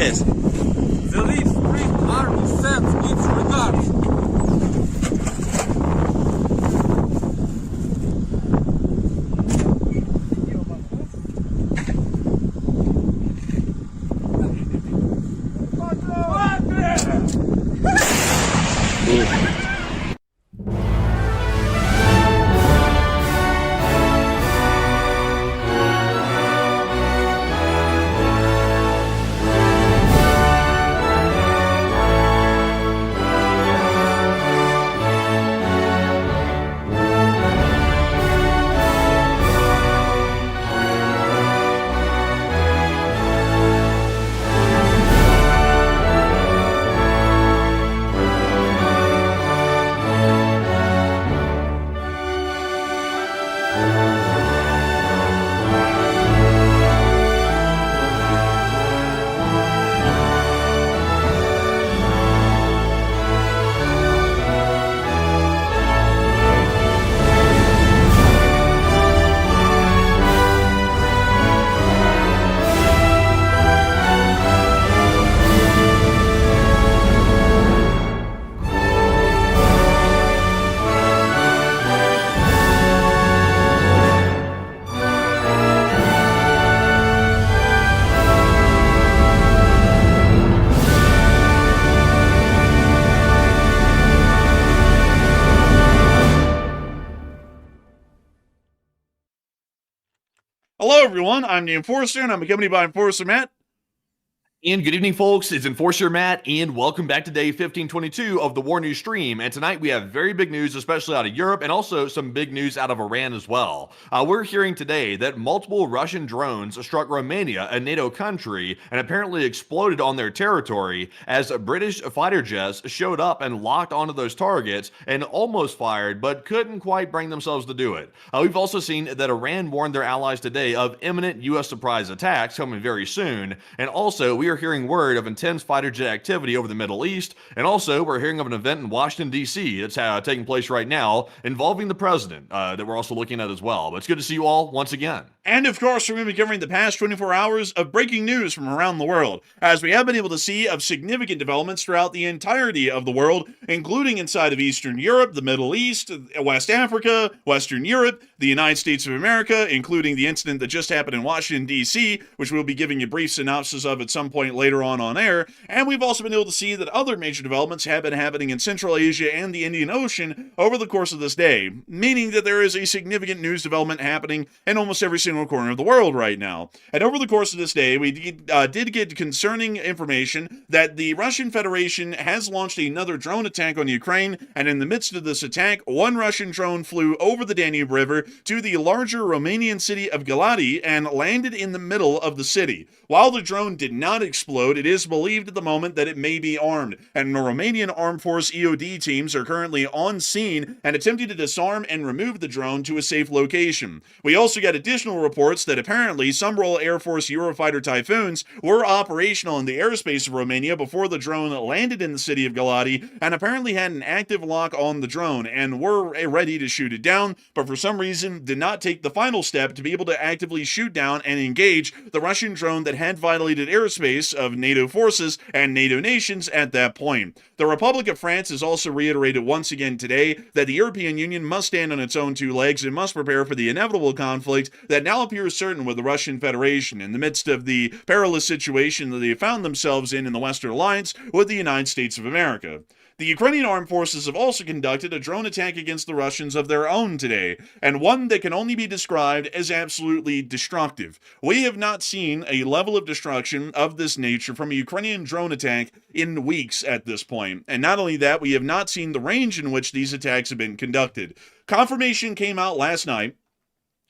Yes. The Leaf Spring Army sends its regards. Hello, everyone. I'm the Enforcer, and I'm accompanied by Enforcer Matt. And good evening, folks. It's Enforcer Matt, and welcome back to day 1522 of the War News stream. And tonight we have very big news, especially out of Europe, and also some big news out of Iran as well. We're hearing today that multiple Russian drones struck Romania, a NATO country, and apparently exploded on their territory as British fighter jets showed up and locked onto those targets and almost fired, but couldn't quite bring themselves to do it. We've also seen that Iran warned their allies today of imminent U.S. surprise attacks coming very soon, and also we are hearing word of intense fighter jet activity over the Middle East, and also we're hearing of an event in Washington, D.C. that's taking place right now involving the president that we're also looking at as well. But it's good to see you all once again. And of course, we're going to be covering the past 24 hours of breaking news from around the world, as we have been able to see of significant developments throughout the entirety of the world, including inside of Eastern Europe, the Middle East, West Africa, Western Europe, the United States of America, including the incident that just happened in Washington, D.C., which we'll be giving a brief synopsis of at some point later on air. And we've also been able to see that other major developments have been happening in Central Asia and the Indian Ocean over the course of this day, meaning that there is a significant news development happening in almost every single corner of the world right now. And over the course of this day, we did get concerning information that the Russian Federation has launched another drone attack on Ukraine, and in the midst of this attack, one Russian drone flew over the Danube River to the larger Romanian city of Galati and landed in the middle of the city. While the drone did not explode, it is believed at the moment that it may be armed, and the Romanian Armed Force EOD teams are currently on scene and attempting to disarm and remove the drone to a safe location. We also got additional reports that apparently some Royal Air Force Eurofighter Typhoons were operational in the airspace of Romania before the drone landed in the city of Galati, and apparently had an active lock on the drone and were ready to shoot it down, but for some reason did not take the final step to be able to actively shoot down and engage the Russian drone that had violated airspace base of NATO forces and NATO nations at that point. The Republic of France has also reiterated once again today that the European Union must stand on its own two legs and must prepare for the inevitable conflict that now appears certain with the Russian Federation in the midst of the perilous situation that they found themselves in the Western Alliance with the United States of America. The Ukrainian armed forces have also conducted a drone attack against the Russians of their own today, and one that can only be described as absolutely destructive. We have not seen a level of destruction of this nature from a Ukrainian drone attack in weeks at this point. And not only that, we have not seen the range in which these attacks have been conducted. Confirmation came out last night,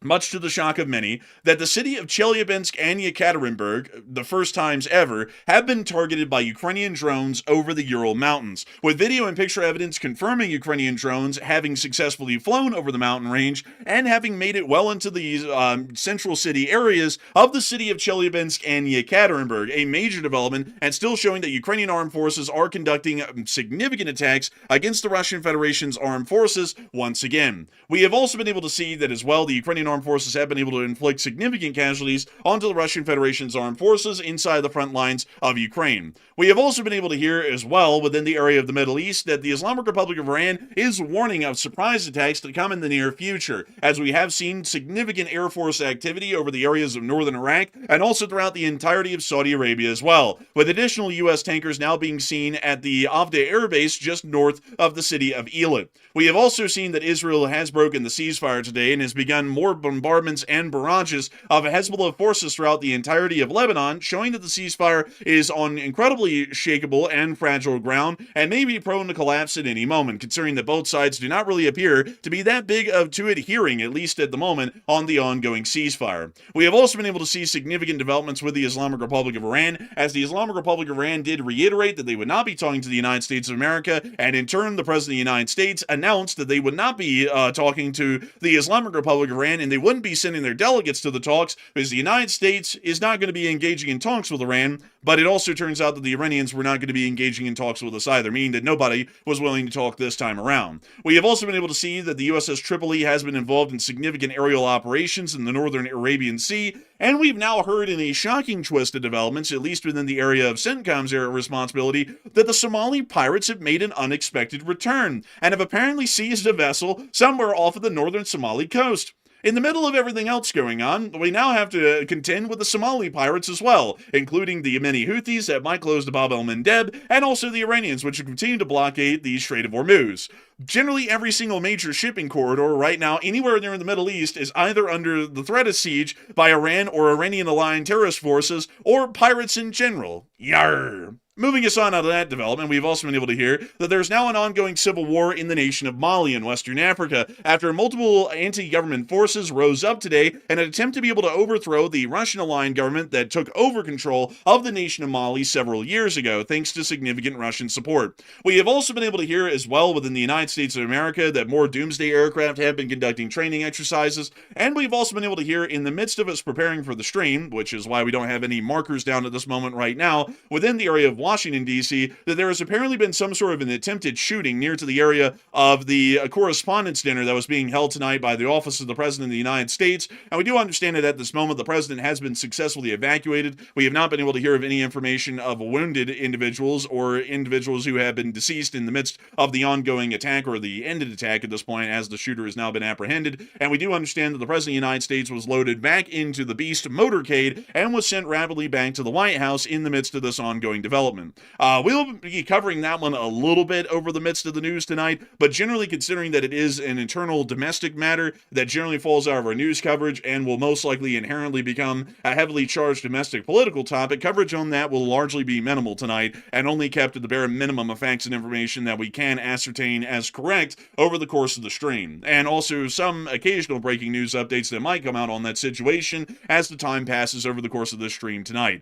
much to the shock of many, that the city of Chelyabinsk and Yekaterinburg, the first times ever, have been targeted by Ukrainian drones over the Ural Mountains, with video and picture evidence confirming Ukrainian drones having successfully flown over the mountain range and having made it well into the central city areas of the city of Chelyabinsk and Yekaterinburg, a major development and still showing that Ukrainian armed forces are conducting significant attacks against the Russian Federation's armed forces once again. We have also been able to see that as well the Ukrainian armed forces have been able to inflict significant casualties onto the Russian Federation's armed forces inside the front lines of Ukraine. We have also been able to hear as well within the area of the Middle East that the Islamic Republic of Iran is warning of surprise attacks to come in the near future, as we have seen significant Air Force activity over the areas of northern Iraq and also throughout the entirety of Saudi Arabia as well, with additional U.S. tankers now being seen at the Avda Air Base just north of the city of Eilat. We have also seen that Israel has broken the ceasefire today and has begun more bombardments and barrages of Hezbollah forces throughout the entirety of Lebanon, showing that the ceasefire is on incredibly shakeable and fragile ground and may be prone to collapse at any moment, considering that both sides do not really appear to be that big to adhering, at least at the moment, on the ongoing ceasefire. We have also been able to see significant developments with the Islamic Republic of Iran, as the Islamic Republic of Iran did reiterate that they would not be talking to the United States of America, and in turn, the President of the United States announced that they would not be talking to the Islamic Republic of Iran, and they wouldn't be sending their delegates to the talks because the United States is not going to be engaging in talks with Iran, but it also turns out that the Iranians were not going to be engaging in talks with us either, meaning that nobody was willing to talk this time around. We have also been able to see that the USS Tripoli has been involved in significant aerial operations in the northern Arabian Sea, and we've now heard in a shocking twist of developments, at least within the area of CENTCOM's area of responsibility, that the Somali pirates have made an unexpected return and have apparently seized a vessel somewhere off of the northern Somali coast. In the middle of everything else going on, we now have to contend with the Somali pirates as well, including the Yemeni Houthis that might close the Bab el-Mandeb, and also the Iranians, which will continue to blockade the Strait of Hormuz. Generally, every single major shipping corridor right now, anywhere near the Middle East, is either under the threat of siege by Iran or Iranian-aligned terrorist forces, or pirates in general. Yarr! Moving us on out of that development, we've also been able to hear that there's now an ongoing civil war in the nation of Mali in Western Africa after multiple anti-government forces rose up today in an attempt to be able to overthrow the Russian-aligned government that took over control of the nation of Mali several years ago, thanks to significant Russian support. We have also been able to hear as well within the United States of America that more doomsday aircraft have been conducting training exercises, and we've also been able to hear in the midst of us preparing for the stream, which is why we don't have any markers down at this moment right now, within the area of Washington, D.C., that there has apparently been some sort of an attempted shooting near to the area of the Correspondents' Dinner that was being held tonight by the Office of the President of the United States. And we do understand that at this moment the President has been successfully evacuated. We have not been able to hear of any information of wounded individuals or individuals who have been deceased in the midst of the ongoing attack or the ended attack at this point, as the shooter has now been apprehended. And we do understand that the President of the United States was loaded back into the Beast motorcade and was sent rapidly back to the White House in the midst of this ongoing development. We'll be covering that one a little bit over the midst of the news tonight, but generally considering that it is an internal domestic matter that generally falls out of our news coverage and will most likely inherently become a heavily charged domestic political topic, coverage on that will largely be minimal tonight and only kept at the bare minimum of facts and information that we can ascertain as correct over the course of the stream, and also some occasional breaking news updates that might come out on that situation as the time passes over the course of this stream tonight.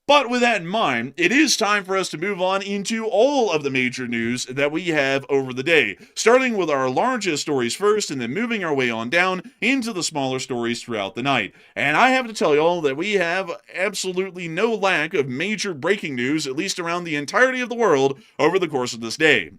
But with that in mind, it is time for us to move on into all of the major news that we have over the day, starting with our largest stories first and then moving our way on down into the smaller stories throughout the night. And I have to tell you all that we have absolutely no lack of major breaking news, at least around the entirety of the world, over the course of this day.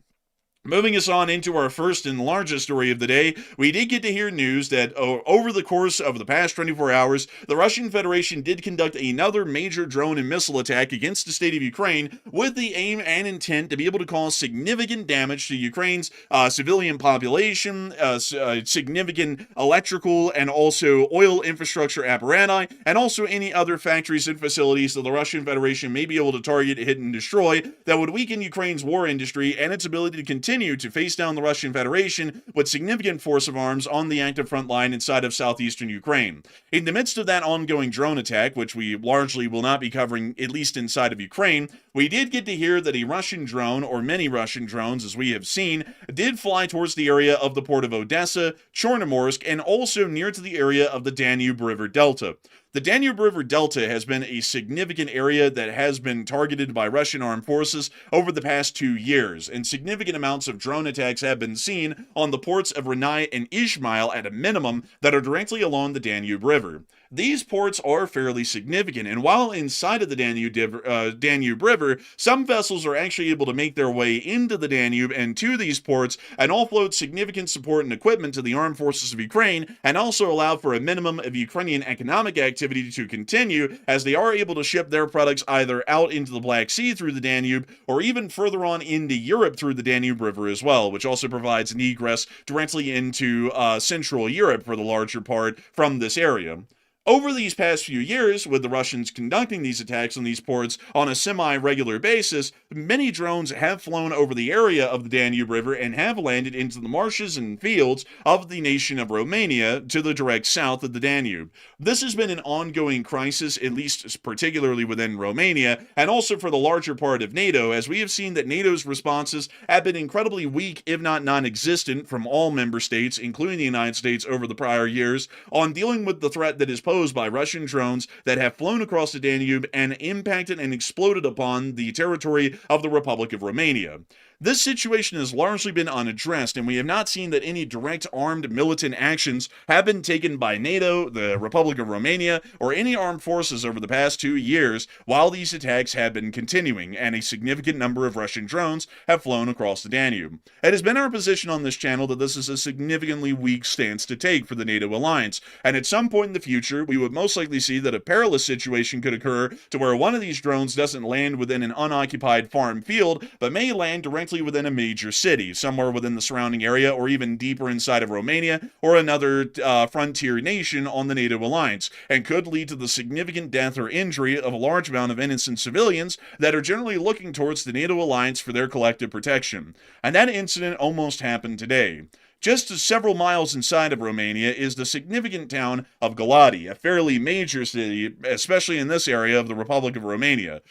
Moving us on into our first and largest story of the day, we did get to hear news that over the course of the past 24 hours, the Russian Federation did conduct another major drone and missile attack against the state of Ukraine with the aim and intent to be able to cause significant damage to Ukraine's civilian population, significant electrical and also oil infrastructure apparatus, and also any other factories and facilities that the Russian Federation may be able to target, hit, and destroy that would weaken Ukraine's war industry and its ability to continue to face down the Russian Federation with significant force of arms on the active front line inside of southeastern Ukraine. In the midst of that ongoing drone attack, which we largely will not be covering, at least inside of Ukraine, we did get to hear that a Russian drone, or many Russian drones as we have seen, did fly towards the area of the port of Odessa, Chornomorsk, and also near to the area of the Danube River Delta. The Danube River Delta has been a significant area that has been targeted by Russian armed forces over the past 2 years, and significant amounts of drone attacks have been seen on the ports of Renai and Izmail at a minimum that are directly along the Danube River. These ports are fairly significant, and while inside of the Danube River, some vessels are actually able to make their way into the Danube and to these ports and offload significant support and equipment to the armed forces of Ukraine, and also allow for a minimum of Ukrainian economic activity to continue, as they are able to ship their products either out into the Black Sea through the Danube or even further on into Europe through the Danube River as well, which also provides an egress directly into Central Europe for the larger part from this area. Over these past few years, with the Russians conducting these attacks on these ports on a semi-regular basis, many drones have flown over the area of the Danube River and have landed into the marshes and fields of the nation of Romania to the direct south of the Danube. This has been an ongoing crisis, at least particularly within Romania, and also for the larger part of NATO, as we have seen that NATO's responses have been incredibly weak, if not non-existent, from all member states, including the United States, over the prior years, on dealing with the threat that is posed by Russian drones that have flown across the Danube and impacted and exploded upon the territory of the Republic of Romania. This situation has largely been unaddressed, and we have not seen that any direct armed militant actions have been taken by NATO, the Republic of Romania, or any armed forces over the past 2 years while these attacks have been continuing, and a significant number of Russian drones have flown across the Danube. It has been our position on this channel that this is a significantly weak stance to take for the NATO alliance, and at some point in the future, we would most likely see that a perilous situation could occur to where one of these drones doesn't land within an unoccupied farm field, but may land directly within a major city, somewhere within the surrounding area, or even deeper inside of Romania, or another frontier nation on the NATO alliance, and could lead to the significant death or injury of a large amount of innocent civilians that are generally looking towards the NATO alliance for their collective protection. And that incident almost happened today. Just several miles inside of Romania is the significant town of Galati, a fairly major city, especially in this area of the Republic of Romania.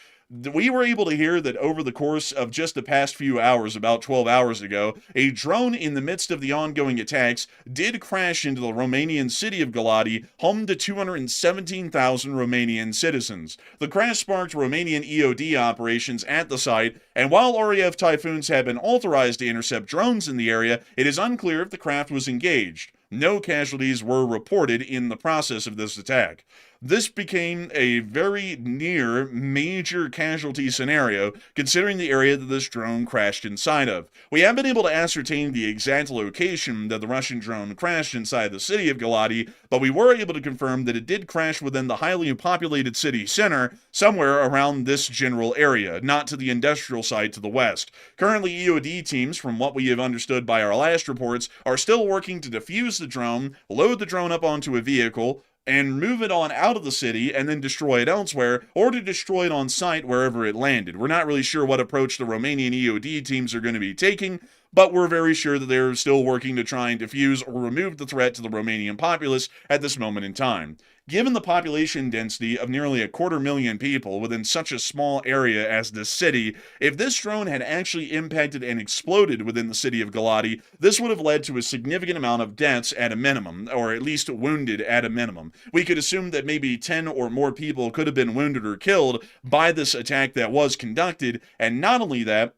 We were able to hear that over the course of just the past few hours, about 12 hours ago, a drone in the midst of the ongoing attacks did crash into the Romanian city of Galati, home to 217,000 Romanian citizens. The crash sparked Romanian EOD operations at the site, and while RAF Typhoons have been authorized to intercept drones in the area, it is unclear if the craft was engaged. No casualties were reported in the process of this attack. This became a very near major casualty scenario, considering the area that this drone crashed inside of. We haven't been able to ascertain the exact location that the Russian drone crashed inside the city of Galati, but we were able to confirm that it did crash within the highly populated city center, somewhere around this general area, not to the industrial site to the west. Currently, EOD teams, from what we have understood by our last reports, are still working to defuse the drone, load the drone up onto a vehicle, and move it on out of the city and then destroy it elsewhere, or to destroy it on site wherever it landed. We're not really sure what approach the Romanian EOD teams are going to be taking, but we're very sure that they're still working to try and defuse or remove the threat to the Romanian populace at this moment in time. Given the population density of nearly 250,000 people within such a small area as this city, if this drone had actually impacted and exploded within the city of Galati, this would have led to a significant amount of deaths at a minimum, or at least wounded at a minimum. We could assume that maybe 10 or more people could have been wounded or killed by this attack that was conducted, and not only that,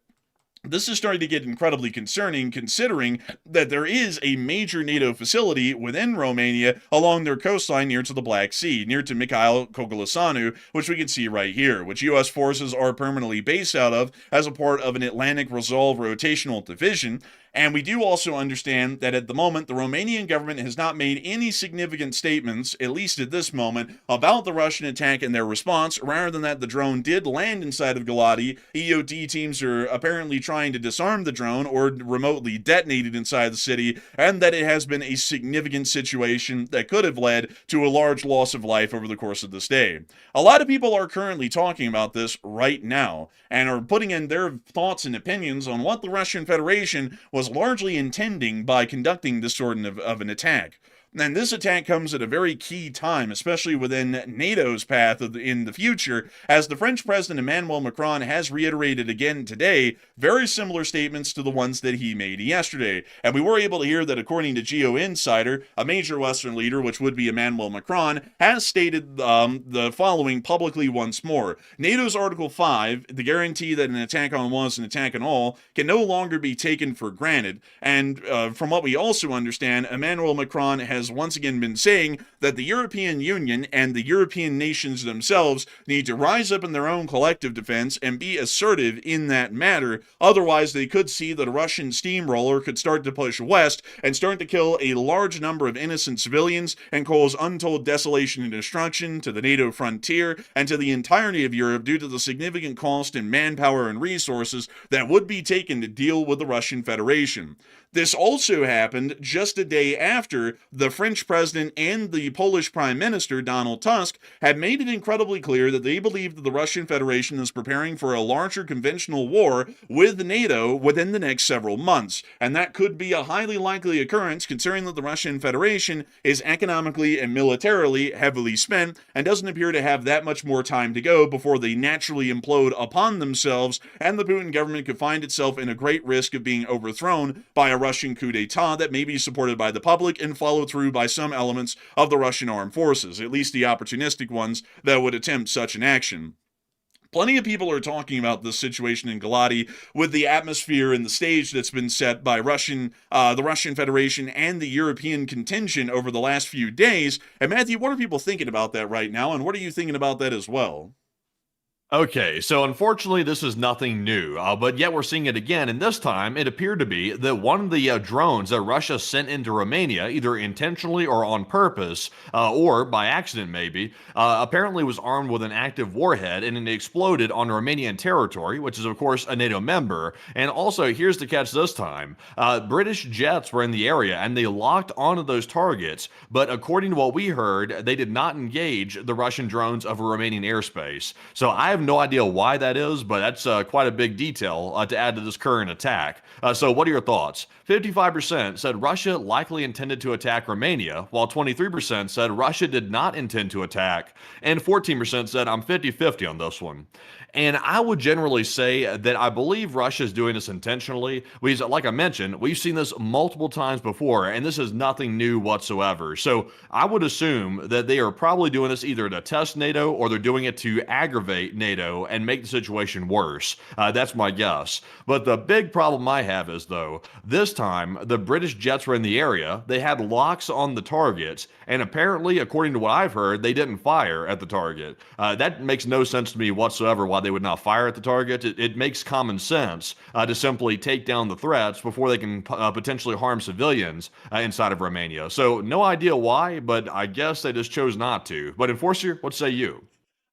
This is starting to get incredibly concerning, considering that there is a major NATO facility within Romania along their coastline near to the Black Sea, near to Mikhail Kogolasanu, which we can see right here, which U.S. forces are permanently based out of as a part of an Atlantic Resolve rotational division. And we do also understand that at the moment, the Romanian government has not made any significant statements, at least at this moment, about the Russian attack and their response. Rather than that, the drone did land inside of Galati. EOD teams are apparently trying to disarm the drone or remotely detonate it inside the city, and that it has been a significant situation that could have led to a large loss of life over the course of this day. A lot of people are currently talking about this right now and are putting in their thoughts and opinions on what the Russian Federation was largely intending by conducting this sort of an attack. And this attack comes at a very key time, especially within NATO's path in the future, as the French President Emmanuel Macron has reiterated again today very similar statements to the ones that he made yesterday. And we were able to hear that according to Geo Insider, a major Western leader, which would be Emmanuel Macron, has stated the following publicly once more. NATO's Article 5, the guarantee that an attack on one is an attack on all, can no longer be taken for granted. And from what we also understand, Emmanuel Macron has once again been saying that the European Union and the European nations themselves need to rise up in their own collective defense and be assertive in that matter. Otherwise, they could see that a Russian steamroller could start to push west and start to kill a large number of innocent civilians and cause untold desolation and destruction to the NATO frontier and to the entirety of Europe due to the significant cost in manpower and resources that would be taken to deal with the Russian Federation. This also happened just a day after the French president and the Polish Prime Minister, Donald Tusk, had made it incredibly clear that they believe that the Russian Federation is preparing for a larger conventional war with NATO within the next several months. And that could be a highly likely occurrence considering that the Russian Federation is economically and militarily heavily spent and doesn't appear to have that much more time to go before they naturally implode upon themselves and the Putin government could find itself in a great risk of being overthrown by a Russian coup d'etat that may be supported by the public and followed through by some elements of the Russian armed forces, at least the opportunistic ones that would attempt such an action. Plenty of people are talking about this situation in Galati with the atmosphere and the stage that's been set by the Russian Federation and the European contingent over the last few days. And Matthew, what are people thinking about that right now? And what are you thinking about that as well? Okay, so unfortunately, this is nothing new, but yet we're seeing it again, and this time it appeared to be that one of the drones that Russia sent into Romania, either intentionally or on purpose, or by accident maybe, apparently was armed with an active warhead and it exploded on Romanian territory, which is of course a NATO member. And also, here's the catch this time. British jets were in the area and they locked onto those targets, but according to what we heard, they did not engage the Russian drones over Romanian airspace. So I have no idea why that is, but that's quite a big detail to add to this current attack. So what are your thoughts? 55% said Russia likely intended to attack Romania, while 23% said Russia did not intend to attack, and 14% said I'm 50-50 on this one. And I would generally say that I believe Russia is doing this intentionally. Like I mentioned, we've seen this multiple times before, and this is nothing new whatsoever. So I would assume that they are probably doing this either to test NATO or they're doing it to aggravate NATO and make the situation worse. That's my guess. But the big problem I have is, though, this time the British jets were in the area, they had locks on the targets, and apparently, according to what I've heard, they didn't fire at the target. That makes no sense to me whatsoever why they would not fire at the target. It makes common sense to simply take down the threats before they can potentially harm civilians inside of Romania. So no idea why, but I guess they just chose not to. But Enforcer, what say you?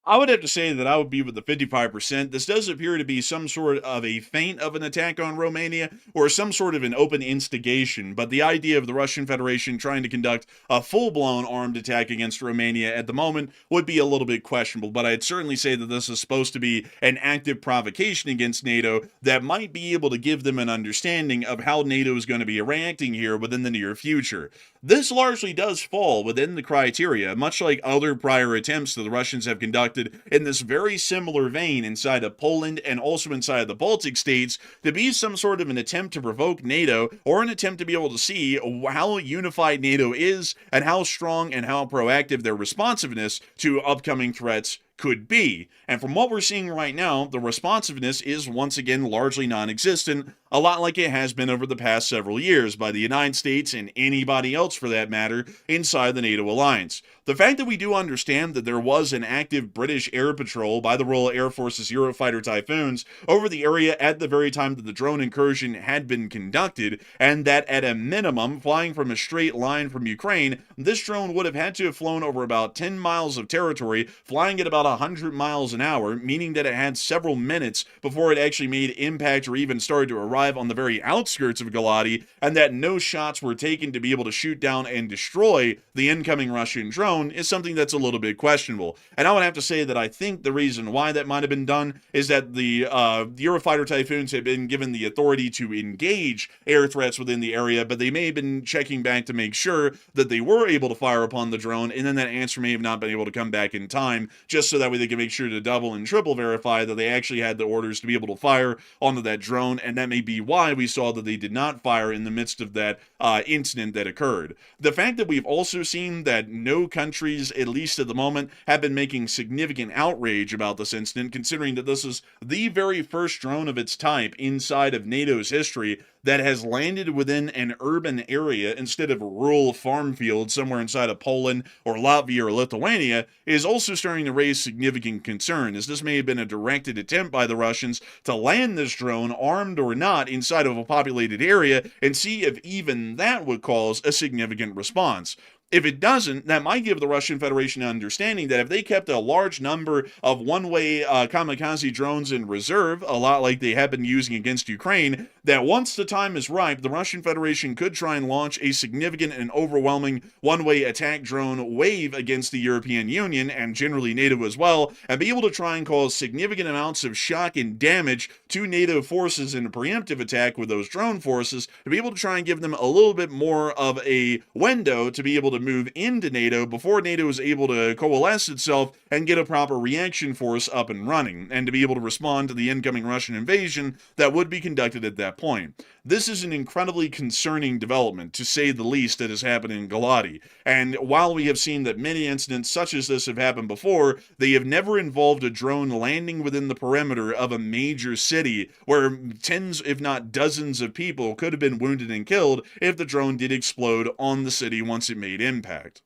I would have to say that I would be with the 55%. This does appear to be some sort of a feint of an attack on Romania or some sort of an open instigation, but the idea of the Russian Federation trying to conduct a full-blown armed attack against Romania at the moment would be a little bit questionable, but I'd certainly say that this is supposed to be an active provocation against NATO that might be able to give them an understanding of how NATO is going to be reacting here within the near future. This largely does fall within the criteria, much like other prior attempts that the Russians have conducted in this very similar vein inside of Poland and also inside of the Baltic states to be some sort of an attempt to provoke NATO or an attempt to be able to see how unified NATO is and how strong and how proactive their responsiveness to upcoming threats could be. And from what we're seeing right now, the responsiveness is once again largely non-existent, a lot like it has been over the past several years by the United States and anybody else for that matter inside the NATO alliance. The fact that we do understand that there was an active British air patrol by the Royal Air Force's Eurofighter Typhoons over the area at the very time that the drone incursion had been conducted, and that at a minimum, flying from a straight line from Ukraine, this drone would have had to have flown over about 10 miles of territory, flying at about 100 miles an hour, meaning that it had several minutes before it actually made impact or even started to arrive on the very outskirts of Galati, and that no shots were taken to be able to shoot down and destroy the incoming Russian drone is something that's a little bit questionable. And I would have to say that I think the reason why that might have been done is that the Eurofighter Typhoons had been given the authority to engage air threats within the area, but they may have been checking back to make sure that they were able to fire upon the drone, and then that answer may have not been able to come back in time, just so that way they can make sure to double and triple verify that they actually had the orders to be able to fire onto that drone, and that may be why we saw that they did not fire in the midst of that incident that occurred. The fact that we've also seen that no countries, at least at the moment, have been making significant outrage about this incident, considering that this is the very first drone of its type inside of NATO's history that has landed within an urban area instead of a rural farm field somewhere inside of Poland or Latvia or Lithuania, is also starting to raise significant concern, as this may have been a directed attempt by the Russians to land this drone, armed or not, inside of a populated area and see if even that would cause a significant response. If it doesn't, that might give the Russian Federation an understanding that if they kept a large number of one-way kamikaze drones in reserve, a lot like they have been using against Ukraine, that once the time is ripe, the Russian Federation could try and launch a significant and overwhelming one-way attack drone wave against the European Union, and generally NATO as well, and be able to try and cause significant amounts of shock and damage to NATO forces in a preemptive attack with those drone forces, to be able to try and give them a little bit more of a window to be able to move into NATO before NATO is able to coalesce itself and get a proper reaction force up and running, and to be able to respond to the incoming Russian invasion that would be conducted at that point. This is an incredibly concerning development, to say the least, that has happened in Galati. And while we have seen that many incidents such as this have happened before, they have never involved a drone landing within the perimeter of a major city where tens, if not dozens of people could have been wounded and killed if the drone did explode on the city once it made impact.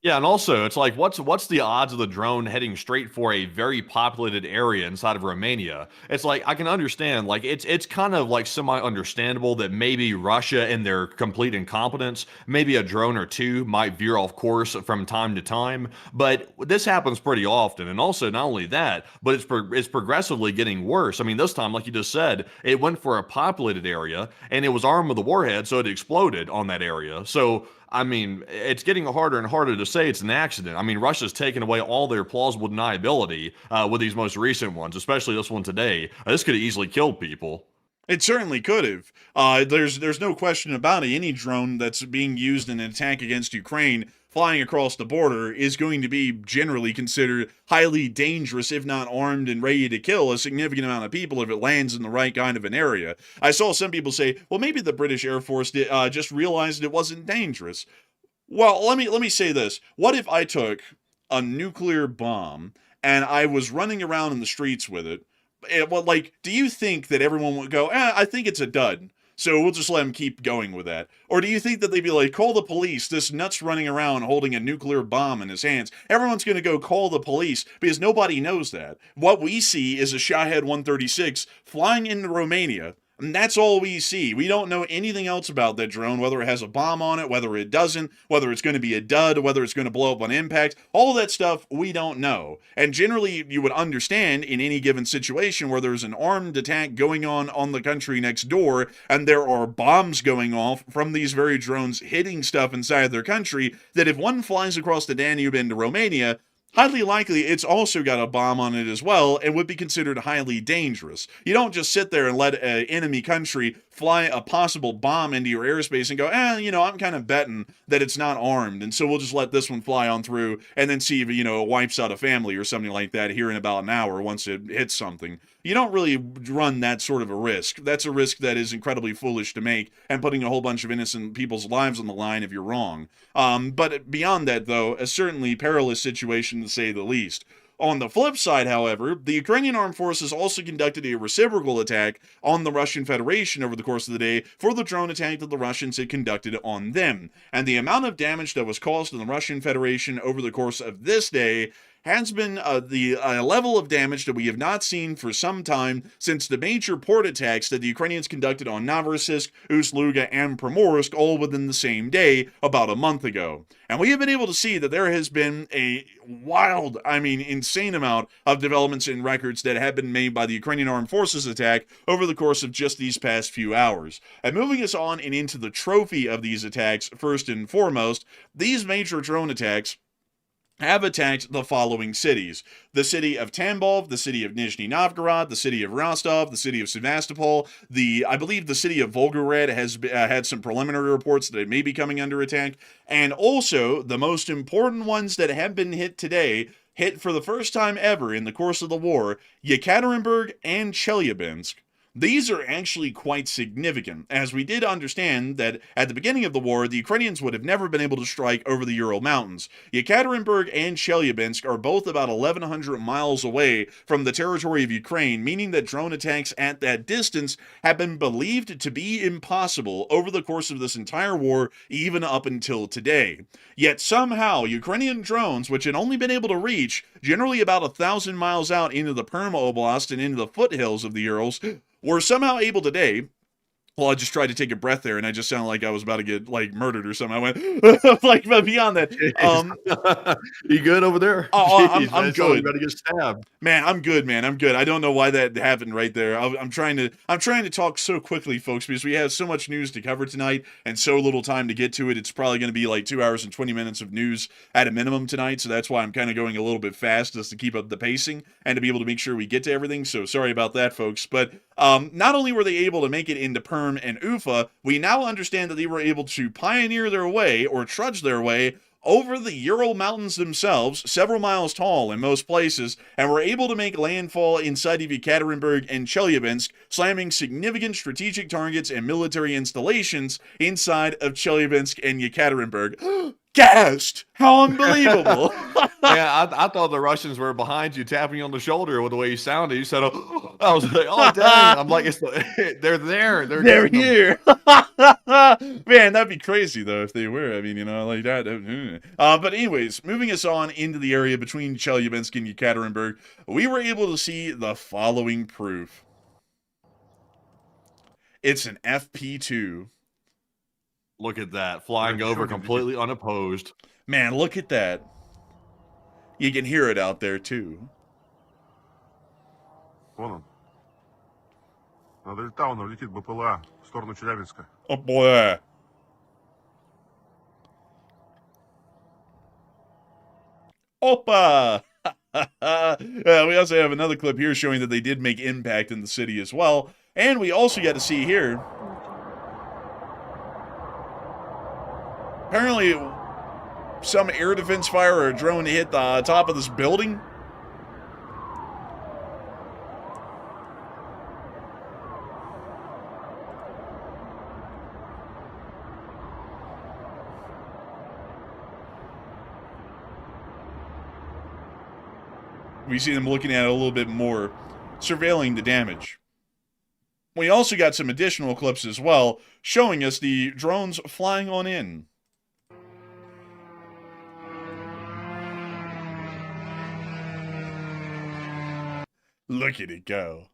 Yeah, and also it's like, what's the odds of the drone heading straight for a very populated area inside of Romania? It's like, I can understand, like it's kind of like semi-understandable that maybe Russia, in their complete incompetence, maybe a drone or two might veer off course from time to time, but this happens pretty often. And also, not only that, but it's progressively getting worse. I mean, this time, like you just said, it went for a populated area and it was armed with a warhead, so it exploded on that area. So I mean, it's getting harder and harder to say it's an accident. I mean, Russia's taken away all their plausible deniability with these most recent ones, especially this one today. This could have easily killed people. It certainly could have. There's no question about it. Any drone that's being used in an attack against Ukraine flying across the border is going to be generally considered highly dangerous, if not armed and ready to kill a significant amount of people if it lands in the right kind of an area. I saw some people say, well, maybe the British Air Force just realized it wasn't dangerous. Well, let me say this. What if I took a nuclear bomb and I was running around in the streets with it? Well, like, do you think that everyone would go, I think it's a dud, so we'll just let him keep going with that? Or do you think that they'd be like, call the police, this nut's running around holding a nuclear bomb in his hands? Everyone's going to go call the police because nobody knows that. What we see is a Shahed 136 flying into Romania. And that's all we see. We don't know anything else about that drone, whether it has a bomb on it, whether it doesn't, whether it's going to be a dud, whether it's going to blow up on impact. All that stuff, we don't know. And generally, you would understand in any given situation where there's an armed attack going on the country next door, and there are bombs going off from these very drones hitting stuff inside their country, that if one flies across the Danube into Romania, highly likely it's also got a bomb on it as well and would be considered highly dangerous. You don't just sit there and let an enemy country fly a possible bomb into your airspace and go, I'm kind of betting that it's not armed, and so we'll just let this one fly on through and then see if, it wipes out a family or something like that here in about an hour once it hits something. You don't really run that sort of a risk. That's a risk that is incredibly foolish to make and putting a whole bunch of innocent people's lives on the line if you're wrong. But beyond that, though, a certainly perilous situation to say the least. On the flip side, however, the Ukrainian armed forces also conducted a reciprocal attack on the Russian Federation over the course of the day for the drone attack that the Russians had conducted on them. And the amount of damage that was caused in the Russian Federation over the course of this day has been the level of damage that we have not seen for some time since the major port attacks that the Ukrainians conducted on Novorossiysk, Ust-Luga, and Primorsk all within the same day about a month ago. And we have been able to see that there has been a wild, insane amount of developments and records that have been made by the Ukrainian Armed Forces attack over the course of just these past few hours. And moving us on and into the trophy of these attacks, first and foremost, these major drone attacks have attacked the following cities: the city of Tambov, the city of Nizhny Novgorod, the city of Rostov, the city of Sevastopol. I believe the city of Volgograd has had some preliminary reports that it may be coming under attack. And also, the most important ones that have been hit today, hit for the first time ever in the course of the war, Yekaterinburg and Chelyabinsk. These are actually quite significant, as we did understand that at the beginning of the war, the Ukrainians would have never been able to strike over the Ural Mountains. Yekaterinburg and Chelyabinsk are both about 1,100 miles away from the territory of Ukraine, meaning that drone attacks at that distance have been believed to be impossible over the course of this entire war, even up until today. Yet somehow, Ukrainian drones, which had only been able to reach generally about 1,000 miles out into the Perm Oblast and into the foothills of the Urals, were somehow able today. Well, I just tried to take a breath there, and I just sounded like I was about to get murdered or something. I went but beyond that. You good over there? I'm good. About to get stabbed. Man, I'm good, man. I'm good. I don't know why that happened right there. I'm trying to talk so quickly, folks, because we have so much news to cover tonight and so little time to get to it. It's probably going to be like 2 hours and 20 minutes of news at a minimum tonight, so that's why I'm kind of going a little bit fast just to keep up the pacing and to be able to make sure we get to everything. So sorry about that, folks. But not only were they able to make it into Perm and Ufa, we now understand that they were able to pioneer their way, or trudge their way, over the Ural Mountains themselves, several miles tall in most places, and were able to make landfall inside of Yekaterinburg and Chelyabinsk, slamming significant strategic targets and military installations inside of Chelyabinsk and Yekaterinburg. Gassed! How unbelievable! Yeah, I thought the Russians were behind you, tapping you on the shoulder with the way you sounded. You said, "Oh," I was like, "Oh, dang!" I'm like, "They're there. They're here." Man, that'd be crazy though if they were. Like that. But anyways, moving us on into the area between Chelyabinsk and Yekaterinburg, we were able to see the following proof. It's an FP2. Look at that, flying over completely unopposed. Man, look at that. You can hear it out there too. Вон он. Долетал, но летит БПЛА в сторону Челябинска. Oh boy. Opa! We also have another clip here showing that they did make impact in the city as well. And we also got to see here, apparently some air defense fire or a drone hit the top of this building. We see them looking at it a little bit more, surveilling the damage. We also got some additional clips as well, showing us the drones flying on in. Look at it go.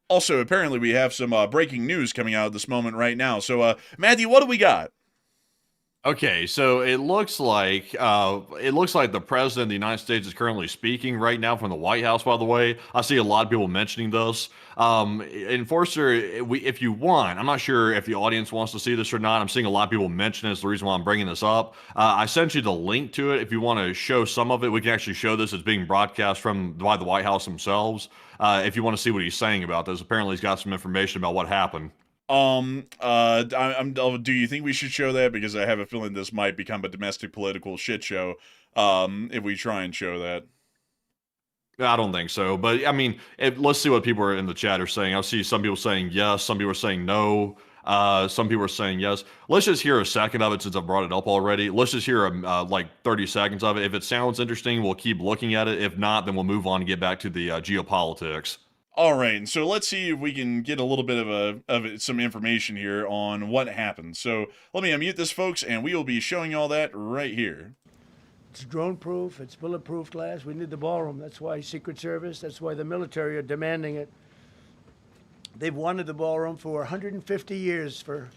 Also, apparently we have some breaking news coming out at this moment right now. So, Matthew, what do we got? Okay, so it looks like the president of the United States is currently speaking right now from the White House. By the way, I see a lot of people mentioning this. Enforcer, if you want, I'm not sure if the audience wants to see this or not. I'm seeing a lot of people mention it. It's the reason why I'm bringing this up. I sent you the link to it. If you want to show some of it, we can actually show this as being broadcast by the White House themselves. If you want to see what he's saying about this, apparently he's got some information about what happened. Do you think we should show that? Because I have a feeling this might become a domestic political shit show, if we try and show that. I don't think so, but let's see what people are in the chat are saying. I see some people saying yes, some people are saying no. Some people are saying yes. Let's just hear a second of it since I brought it up already. Let's just hear like 30 seconds of it. If it sounds interesting, we'll keep looking at it. If not, then we'll move on and get back to the geopolitics. All right, so let's see if we can get a little bit of some information here on what happened. So let me unmute this, folks, and we will be showing you all that right here. It's drone-proof, it's bulletproof glass. We need the ballroom. That's why Secret Service, that's why the military are demanding it. They've wanted the ballroom for 150 years for...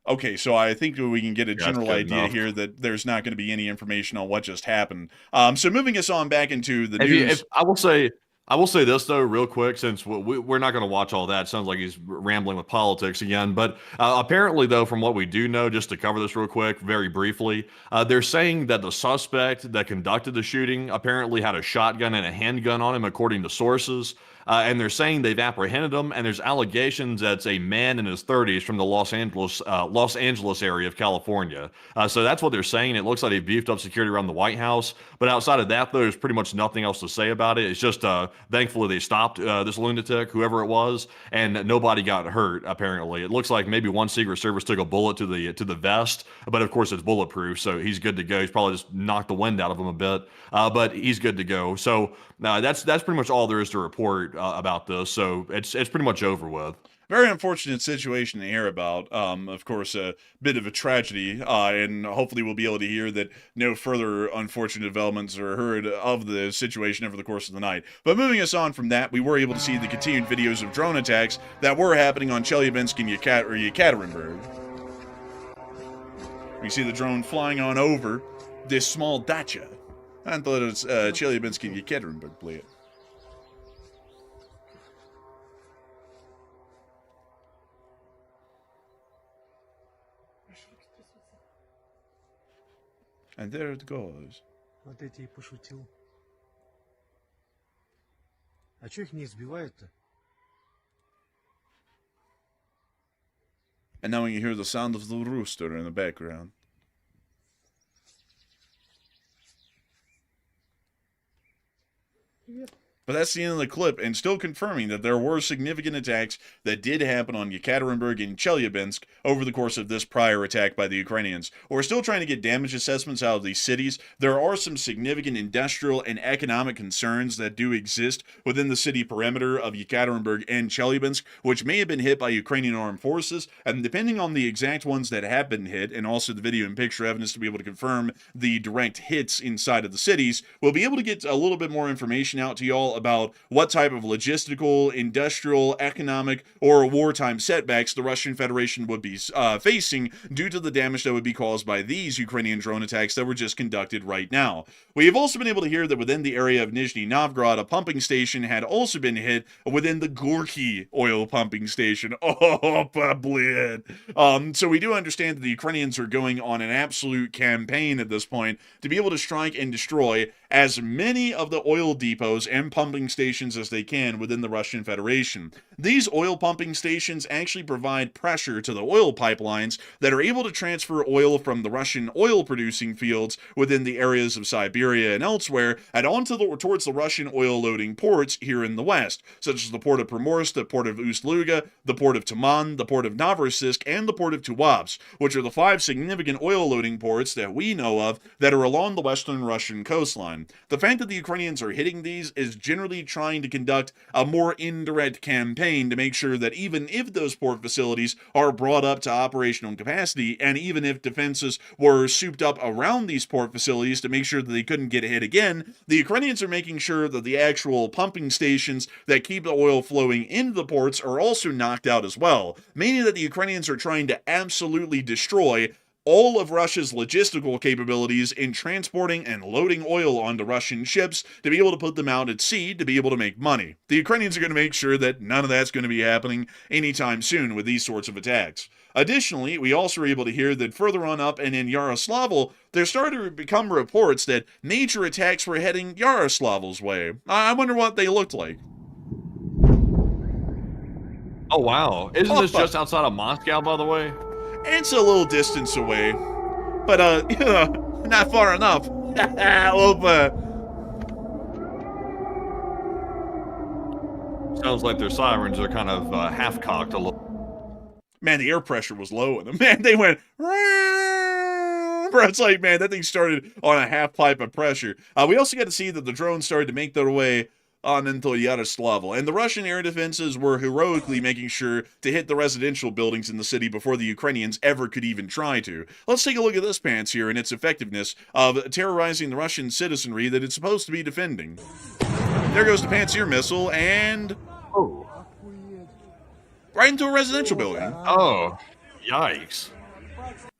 Okay, so I think we can get a general idea enough. here that there's not going to be any information on what just happened. So moving us on back into the news. I will say this though, real quick, since we're not going to watch all that. Sounds like he's rambling with politics again. But apparently, though, from what we do know, just to cover this real quick, very briefly, they're saying that the suspect that conducted the shooting apparently had a shotgun and a handgun on him, according to sources. And they're saying they've apprehended him, and there's allegations that it's a man in his 30s from the Los Angeles area of California. So that's what they're saying. It looks like they beefed up security around the White House. But outside of that, though, there's pretty much nothing else to say about it. It's just thankfully they stopped this lunatic, whoever it was, and nobody got hurt. Apparently, it looks like maybe one Secret Service took a bullet to the vest, but of course it's bulletproof, so he's good to go. He's probably just knocked the wind out of him a bit, but he's good to go. So that's pretty much all there is to report about this. So it's pretty much over with. Very unfortunate situation to hear about. Of course, a bit of a tragedy, and hopefully we'll be able to hear that no further unfortunate developments are heard of the situation over the course of the night. But moving us on from that, we were able to see the continued videos of drone attacks that were happening on Chelyabinsk and Yekaterinburg. We see the drone flying on over this small dacha. I thought it was Chelyabinsk and Yekaterinburg, please. And there it goes. Вот эти и пошутил. А чё их не избивают-то? And now you hear the sound of the rooster in the background. Привет. But that's the end of the clip, and still confirming that there were significant attacks that did happen on Yekaterinburg and Chelyabinsk over the course of this prior attack by the Ukrainians. We're still trying to get damage assessments out of these cities. There are some significant industrial and economic concerns that do exist within the city perimeter of Yekaterinburg and Chelyabinsk, which may have been hit by Ukrainian armed forces, and depending on the exact ones that have been hit, and also the video and picture evidence to be able to confirm the direct hits inside of the cities, we'll be able to get a little bit more information out to y'all about what type of logistical, industrial, economic, or wartime setbacks the Russian Federation would be facing due to the damage that would be caused by these Ukrainian drone attacks that were just conducted right now. We have also been able to hear that within the area of Nizhny Novgorod, a pumping station had also been hit within the Gorky oil pumping station. Oh, blid. So we do understand that the Ukrainians are going on an absolute campaign at this point to be able to strike and destroy as many of the oil depots and pumping stations as they can within the Russian Federation. These oil pumping stations actually provide pressure to the oil pipelines that are able to transfer oil from the Russian oil-producing fields within the areas of Siberia and elsewhere and towards the Russian oil-loading ports here in the west, such as the port of Primorsk, the port of Ust-Luga, the port of Taman, the port of Novorossiysk, and the port of Tuapse, which are the 5 significant oil-loading ports that we know of that are along the western Russian coastline. The fact that the Ukrainians are hitting these is generally trying to conduct a more indirect campaign to make sure that even if those port facilities are brought up to operational capacity, and even if defenses were souped up around these port facilities to make sure that they couldn't get hit again, the Ukrainians are making sure that the actual pumping stations that keep the oil flowing into the ports are also knocked out as well, meaning that the Ukrainians are trying to absolutely destroy all of Russia's logistical capabilities in transporting and loading oil onto Russian ships to be able to put them out at sea to be able to make money. The Ukrainians are going to make sure that none of that's going to be happening anytime soon with these sorts of attacks. Additionally, we also were able to hear that further on up and in Yaroslavl, there started to become reports that major attacks were heading Yaroslavl's way. I wonder what they looked like. Oh, wow. Isn't this just outside of Moscow, by the way? It's a little distance away, but not far enough. A little bit. Sounds like their sirens are kind of half-cocked a little. Man, the air pressure was low in them. Man, they went. It's like, man, that thing started on a half pipe of pressure. We also got to see that the drones started to make their way on into Yaroslavl, and the Russian air defenses were heroically making sure to hit the residential buildings in the city before the Ukrainians ever could even try to. Let's take a look at this pants here and its effectiveness of terrorizing the Russian citizenry that it's supposed to be defending. There goes the Pantsir missile, and right into a residential building. Oh, yikes.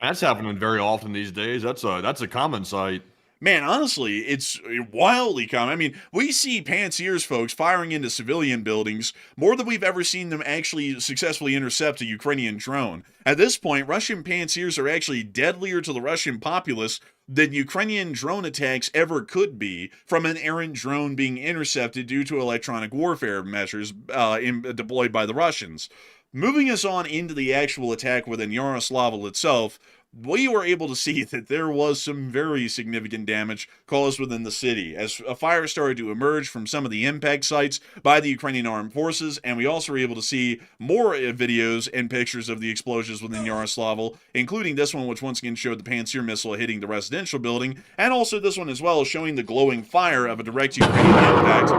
That's happening very often these days. That's a common sight. Man, honestly, it's wildly common. I mean, we see Pantsirs, folks, firing into civilian buildings more than we've ever seen them actually successfully intercept a Ukrainian drone. At this point, Russian Pantsirs are actually deadlier to the Russian populace than Ukrainian drone attacks ever could be from an errant drone being intercepted due to electronic warfare measures deployed by the Russians. Moving us on into the actual attack within Yaroslavl itself, we were able to see that there was some very significant damage caused within the city as a fire started to emerge from some of the impact sites by the Ukrainian armed forces, and we also were able to see more videos and pictures of the explosions within Yaroslavl, including this one, which once again showed the Pantsir missile hitting the residential building, and also this one as well, showing the glowing fire of a direct Ukrainian impact.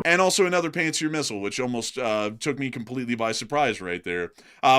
And also another Pantsir missile, which almost took me completely by surprise right there.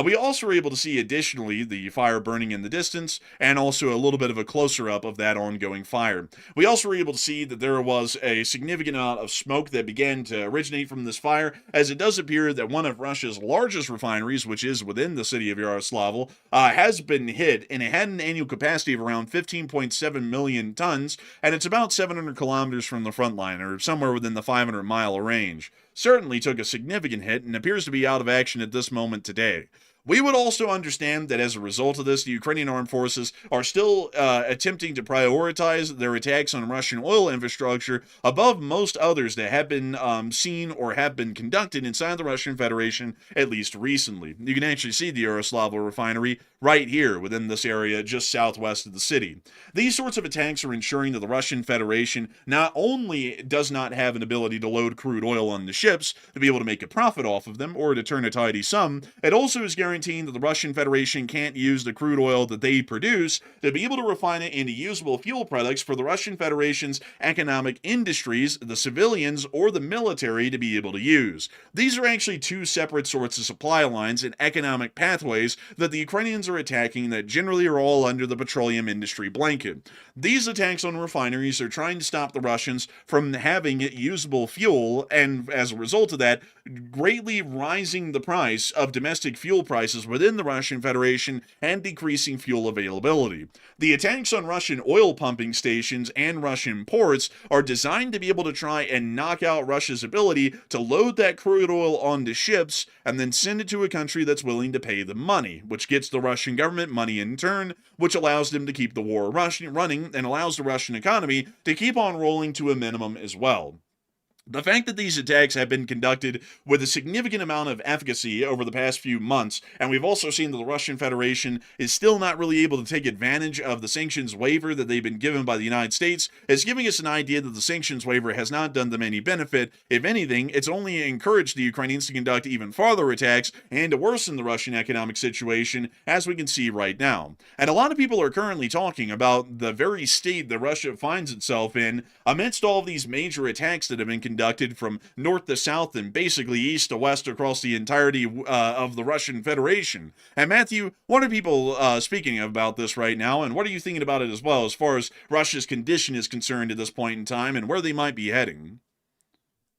We also were able to see, additionally, the fire burning in the distance, and also a little bit of a closer-up of that ongoing fire. We also were able to see that there was a significant amount of smoke that began to originate from this fire, as it does appear that one of Russia's largest refineries, which is within the city of Yaroslavl, has been hit, and it had an annual capacity of around 15.7 million tons, and it's about 700 kilometers from the front line, or somewhere within the 500-mile range. Certainly took a significant hit and appears to be out of action at this moment today. We would also understand that as a result of this, the Ukrainian armed forces are still attempting to prioritize their attacks on Russian oil infrastructure above most others that have been seen or have been conducted inside the Russian Federation, at least recently. You can actually see the Yaroslavl refinery right here within this area just southwest of the city. These sorts of attacks are ensuring that the Russian Federation not only does not have an ability to load crude oil on the ships to be able to make a profit off of them or to turn a tidy sum, it also is guaranteeing that the Russian Federation can't use the crude oil that they produce to be able to refine it into usable fuel products for the Russian Federation's economic industries, the civilians, or the military to be able to use. These are actually two separate sorts of supply lines and economic pathways that the Ukrainians are attacking that generally are all under the petroleum industry blanket. These attacks on refineries are trying to stop the Russians from having usable fuel, and as a result of that, greatly rising the price of domestic fuel prices within the Russian Federation and decreasing fuel availability. The attacks on Russian oil pumping stations and Russian ports are designed to be able to try and knock out Russia's ability to load that crude oil onto ships and then send it to a country that's willing to pay the money, which gets the Russian government money in turn, which allows them to keep the war running and allows the Russian economy to keep on rolling to a minimum as well. The fact that these attacks have been conducted with a significant amount of efficacy over the past few months, and we've also seen that the Russian Federation is still not really able to take advantage of the sanctions waiver that they've been given by the United States, is giving us an idea that the sanctions waiver has not done them any benefit. If anything, it's only encouraged the Ukrainians to conduct even farther attacks and to worsen the Russian economic situation, as we can see right now. And a lot of people are currently talking about the very state that Russia finds itself in amidst all of these major attacks that have been conducted from north to south and basically east to west across the entirety of the Russian Federation. And Matthew, what are people speaking about this right now, and what are you thinking about it as well, as far as Russia's condition is concerned at this point in time and where they might be heading?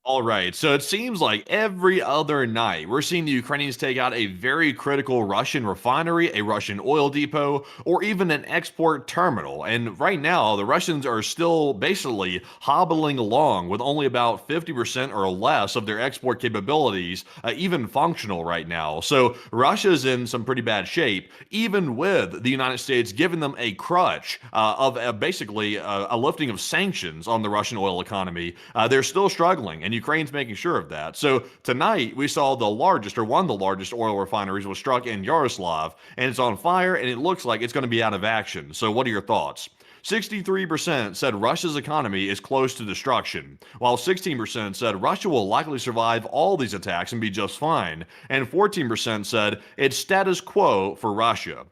All right, so it seems like every other night we're seeing the Ukrainians take out a very critical Russian refinery, a Russian oil depot, or even an export terminal. And right now, the Russians are still basically hobbling along with only about 50% or less of their export capabilities even functional right now. So Russia's in some pretty bad shape, even with the United States giving them a crutch of basically a lifting of sanctions on the Russian oil economy. They're still struggling, and Ukraine's making sure of that. So tonight we saw the largest, or one of the largest oil refineries was struck in Yaroslav, and it's on fire, and it looks like it's going to be out of action. So what are your thoughts? 63% said Russia's economy is close to destruction, while 16% said Russia will likely survive all these attacks and be just fine, and 14% said it's status quo for Russia.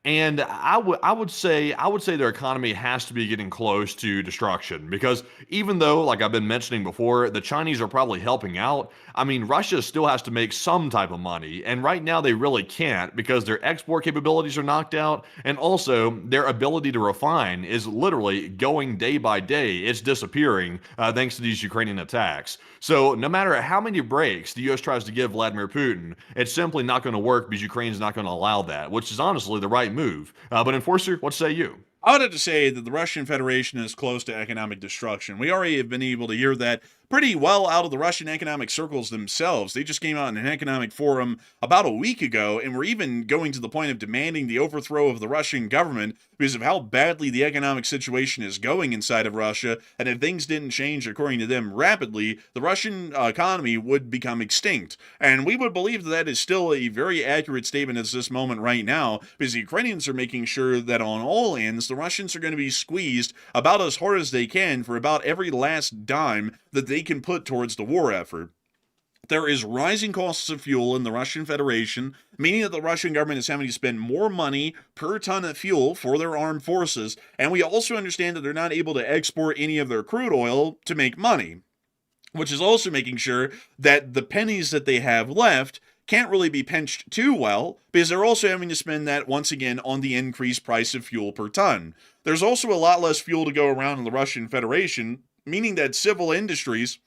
And I would say their economy has to be getting close to destruction, because even though, like I've been mentioning before, the Chinese are probably helping out, I mean, Russia still has to make some type of money, and right now they really can't because their export capabilities are knocked out, and also their ability to refine is literally going day by day. It's disappearing thanks to these Ukrainian attacks. So no matter how many breaks the U.S. tries to give Vladimir Putin, it's simply not going to work because Ukraine's not going to allow that, which is honestly the right move. But Enforcer, what say you? I would have to say that the Russian Federation is close to economic destruction. We already have been able to hear that pretty well out of the Russian economic circles themselves. They just came out in an economic forum about a week ago and were even going to the point of demanding the overthrow of the Russian government because of how badly the economic situation is going inside of Russia, and if things didn't change according to them rapidly, the Russian economy would become extinct. And we would believe that that is still a very accurate statement at this moment right now, because the Ukrainians are making sure that on all ends, the Russians are going to be squeezed about as hard as they can for about every last dime that they can put towards the war effort. There is rising costs of fuel in the Russian Federation, meaning that the Russian government is having to spend more money per ton of fuel for their armed forces, and we also understand that they're not able to export any of their crude oil to make money, which is also making sure that the pennies that they have left can't really be pinched too well, because they're also having to spend that once again on the increased price of fuel per ton. There's also a lot less fuel to go around in the Russian Federation, meaning that civil industries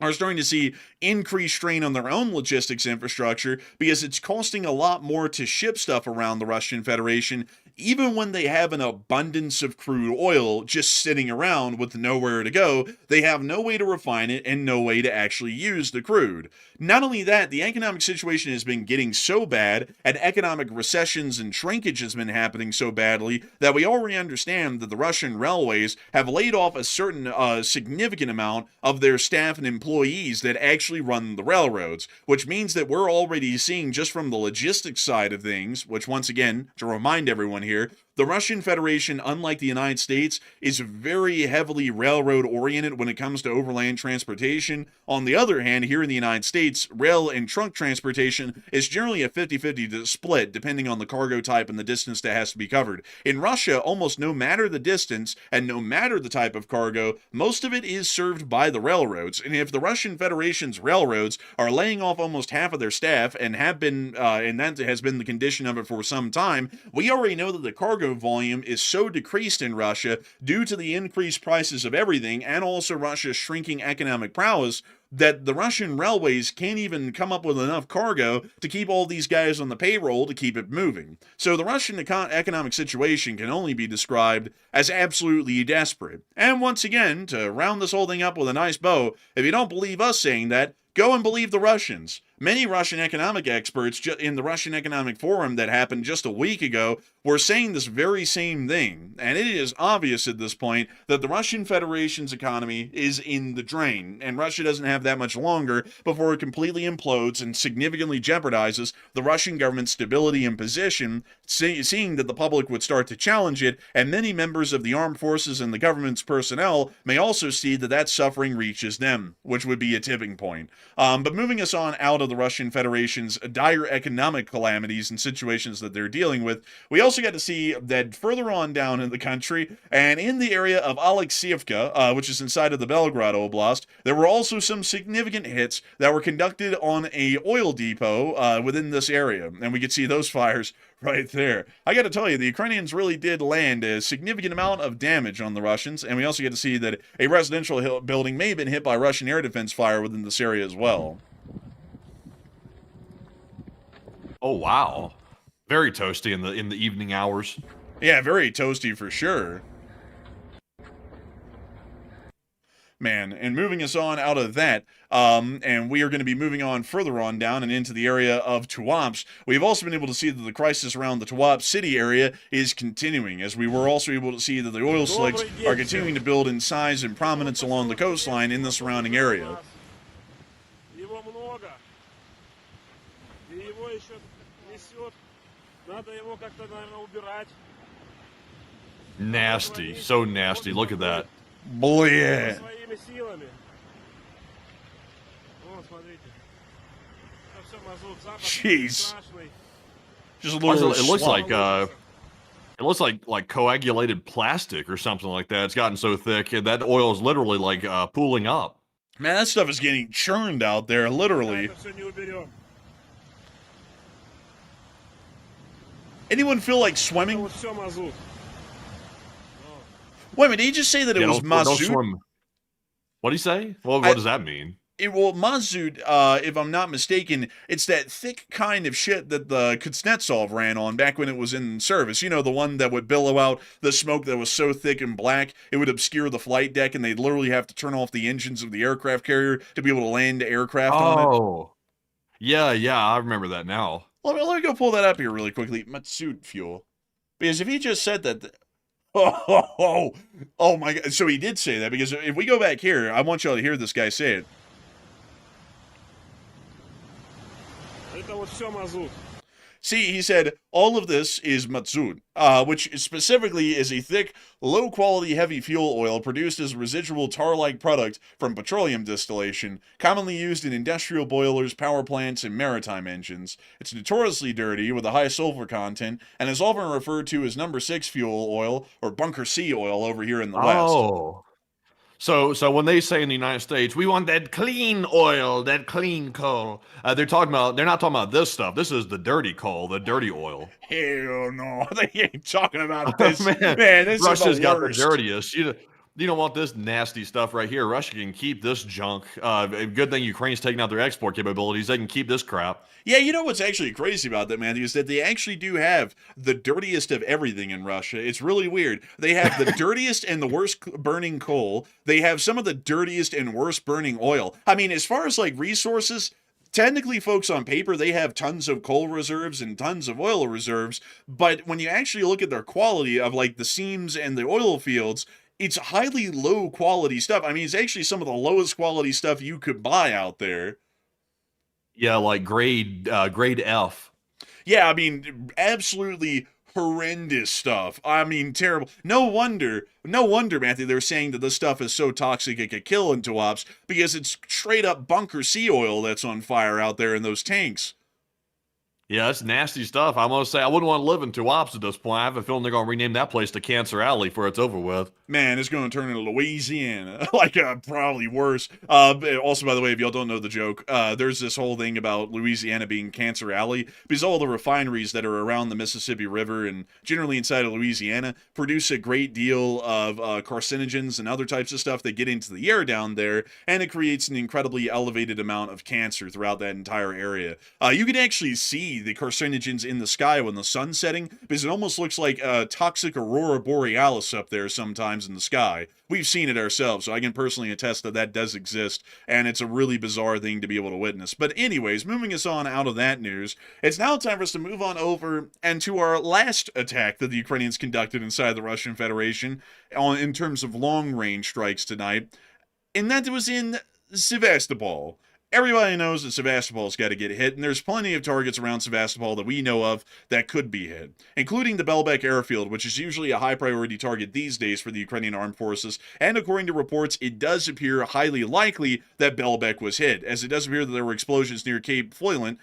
are starting to see increased strain on their own logistics infrastructure because it's costing a lot more to ship stuff around the Russian Federation, even when they have an abundance of crude oil just sitting around with nowhere to go. They have no way to refine it and no way to actually use the crude. Not only that, the economic situation has been getting so bad, and economic recessions and shrinkage has been happening so badly, that we already understand that the Russian railways have laid off a certain significant amount of their staff and employees that actually run the railroads, which means that we're already seeing, just from the logistics side of things, which once again, to remind everyone here, the Russian Federation, unlike the United States, is very heavily railroad oriented when it comes to overland transportation. On the other hand, here in the United States, rail and trunk transportation is generally a 50-50 split depending on the cargo type and the distance that has to be covered. In Russia, almost no matter the distance and no matter the type of cargo, most of it is served by the railroads. And if the Russian Federation's railroads are laying off almost half of their staff and have been, and that has been the condition of it for some time, we already know that the cargo volume is so decreased in Russia due to the increased prices of everything and also Russia's shrinking economic prowess that the Russian railways can't even come up with enough cargo to keep all these guys on the payroll to keep it moving. So the Russian economic situation can only be described as absolutely desperate. And once again, to round this whole thing up with a nice bow, if you don't believe us saying that, go and believe the Russians. Many Russian economic experts in the Russian Economic Forum that happened just a week ago were saying this very same thing, and it is obvious at this point that the Russian Federation's economy is in the drain, and Russia doesn't have that much longer before it completely implodes and significantly jeopardizes the Russian government's stability and position, seeing that the public would start to challenge it, and many members of the armed forces and the government's personnel may also see that that suffering reaches them, which would be a tipping point. But moving us on out of the Russian Federation's dire economic calamities and situations that they're dealing with, we also got to see that further on down in the country and in the area of Alexievka, which is inside of the Belgrade Oblast, there were also some significant hits that were conducted on a oil depot within this area, and we could see those fires right there. I got to tell you, the Ukrainians really did land a significant amount of damage on the Russians, and we also get to see that a residential building may have been hit by Russian air defense fire within this area as well. Oh wow, very toasty in the evening hours. Yeah, very toasty for sure. Man, and moving us on out of that, and we are going to be moving on further on down and into the area of Tuapse. We've also been able to see that the crisis around the Tuapse city area is continuing, as we were also able to see that the oil slicks are continuing to build in size and prominence along the coastline in the surrounding area. Nasty. So nasty. Look at that. Bleh. Своими силами. Вон, смотрите. Это всё мазут, запах Jeez. страшный. Just a Plus, little it looks slump. like coagulated plastic or something like that. It's gotten so thick, and that oil is literally like pooling up. Man, that stuff is getting churned out there, literally. Это всё не уберем. Anyone feel like Это swimming? вот всё мазут. Wait a minute, did he just say that it Yeah, was don't mazut? swim. What do you say? Well, what does that mean? Well, mazut, if I'm not mistaken, it's that thick kind of shit that the Kuznetsov ran on back when it was in service. You know, the one that would billow out the smoke that was so thick and black, it would obscure the flight deck, and they'd literally have to turn off the engines of the aircraft carrier to be able to land aircraft on it. Oh. Yeah, I remember that now. Let me go pull that up here really quickly. Matsud fuel. Because if he just said that... Oh my God. So he did say that, because if we go back here, I want y'all to hear this guy say it. Это вот всё мазут. See, he said, all of this is matsud, which specifically is a thick, low-quality heavy fuel oil produced as a residual tar-like product from petroleum distillation, commonly used in industrial boilers, power plants, and maritime engines. It's notoriously dirty, with a high sulfur content, and is often referred to as number 6 fuel oil, or bunker C oil over here in the West. Oh. So when they say in the United States, we want that clean oil, that clean coal, they're not talking about this stuff. This is the dirty coal, the dirty oil. Hell no, they ain't talking about this. Man, This Russia's is the got the worst. dirtiest. You don't want this nasty stuff right here. Russia can keep this junk. Good thing Ukraine's taking out their export capabilities. They can keep this crap. Yeah, you know what's actually crazy about that, Matthew, is that they actually do have the dirtiest of everything in Russia. It's really weird. They have the dirtiest and the worst burning coal. They have some of the dirtiest and worst burning oil. I mean, as far as like resources, technically, folks, on paper, they have tons of coal reserves and tons of oil reserves. But when you actually look at their quality of like the seams and the oil fields, it's highly low quality stuff. I mean, it's actually some of the lowest quality stuff you could buy out there. Yeah, like grade F. Yeah, I mean, absolutely horrendous stuff. I mean, terrible. No wonder, Matthew, they're saying that this stuff is so toxic it could kill into ops, because it's straight up bunker C oil that's on fire out there in those tanks. Yeah, that's nasty stuff. I'm going to say I wouldn't want to live in Tuaps at this point. I have a feeling they're going to rename that place to Cancer Alley before it's over with. Man, it's going to turn into Louisiana. Like, probably worse. Also, by the way, if y'all don't know the joke, there's this whole thing about Louisiana being Cancer Alley, because all the refineries that are around the Mississippi River and generally inside of Louisiana produce a great deal of carcinogens and other types of stuff that get into the air down there, and it creates an incredibly elevated amount of cancer throughout that entire area. You can actually see the carcinogens in the sky when the sun's setting, because it almost looks like a toxic aurora borealis up there sometimes in the sky. We've seen it ourselves, so I can personally attest that that does exist, and it's a really bizarre thing to be able to witness. But anyways, moving us on out of that news, it's now time for us to move on over and to our last attack that the Ukrainians conducted inside the Russian Federation in terms of long-range strikes tonight, and that was in Sevastopol. Everybody knows that Sevastopol's got to get hit, and there's plenty of targets around Sevastopol that we know of that could be hit, including the Belbek airfield, which is usually a high-priority target these days for the Ukrainian armed forces, and according to reports, it does appear highly likely that Belbek was hit, as it does appear that there were explosions near Cape Foylant,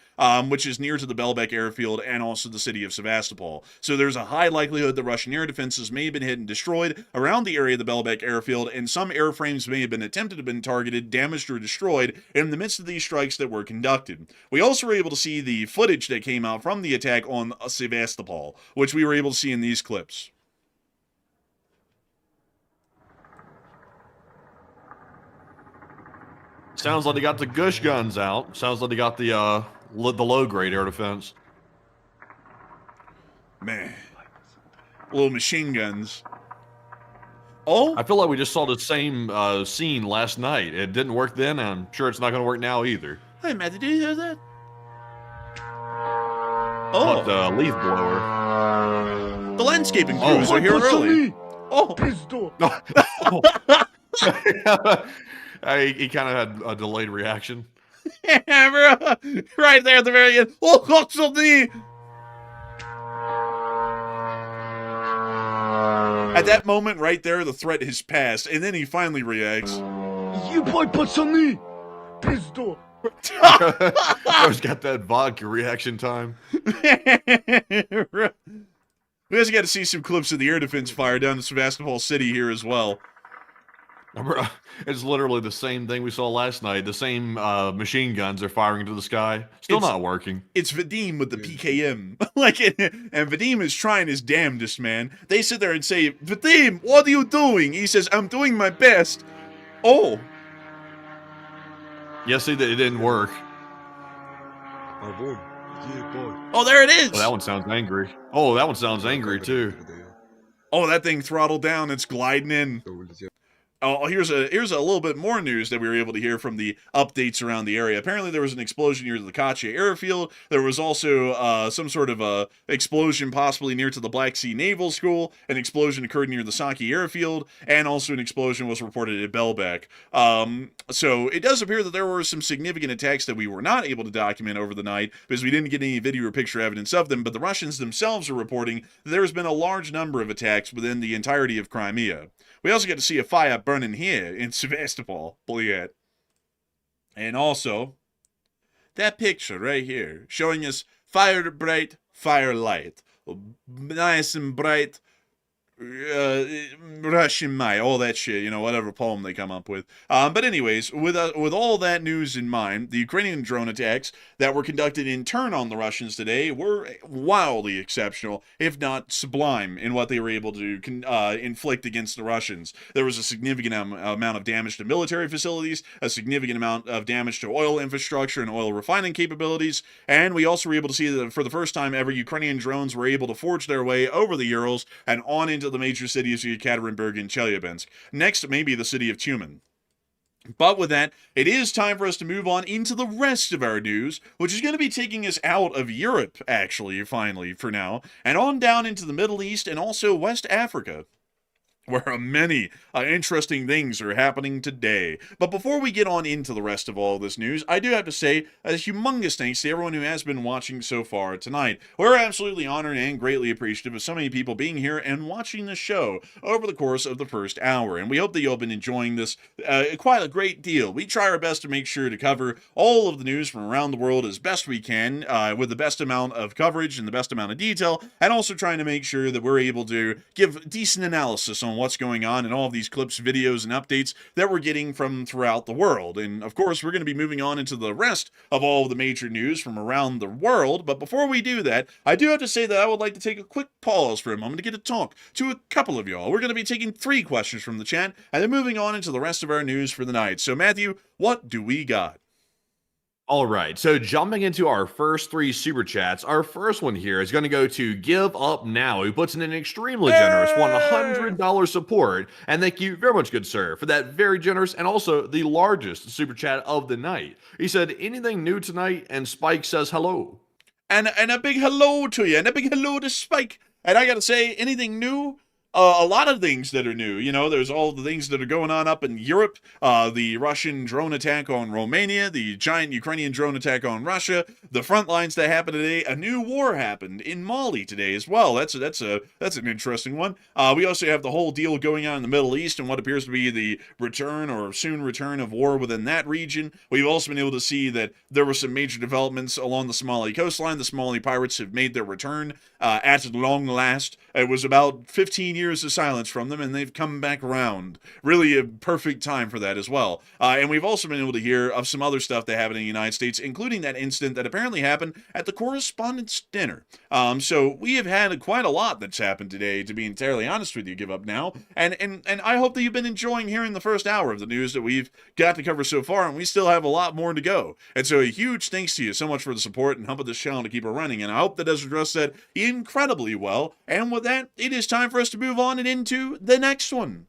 which is near to the Belbek airfield and also the city of Sevastopol. So there's a high likelihood that Russian air defenses may have been hit and destroyed around the area of the Belbek airfield, and some airframes may have been attempted to have been targeted, damaged, or destroyed in the midst of these strikes that were conducted. We also were able to see the footage that came out from the attack on Sevastopol, which we were able to see in these clips. Sounds like they got the gush guns out. Sounds like they got the low-grade air defense. Man. Little machine guns. Oh? I feel like we just saw the same scene last night. It didn't work then, and I'm sure it's not going to work now either. Hey, Matthew, did you hear that? Oh. What, the leaf blower? The landscaping crews are here early. Oh. He kind of had a delayed reaction. Yeah, bro. Right there at the very end. Oh, what's up, At that moment right there, the threat has passed, and then he finally reacts. Ебать, пацаны! Пизду! Bro's got that vodka reaction time. We also got to see some clips of the air defense fire down in Sevastopol City here as well. It's literally the same thing we saw last night. The same machine guns are firing into the sky. Still not working. It's Vadim with the PKM. And Vadim is trying his damnedest, man. They sit there and say, Vadim, what are you doing? He says, I'm doing my best. Oh. Yeah, see, it didn't work. А вон, ебать. Oh, there it is. Oh, that one sounds angry. Oh, that one sounds angry, too. Oh, that thing throttled down. It's gliding in. Oh, here's a little bit more news that we were able to hear from the updates around the area. Apparently, there was an explosion near the Galati airfield. There was also some sort of explosion possibly near to the Black Sea Naval School. An explosion occurred near the Saki airfield, and also an explosion was reported at Belbek. So it does appear that there were some significant attacks that we were not able to document over the night because we didn't get any video or picture evidence of them. But the Russians themselves are reporting that there has been a large number of attacks within the entirety of Crimea. We also get to see a fire burning here in Sevastopol, Blyat. And also, that picture right here, showing us fire bright, fire light. Nice and bright, Russian Mai, all that shit, you know, whatever poem they come up with. But anyways, with all that news in mind, the Ukrainian drone attacks that were conducted in turn on the Russians today were wildly exceptional, if not sublime, in what they were able to inflict against the Russians. There was a significant amount of damage to military facilities, a significant amount of damage to oil infrastructure and oil refining capabilities, and we also were able to see that for the first time ever, Ukrainian drones were able to forge their way over the Urals and on into the major cities of Yekaterinburg and Chelyabinsk. Next, maybe the city of Tyumen. But with that, it is time for us to move on into the rest of our news, which is going to be taking us out of Europe, actually, finally, for now, and on down into the Middle East and also West Africa, where many interesting things are happening today. But before we get on into the rest of all this news, I do have to say a humongous thanks to everyone who has been watching so far tonight. We're absolutely honored and greatly appreciative of so many people being here and watching the show over the course of the first hour, and we hope that you'll have been enjoying this quite a great deal. We try our best to make sure to cover all of the news from around the world as best we can, with the best amount of coverage and the best amount of detail, and also trying to make sure that we're able to give decent analysis on what's going on in all of these clips, videos, and updates that we're getting from throughout the world. And of course, we're going to be moving on into the rest of all of the major news from around the world. But before we do that, I do have to say that I would like to take a quick pause for a moment to get to talk to a couple of y'all. We're going to be taking 3 questions from the chat and then moving on into the rest of our news for the night. So Matthew, what do we got? All right, so jumping into our first 3 super chats, our first one here is going to go to Give Up Now, who puts in an extremely generous $100 support. And thank you very much, good sir, for that very generous and also the largest super chat of the night. He said, anything new tonight? And Spike says hello. And a big hello to you, and a big hello to Spike. And I got to say, anything new? A lot of things that are new. You know, there's all the things that are going on up in Europe. The Russian drone attack on Romania, the giant Ukrainian drone attack on Russia, the front lines that happened today. A new war happened in Mali today as well. That's an interesting one. We also have the whole deal going on in the Middle East and what appears to be the return or soon return of war within that region. We've also been able to see that there were some major developments along the Somali coastline. The Somali pirates have made their return at long last. It was about 15 years of silence from them, and they've come back around. Really a perfect time for that as well. And we've also been able to hear of some other stuff that happened in the United States, including that incident that apparently happened at the Correspondents' Dinner. So we have had quite a lot that's happened today, to be entirely honest with you, Give Up Now. And I hope that you've been enjoying hearing the first hour of the news that we've got to cover so far, and we still have a lot more to go. And so a huge thanks to you so much for the support and helping this channel to keep it running. And I hope that does address that incredibly well. And with that, it is time for us to move on and into the next one.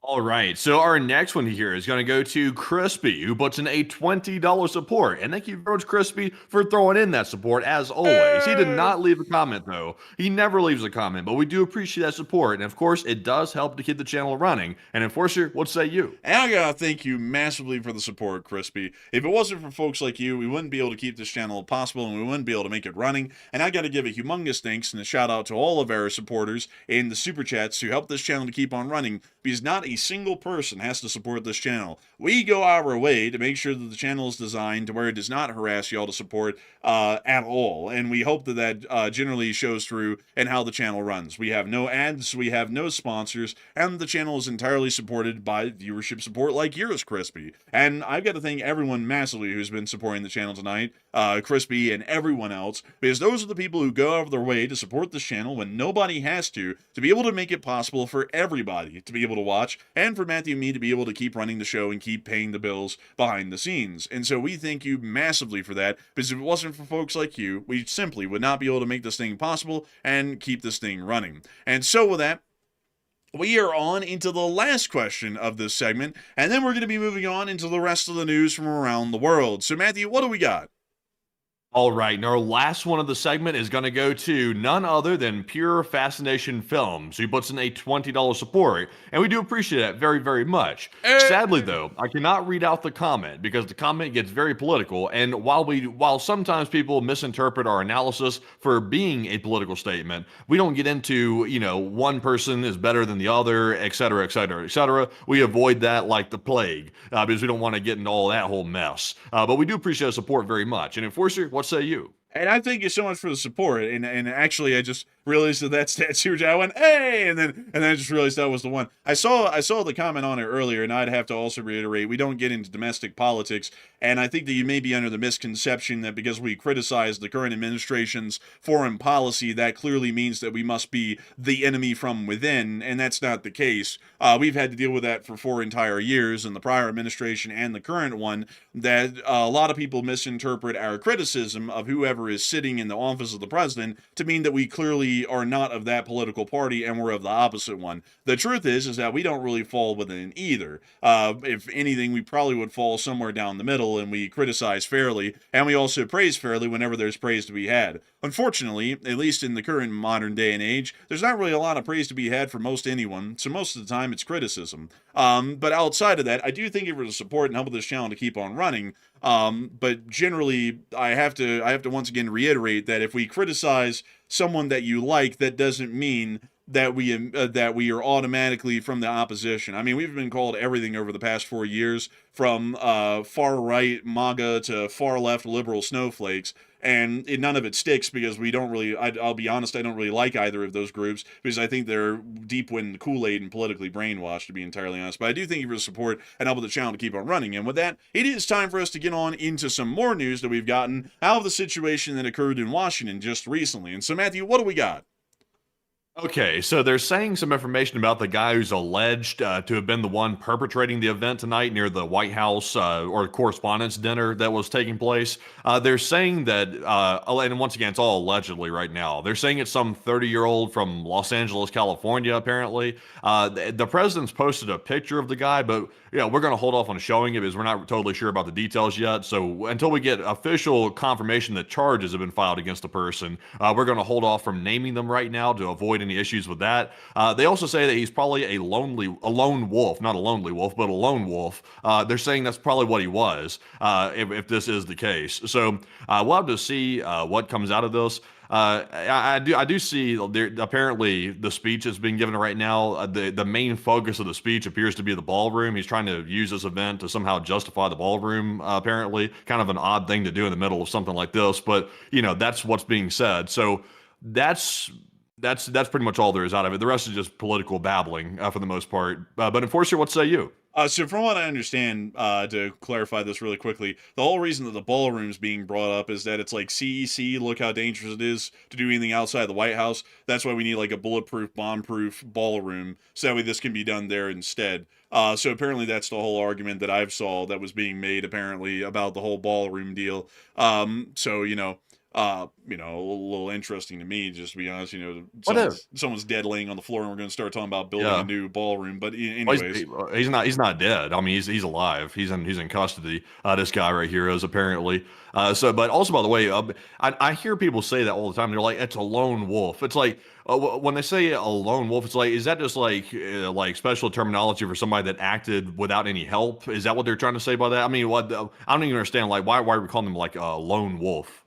All right, so our next one here is going to go to Crispy, who puts in a $20 support. And thank you very much, Crispy, for throwing in that support as always. He did not leave a comment, though. He never leaves a comment, but we do appreciate that support. And of course, it does help to keep the channel running. And Enforcer, what say you? And I gotta thank you massively for the support, Crispy. If it wasn't for folks like you, we wouldn't be able to keep this channel possible and we wouldn't be able to make it running. And I gotta give a humongous thanks and a shout out to all of our supporters in the super chats who help this channel to keep on running, because not a single person has to support this channel. We go our way to make sure that the channel is designed to where it does not harass y'all to support at all. And we hope that that generally shows through in how the channel runs. We have no ads, we have no sponsors, and the channel is entirely supported by viewership support like yours, Crispy. And I've got to thank everyone massively who's been supporting the channel tonight, Crispy and everyone else, because those are the people who go out of their way to support this channel when nobody has to be able to make it possible for everybody to be able to watch, and for Matthew and me to be able to keep running the show and keep paying the bills behind the scenes. And so we thank you massively for that, because if it wasn't for folks like you, we simply would not be able to make this thing possible and keep this thing running. And so with that, we are on into the last question of this segment, and then we're going to be moving on into the rest of the news from around the world. So Matthew, what do we got? All right, and our last one of the segment is going to go to none other than Pure Fascination Films, who puts in a $20 support, and we do appreciate that very, very much. Sadly, though, I cannot read out the comment because the comment gets very political, and while sometimes people misinterpret our analysis for being a political statement, we don't get into, one person is better than the other, et cetera, et cetera, et cetera. We avoid that like the plague because we don't want to get into all that whole mess. But we do appreciate the support very much. And Enforcer, what say you? And I thank you so much for the support. And actually, I just realized that stat huge. I went, hey, and then I just realized that was the one. I saw the comment on it earlier, and I'd have to also reiterate, we don't get into domestic politics. And I think that you may be under the misconception that because we criticize the current administration's foreign policy, that clearly means that we must be the enemy from within, and that's not the case. We've had to deal with that for 4 entire years, in the prior administration and the current one, that a lot of people misinterpret our criticism of whoever is sitting in the office of the president to mean that we clearly are not of that political party and we're of the opposite one. The truth is that we don't really fall within either. If anything, we probably would fall somewhere down the middle, and we criticize fairly, and we also praise fairly whenever there's praise to be had. Unfortunately, at least in the current modern day and age, there's not really a lot of praise to be had for most anyone, so most of the time it's criticism. But outside of that, I do thank you for the support and help this channel to keep on running. But generally, I have to once again reiterate that if we criticize someone that you like, that doesn't mean that we are automatically from the opposition. I mean, we've been called everything over the past 4 years, from far right MAGA to far left liberal snowflakes, and none of it sticks because we don't really. I'll be honest, I don't really like either of those groups because I think they're deep in the Kool-Aid and politically brainwashed, to be entirely honest. But I do thank you for the support and help the channel to keep on running. And with that, it is time for us to get on into some more news that we've gotten out of the situation that occurred in Washington just recently. And so, Matthew, what do we got? Okay, so they're saying some information about the guy who's alleged to have been the one perpetrating the event tonight near the White House or Correspondents' Dinner that was taking place. They're saying that, and once again, it's all allegedly right now. They're saying it's some 30-year-old from Los Angeles, California, apparently. The president's posted a picture of the guy, but we're going to hold off on showing it because we're not totally sure about the details yet. So until we get official confirmation that charges have been filed against the person, we're going to hold off from naming them right now to avoid any issues with that. They also say that he's probably a lone wolf, not a lonely wolf, but a lone wolf. They're saying that's probably what he was, if this is the case. So we'll have to see what comes out of this. I do see there, apparently the speech that's being given right now, the main focus of the speech appears to be the ballroom. He's trying to use this event to somehow justify the ballroom, apparently. Kind of an odd thing to do in the middle of something like this, but that's what's being said. So that's pretty much all there is out of it. The rest is just political babbling for the most part. But Enforcer, what say you? So from what I understand, to clarify this really quickly, the whole reason that the ballroom's being brought up is that it's like CEC, look how dangerous it is to do anything outside the White House. That's why we need like a bulletproof, bomb-proof ballroom, so that way this can be done there instead. So apparently that's the whole argument that I've saw that was being made apparently about the whole ballroom deal. A little interesting to me, just to be honest. What if? Someone's dead laying on the floor, and we're going to start talking about building a Yeah. new ballroom. But Well, anyways, he's not dead. I mean, he's alive. He's in custody. This guy right here is apparently. But also, by the way, I hear people say that all the time. They're like, it's a lone wolf. It's like when they say a lone wolf, it's like, is that just like special terminology for somebody that acted without any help? Is that what they're trying to say by that? I mean, I don't even understand. Like, why are we calling them like a lone wolf?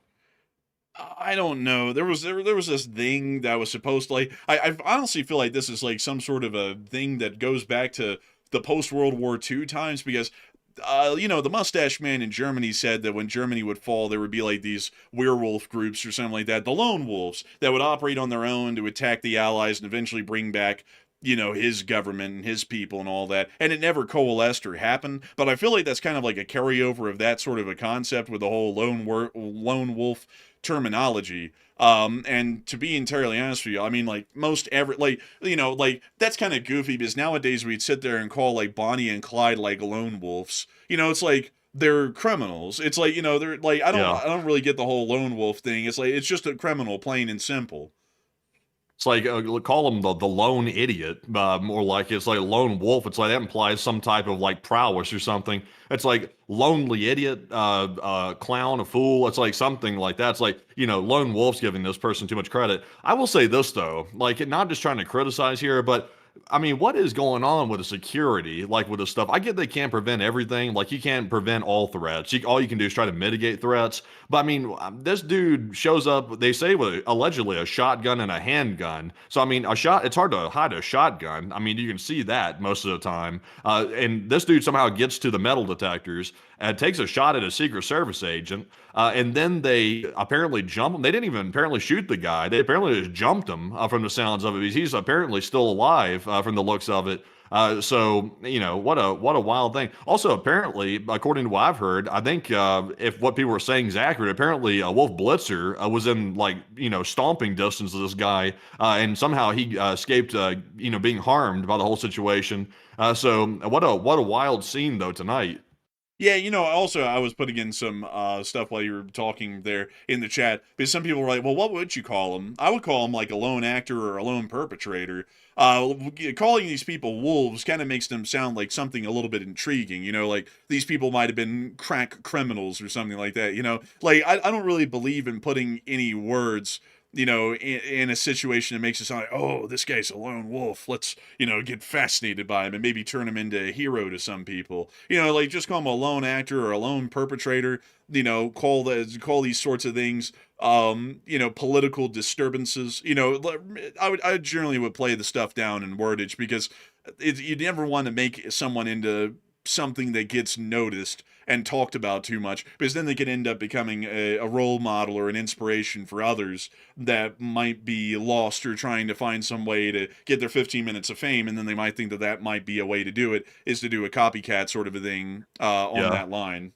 I don't know. There was this thing that was supposed to, like, I honestly feel like this is like some sort of a thing that goes back to the post World War II times, because the mustache man in Germany said that when Germany would fall, there would be like these werewolf groups or something like that, the lone wolves that would operate on their own to attack the Allies and eventually bring back, his government and his people and all that. And it never coalesced or happened. But I feel like that's kind of like a carryover of that sort of a concept with the whole lone wolf terminology. And to be entirely honest with you, I mean, like that's kind of goofy, because nowadays we'd sit there and call like Bonnie and Clyde like lone wolves. It's like they're criminals. It's like, they're like, Yeah. I don't really get the whole lone wolf thing. It's like, it's just a criminal, plain and simple. It's like call him the lone idiot, more like it's like a lone wolf. It's like that implies some type of like prowess or something. It's like lonely idiot, clown, a fool. It's like something like that. It's like, lone wolf's giving this person too much credit. I will say this though, like not just trying to criticize here, but I mean, what is going on with the security, like with this stuff? I get they can't prevent everything. Like you can't prevent all threats. All you can do is try to mitigate threats. But I mean, this dude shows up, they say with allegedly a shotgun and a handgun. So I mean, it's hard to hide a shotgun. I mean, you can see that most of the time. And this dude somehow gets to the metal detectors and takes a shot at a Secret Service agent. And then they apparently jump him. They didn't even apparently shoot the guy. They apparently just jumped him from the sounds of it, because he's apparently still alive from the looks of it. So what a wild thing. Also, apparently, according to what I've heard, I think if what people were saying is accurate, apparently Wolf Blitzer was in stomping distance of this guy, and somehow he escaped being harmed by the whole situation. So what a wild scene though tonight. Yeah, also I was putting in some stuff while you were talking there in the chat, because some people were like, well, what would you call him? I would call him like a lone actor or a lone perpetrator. Calling these people wolves kind of makes them sound like something a little bit intriguing, like these people might have been crack criminals or something like that, Like, I don't really believe in putting any words in a situation that makes it sound like, oh, this guy's a lone wolf. Let's, get fascinated by him and maybe turn him into a hero to some people. Like just call him a lone actor or a lone perpetrator. Call these sorts of things, political disturbances. I generally would play the stuff down in wordage, because you never want to make someone into something that gets noticed and talked about too much, because then they could end up becoming a role model or an inspiration for others that might be lost or trying to find some way to get their 15 minutes of fame, and then they might think that might be a way to do it, is to do a copycat sort of a thing on that line.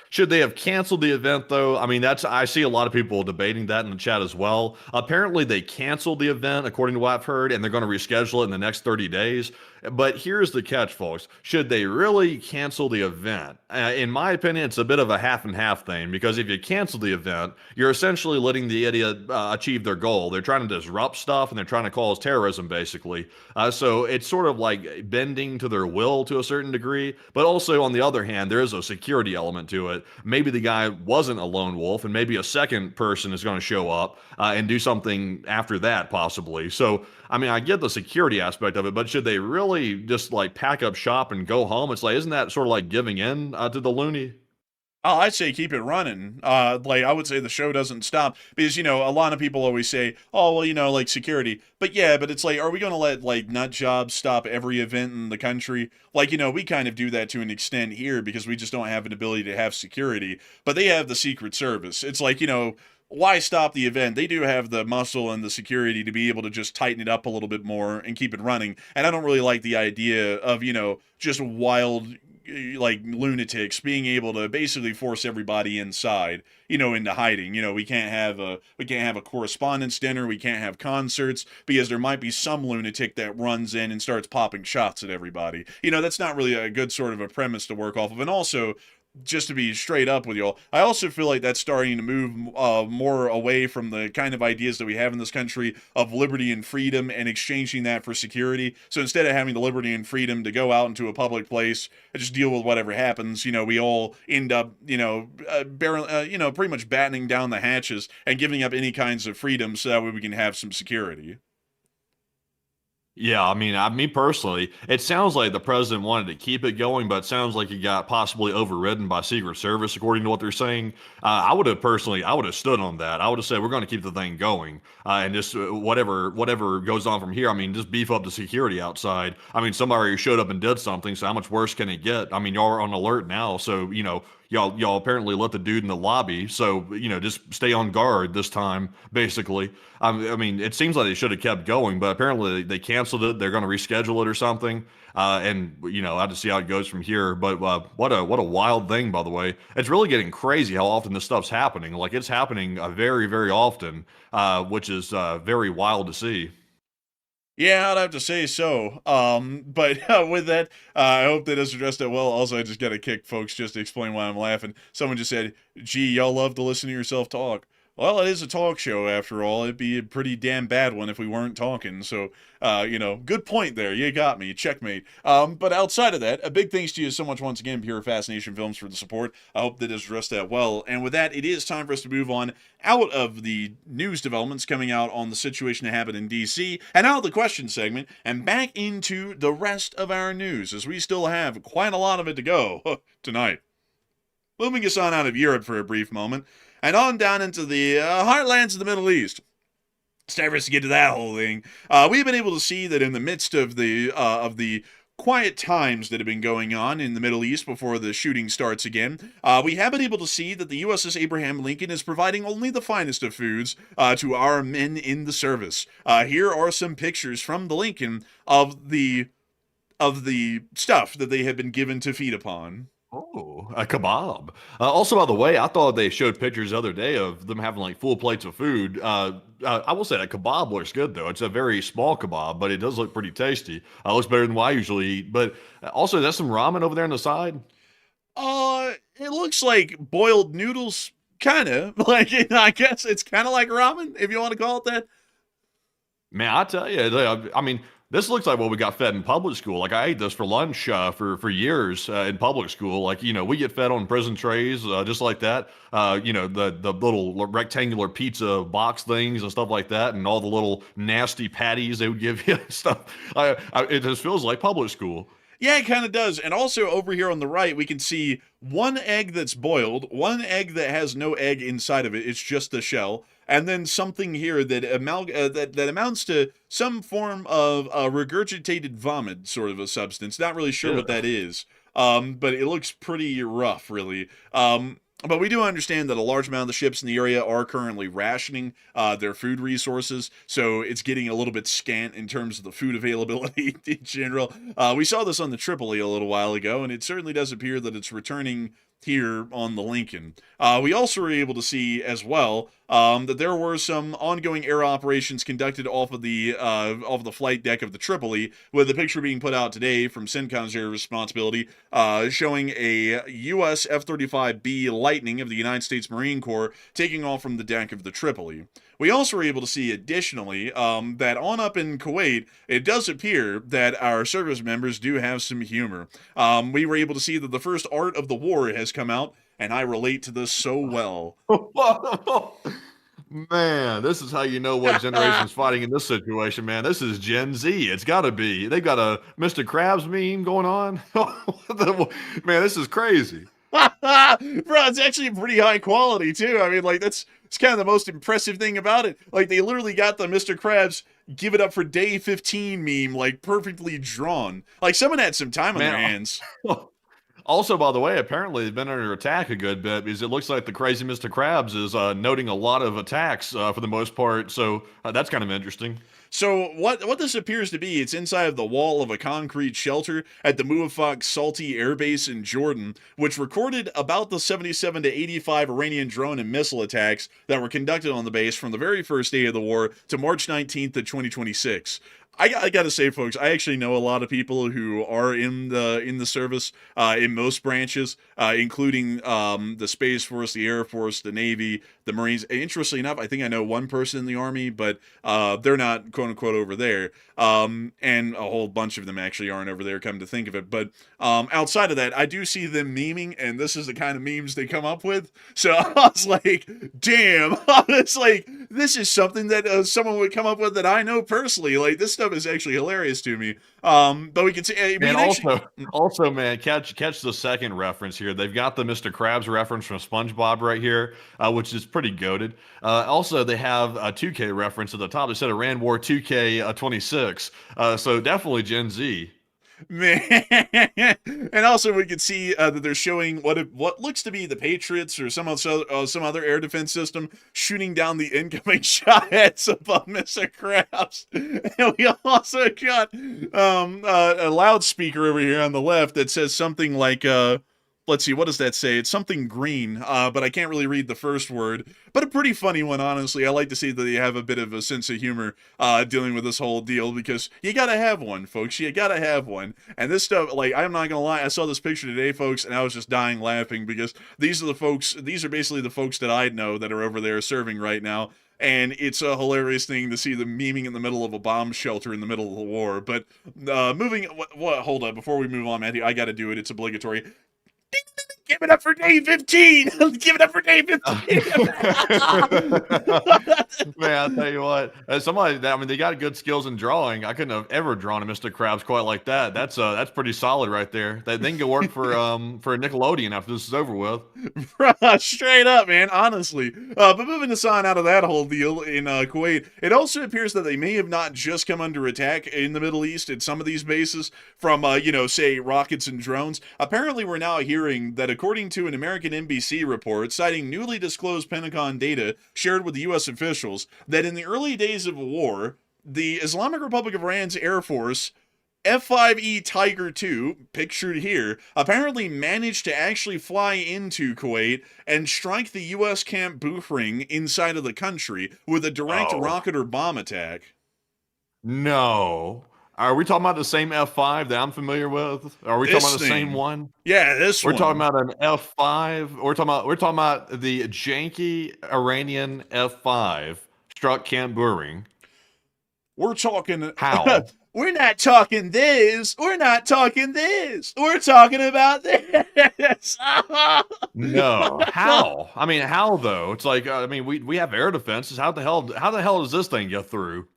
Should they have canceled the event though? I mean, I see a lot of people debating that in the chat as well. Apparently they canceled the event according to what I've heard, and they're going to reschedule it in the next 30 days. But here's the catch, folks. Should they really cancel the event? In my opinion, it's a bit of a half and half thing, because if you cancel the event, you're essentially letting the idiot achieve their goal. They're trying to disrupt stuff, and they're trying to cause terrorism, basically. So it's sort of like bending to their will to a certain degree. But also, on the other hand, there is a security element to it. Maybe the guy wasn't a lone wolf, and maybe a second person is going to show up and do something after that, possibly. So, I mean, I get the security aspect of it, but should they really just like pack up shop and go home? It's like, isn't that sort of like giving in to the loony? Oh, I'd say keep it running. Like, I would say the show doesn't stop, because, a lot of people always say, oh, well, like security. But yeah, but it's like, are we going to let like nut jobs stop every event in the country? Like, we kind of do that to an extent here, because we just don't have an ability to have security, but they have the Secret Service. It's like, why stop the event? They do have the muscle and the security to be able to just tighten it up a little bit more and keep it running. And I don't really like the idea of, just wild, like lunatics being able to basically force everybody inside, into hiding. We can't have a correspondence dinner. We can't have concerts, because there might be some lunatic that runs in and starts popping shots at everybody. That's not really a good sort of a premise to work off of. And also, just to be straight up with y'all, I also feel like that's starting to move more away from the kind of ideas that we have in this country of liberty and freedom and exchanging that for security. So instead of having the liberty and freedom to go out into a public place and just deal with whatever happens, we all end up, pretty much battening down the hatches and giving up any kinds of freedom so that way we can have some security. Yeah, I mean, me personally, it sounds like the president wanted to keep it going, but it sounds like he got possibly overridden by Secret Service, according to what they're saying. I would have stood on that. I would have said we're going to keep the thing going, and just whatever goes on from here. I mean, just beef up the security outside. I mean, somebody showed up and did something, so how much worse can it get? I mean, y'all are on alert now, so y'all apparently let the dude in the lobby, so just stay on guard this time, basically. I mean, it seems like they should have kept going, but apparently they canceled it. They're going to reschedule it or something, and I have to see how it goes from here. But what a wild thing, by the way. It's really getting crazy how often this stuff's happening. Like, it's happening very, very often, which is very wild to see. Yeah, I'd have to say so. But with that, I hope that has addressed that well. Also, I just got to kick folks just to explain why I'm laughing. Someone just said, gee, y'all love to listen to yourself talk. Well, it is a talk show after all. It'd be a pretty damn bad one if we weren't talking. So, good point there. You got me. Checkmate. But outside of that, a big thanks to you so much once again, Pure Fascination Films, for the support. I hope that has addressed that well. And with that, it is time for us to move on out of the news developments coming out on the situation that happened in D.C. and out of the question segment and back into the rest of our news, as we still have quite a lot of it to go tonight. Moving us on out of Europe for a brief moment, and on down into the heartlands of the Middle East. It's time for us to get to that whole thing. We've been able to see that in the midst of the quiet times that have been going on in the Middle East before the shooting starts again, we have been able to see that the USS Abraham Lincoln is providing only the finest of foods to our men in the service. Here are some pictures from the Lincoln of the stuff that they have been given to feed upon. Oh, a kebab. Also, by the way, I thought they showed pictures the other day of them having like full plates of food. I will say that kebab looks good though. It's a very small kebab, but it does look pretty tasty. Looks better than what I usually eat. But also, there's some ramen over there on the side. It looks like boiled noodles, kind of. Like, I guess it's kind of like ramen, if you want to call it that. Man, I tell you, I mean, this looks like what we got fed in public school. Like, I ate this for lunch for years in public school. Like, we get fed on prison trays just like that. The little rectangular pizza box things and stuff like that, and all the little nasty patties they would give you and stuff. It just feels like public school. Yeah, it kind of does. And also over here on the right, we can see one egg that's boiled, one egg that has no egg inside of it. It's just the shell. And then something here that that amounts to some form of regurgitated vomit, sort of a substance. Not really sure what that is, but it looks pretty rough, really. But we do understand that a large amount of the ships in the area are currently rationing their food resources, so it's getting a little bit scant in terms of the food availability in general. We saw this on the Tripoli a little while ago, and it certainly does appear that it's returning here on the Lincoln. We also were able to see as well that there were some ongoing air operations conducted off of the flight deck of the Tripoli, with a picture being put out today from CENTCOM's Air Responsibility showing a U.S. F-35B Lightning of the United States Marine Corps taking off from the deck of the Tripoli. We also were able to see, additionally, that on up in Kuwait, it does appear that our service members do have some humor. We were able to see that the first art of the war has come out, and I relate to this so well. Man, this is how you know what generation's fighting in this situation, man. This is Gen Z. It's got to be. They've got a Mr. Krabs meme going on. Man, this is crazy. Bro, it's actually pretty high quality, too. I mean, like, it's kind of the most impressive thing about it. Like, they literally got the Mr. Krabs give it up for day 15 meme, like, perfectly drawn. Like, someone had some time on their hands. Also, by the way, apparently they've been under attack a good bit, because it looks like the crazy Mr. Krabs is noting a lot of attacks for the most part. So that's kind of interesting. So what this appears to be, it's inside of the wall of a concrete shelter at the Muwafaq Salti Air Base in Jordan, which recorded about the 77 to 85 Iranian drone and missile attacks that were conducted on the base from the very first day of the war to March 19th of 2026. I gotta say, folks, I actually know a lot of people who are in the service, in most branches, including the Space Force, the Air Force, the Navy, the Marines. Interestingly enough, I think I know one person in the Army, but they're not quote unquote over there. And a whole bunch of them actually aren't over there, come to think of it. But outside of that, I do see them memeing, and this is the kind of memes they come up with. So I was like, damn, it's like, this is something that someone would come up with that I know personally. Like, this stuff is actually hilarious to me. But we can see, also, man, catch the second reference here. They've got the Mr. Krabs reference from SpongeBob right here, which is pretty goated. Also, they have a 2K reference at the top. They said Iran War 2K 26. So definitely Gen Z. Man, and also we can see that they're showing what looks to be the Patriots or some other air defense system shooting down the incoming shotheads above Mr. Krabs. And we also got a loudspeaker over here on the left that says something like let's see, what does that say? It's something green, but I can't really read the first word. But a pretty funny one, honestly. I like to see that they have a bit of a sense of humor dealing with this whole deal, because you gotta have one, folks. You gotta have one. And this stuff, like, I'm not gonna lie, I saw this picture today, folks, and I was just dying laughing, because these are basically the folks that I know that are over there serving right now. And it's a hilarious thing to see them memeing in the middle of a bomb shelter in the middle of the war. But hold up, before we move on, Matthew, I gotta do it. It's obligatory. Give it up for day 15. Give it up for day 15. Man, I'll tell you what. They got good skills in drawing. I couldn't have ever drawn a Mr. Krabs quite like that. That's pretty solid right there. They can go work for a Nickelodeon after this is over with. Straight up, man. Honestly. But moving us on out of that whole deal in Kuwait, it also appears that they may have not just come under attack in the Middle East at some of these bases from, say, rockets and drones. Apparently, we're now hearing that, according to an American NBC report citing newly disclosed Pentagon data shared with U.S. officials, that in the early days of the war, the Islamic Republic of Iran's Air Force F-5E Tiger II, pictured here, apparently managed to actually fly into Kuwait and strike the U.S. Camp Buhring inside of the country with a direct rocket or bomb attack. No. Are we talking about the same F5 that I'm familiar with? Are we talking about the same one? Yeah, this We're one. talking about an F5. We're talking about the janky Iranian F5 struck Camp Buhring. We're talking how? We're not talking this. We're not talking this. We're talking about this. No. How? I mean, how though? It's like we have air defenses. How the hell does this thing get through?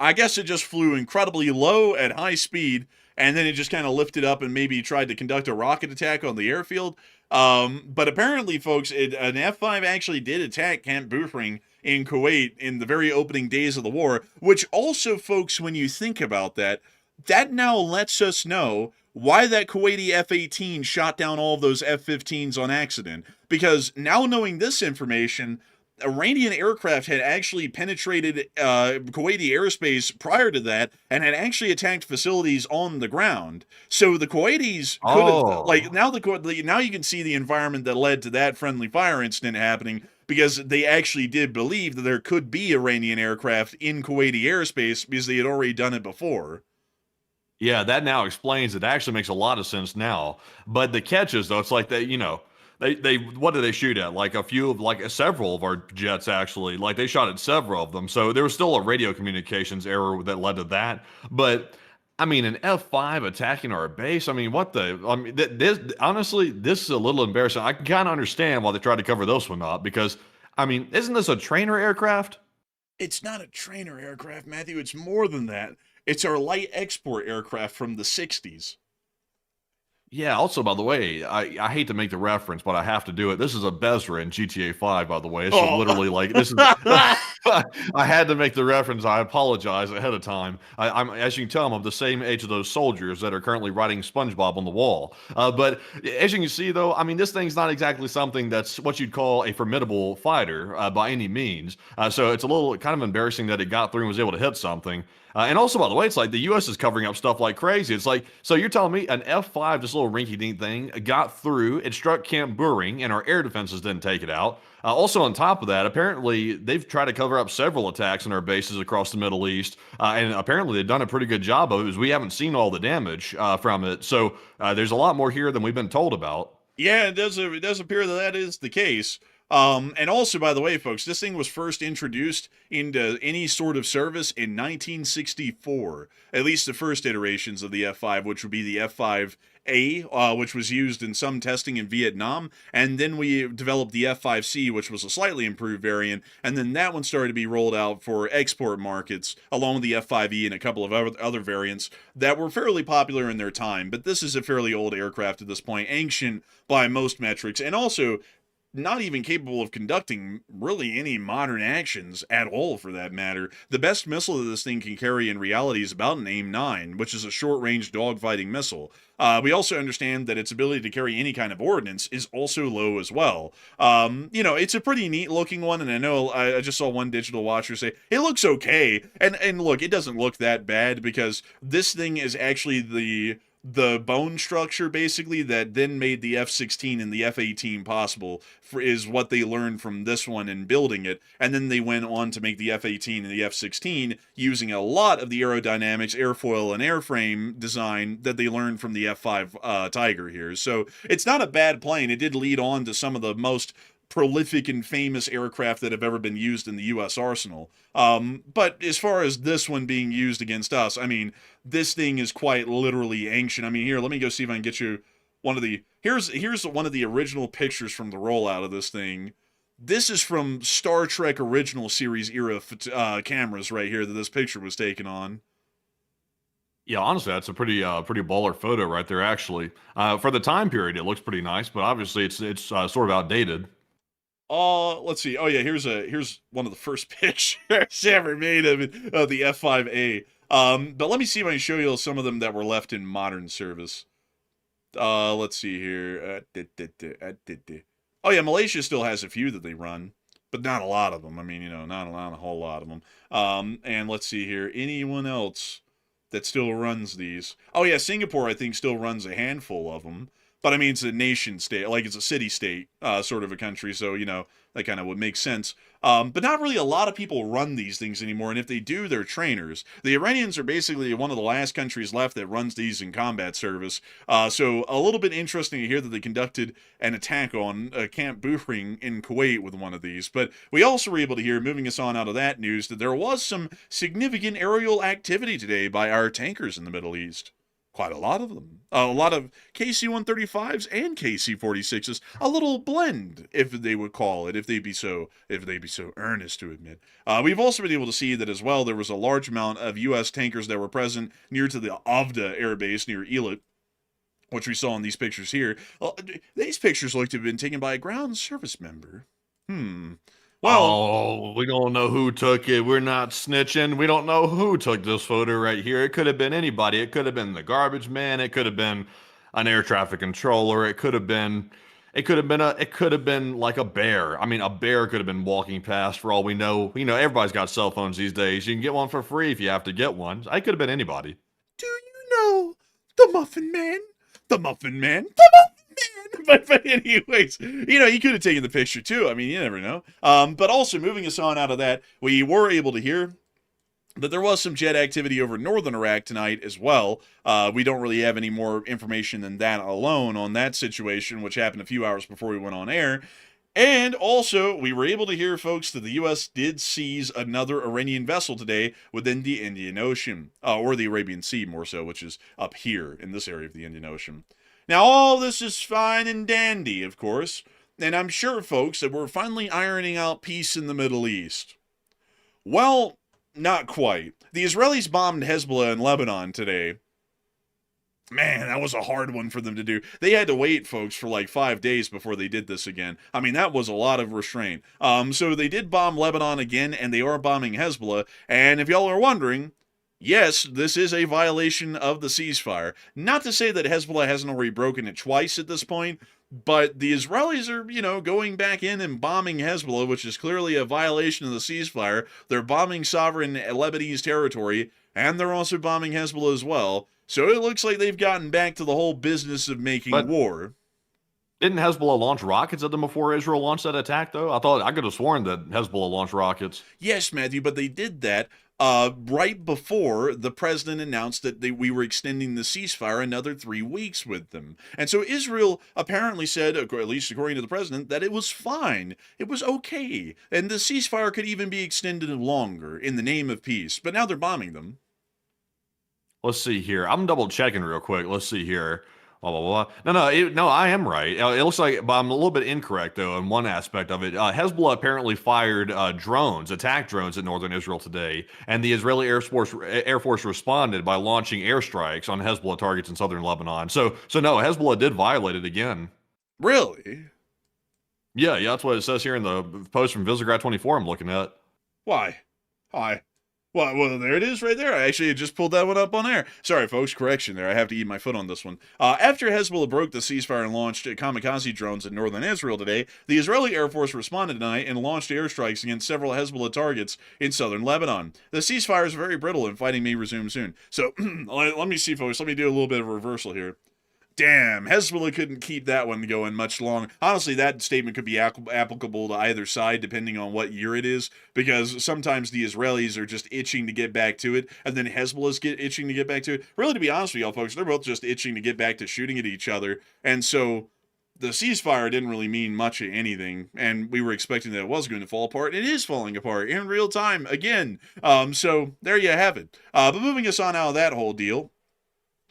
I guess it just flew incredibly low at high speed, and then it just kind of lifted up and maybe tried to conduct a rocket attack on the airfield. But apparently, folks, an F-5 actually did attack Camp Buhring in Kuwait in the very opening days of the war, which also, folks, when you think about that, that now lets us know why that Kuwaiti F-18 shot down all of those F-15s on accident. Because now knowing this information, Iranian aircraft had actually penetrated Kuwaiti airspace prior to that and had actually attacked facilities on the ground. So the Kuwaitis could have, now you can see the environment that led to that friendly fire incident happening, because they actually did believe that there could be Iranian aircraft in Kuwaiti airspace because they had already done it before. Yeah, that now explains it. Actually makes a lot of sense now. But the catch is, though, it's like they what did they shoot at? Like several of our jets, actually. Like, they shot at several of them. So there was still a radio communications error that led to that. But I mean, an F-5 attacking our base. I mean, honestly, this is a little embarrassing. I can kind of understand why they tried to cover this one up, because, I mean, isn't this a trainer aircraft? It's not a trainer aircraft, Matthew. It's more than that. It's our light export aircraft from the 60s. Yeah, also, by the way, I hate to make the reference, but I have to do it. This is a Bezra in GTA 5, by the way. It's literally like, this is, I had to make the reference. I apologize ahead of time. I'm, as you can tell, I'm of the same age of those soldiers that are currently writing SpongeBob on the wall. But as you can see, though, I mean, this thing's not exactly something that's what you'd call a formidable fighter by any means. So it's a little kind of embarrassing that it got through and was able to hit something. And also, by the way, it's like the U.S. is covering up stuff like crazy. It's like, so you're telling me an F-5, this little rinky-dink thing, got through, it struck Camp Buring, and our air defenses didn't take it out. Also, on top of that, apparently they've tried to cover up several attacks on our bases across the Middle East, and apparently they've done a pretty good job of it, as we haven't seen all the damage from it. So there's a lot more here than we've been told about. Yeah, it does appear that that is the case. And also, by the way, folks, this thing was first introduced into any sort of service in 1964. At least the first iterations of the F-5, which would be the F-5A, which was used in some testing in Vietnam. And then we developed the F-5C, which was a slightly improved variant. And then that one started to be rolled out for export markets, along with the F-5E and a couple of other variants that were fairly popular in their time. But this is a fairly old aircraft at this point, ancient by most metrics, and also not even capable of conducting really any modern actions at all, for that matter. The best missile that this thing can carry in reality is about an AIM-9, which is a short-range dogfighting missile. We also understand that its ability to carry any kind of ordnance is also low as well. You know, it's a pretty neat-looking one, and I know I just saw one digital watcher say, it looks okay. And look, it doesn't look that bad, because this thing is actually the bone structure, basically, that then made the F-16 and the F-18 possible, is what they learned from this one in building it, and then they went on to make the F-18 and the F-16 using a lot of the aerodynamics, airfoil, and airframe design that they learned from the F-5 Tiger here. So it's not a bad plane. It did lead on to some of the most prolific and famous aircraft that have ever been used in the U.S. arsenal. But as far as this one being used against us, I mean, this thing is quite literally ancient. I mean, here, let me go see if I can get you one of the... Here's one of the original pictures from the rollout of this thing. This is from Star Trek original series era cameras right here that this picture was taken on. Yeah, honestly, that's a pretty baller photo right there, actually. For the time period, it looks pretty nice, but obviously it's sort of outdated. Let's see. Oh yeah, here's one of the first pictures ever made of it, of the F-5A. But let me see if I can show you some of them that were left in modern service. Let's see here. Oh yeah, Malaysia still has a few that they run, but not a lot of them. I mean, you know, not a whole lot of them. And let's see here. Anyone else that still runs these? Oh yeah, Singapore, I think, still runs a handful of them. But I mean, it's a nation state, like it's a city-state sort of a country, so, you know, that kind of would make sense. But not really a lot of people run these things anymore, and if they do, they're trainers. The Iranians are basically one of the last countries left that runs these in combat service. So a little bit interesting to hear that they conducted an attack on Camp Buhring in Kuwait with one of these. But we also were able to hear, moving us on out of that news, that there was some significant aerial activity today by our tankers in the Middle East. Quite a lot of them. A lot of KC-135s and KC-46s. A little blend, if they would call it, if they'd be so earnest to admit. We've also been able to see that as well there was a large amount of U.S. tankers that were present near to the Avda air base near Eilat, which we saw in these pictures here. These pictures look to have been taken by a ground service member. Well, we don't know who took it. We're not snitching. We don't know who took this photo right here. It could have been anybody. It could have been the garbage man. It could have been an air traffic controller. It could have been like a bear. I mean, a bear could have been walking past for all we know. You know, everybody's got cell phones these days. You can get one for free if you have to get one. It could have been anybody. do you know the Muffin Man? The Muffin Man? The Muffin Man! But anyways, you know, you could have taken the picture too. I mean, you never know. But also, moving us on out of that, we were able to hear that there was some jet activity over northern Iraq tonight as well. We don't really have any more information than that alone on that situation, which happened a few hours before we went on air. And also, we were able to hear, folks, that the U.S. did seize another Iranian vessel today within the Indian Ocean, or the Arabian Sea more so, which is up here in this area of the Indian Ocean. Now, all this is fine and dandy, of course, and I'm sure, folks, that we're finally ironing out peace in the Middle East. Well, not quite. The Israelis bombed Hezbollah in Lebanon today. Man, that was a hard one for them to do. They had to wait, folks, for like 5 days before they did this again. I mean, that was a lot of restraint. So they did bomb Lebanon again, and they are bombing Hezbollah. And if y'all are wondering, yes, this is a violation of the ceasefire. Not to say that Hezbollah hasn't already broken it twice at this point, but the Israelis are, you know, going back in and bombing Hezbollah, which is clearly a violation of the ceasefire. They're bombing sovereign Lebanese territory. and they're also bombing Hezbollah as well. So it looks like they've gotten back to the whole business of making war. Didn't Hezbollah launch rockets at them before Israel launched that attack, though? I could have sworn that Hezbollah launched rockets. Yes, Matthew, but they did that right before the president announced that we were extending the ceasefire another 3 weeks with them. And so Israel apparently said, at least according to the president, that it was fine. It was okay. And the ceasefire could even be extended longer in the name of peace. But now they're bombing them. Let's see here. I'm double checking real quick. Let's see here. Blah, blah, blah. No, I am right. It looks like, but I'm a little bit incorrect, though, in one aspect of it. Hezbollah apparently fired attack drones at northern Israel today, and the Israeli Air Force responded by launching airstrikes on Hezbollah targets in southern Lebanon. So no, Hezbollah did violate it again. Really? Yeah, that's what it says here in the post from Visegrad 24 I'm looking at. Why? Well, there it is right there. I actually just pulled that one up on air. Sorry, folks, correction there. I have to eat my foot on this one. After Hezbollah broke the ceasefire and launched kamikaze drones in northern Israel today, the Israeli Air Force responded tonight and launched airstrikes against several Hezbollah targets in southern Lebanon. The ceasefire is very brittle and fighting may resume soon. So, let me see, folks. Let me do a little bit of a reversal here. Damn, Hezbollah couldn't keep that one going much long. Honestly, that statement could be applicable to either side, depending on what year it is, because sometimes the Israelis are just itching to get back to it, and then Hezbollah's itching to get back to it. Really, to be honest with y'all, folks, they're both just itching to get back to shooting at each other, and so the ceasefire didn't really mean much of anything, and we were expecting that it was going to fall apart. It is falling apart in real time again. So there you have it. But moving us on out of that whole deal,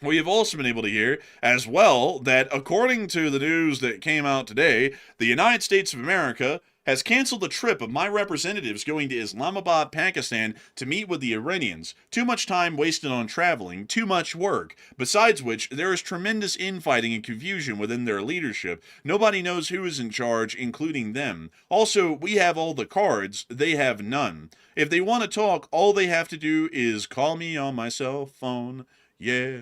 we have also been able to hear as well that according to the news that came out today, the United States of America has canceled the trip of my representatives going to Islamabad, Pakistan to meet with the Iranians. Too much time wasted on traveling, too much work. Besides which, there is tremendous infighting and confusion within their leadership. Nobody knows who is in charge, including them. Also, we have all the cards, they have none. If they want to talk, all they have to do is call me on my cell phone. Yeah.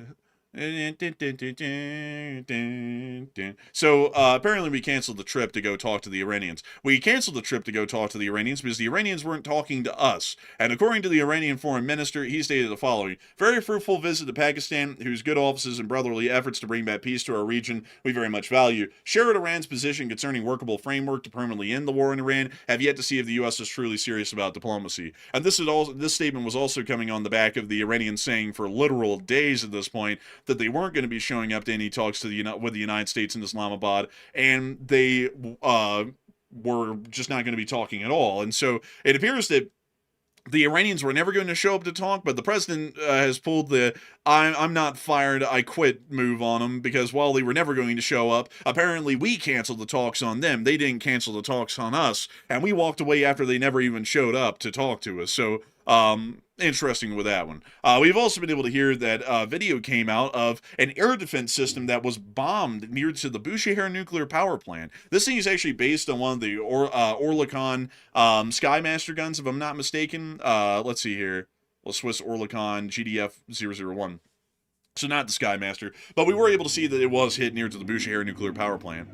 So apparently we canceled the trip to go talk to the Iranians. We canceled the trip to go talk to the Iranians because the Iranians weren't talking to us. And according to the Iranian foreign minister, he stated the following: very fruitful visit to Pakistan, whose good offices and brotherly efforts to bring back peace to our region we very much value. Shared Iran's position concerning workable framework to permanently end the war in Iran. Have yet to see if the U.S. is truly serious about diplomacy. And this statement was also coming on the back of the Iranians saying for literal days at this point that they weren't going to be showing up to any talks with the United States in Islamabad, and they were just not going to be talking at all. And so it appears that the Iranians were never going to show up to talk, but the president has pulled the I'm not fired, I quit move on them, because while they were never going to show up, apparently we canceled the talks on them. They didn't cancel the talks on us, and we walked away after they never even showed up to talk to us. So interesting with that one. We've also been able to hear that video came out of an air defense system that was bombed near to the Bushehr nuclear power plant. This thing is actually based on one of the Orlikon Skymaster guns, if I'm not mistaken. Let's see here. Well, Swiss Orlikon GDF-001. So not the Skymaster, but we were able to see that it was hit near to the Bushehr nuclear power plant.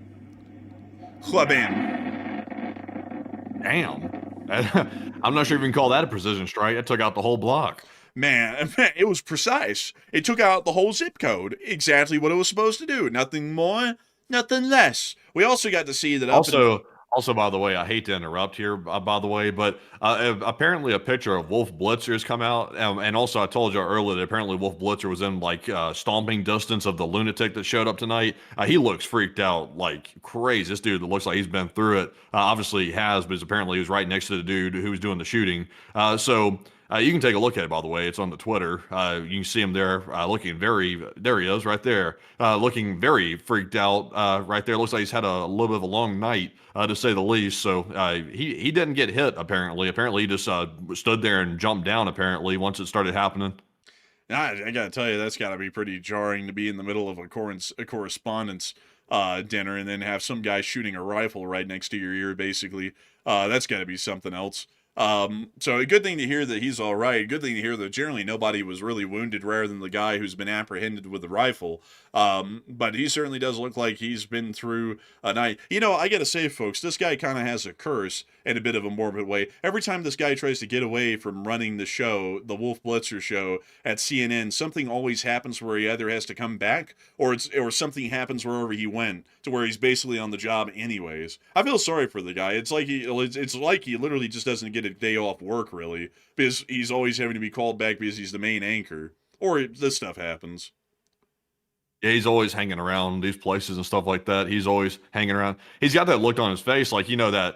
Chelyabinsk. Damn. I'm not sure if you can call that a precision strike. It took out the whole block. Man, it was precise. It took out the whole zip code. Exactly what it was supposed to do. Nothing more, nothing less. We also got to see that Also, by the way, I hate to interrupt here, by the way, but apparently a picture of Wolf Blitzer has come out. And also, I told you earlier that apparently Wolf Blitzer was in, stomping distance of the lunatic that showed up tonight. He looks freaked out like crazy. This dude looks like he's been through it. Obviously, he has, but apparently he was right next to the dude who was doing the shooting. You can take a look at it, by the way. It's on the Twitter. You can see him there looking there he is right there, looking very freaked out right there. Looks like he's had a little bit of a long night, to say the least. So he didn't get hit, apparently. Apparently he just stood there and jumped down, apparently, once it started happening. I got to tell you, that's got to be pretty jarring to be in the middle of a correspondence dinner and then have some guy shooting a rifle right next to your ear, basically. That's got to be something else. So a good thing to hear that he's all right. Good thing to hear that generally nobody was really wounded, rather than the guy who's been apprehended with the rifle. But he certainly does look like he's been through a night. You know, I gotta say, folks, this guy kind of has a curse in a bit of a morbid way. Every time this guy tries to get away from running the show, the Wolf Blitzer show at CNN, something always happens where he either has to come back or something happens wherever he went to where he's basically on the job anyways. I feel sorry for the guy. It's like he literally just doesn't get a day off work, really, because he's always having to be called back because he's the main anchor, or this stuff happens. Yeah, he's always hanging around these places and stuff like that. He's always hanging around. He's got that look on his face, like that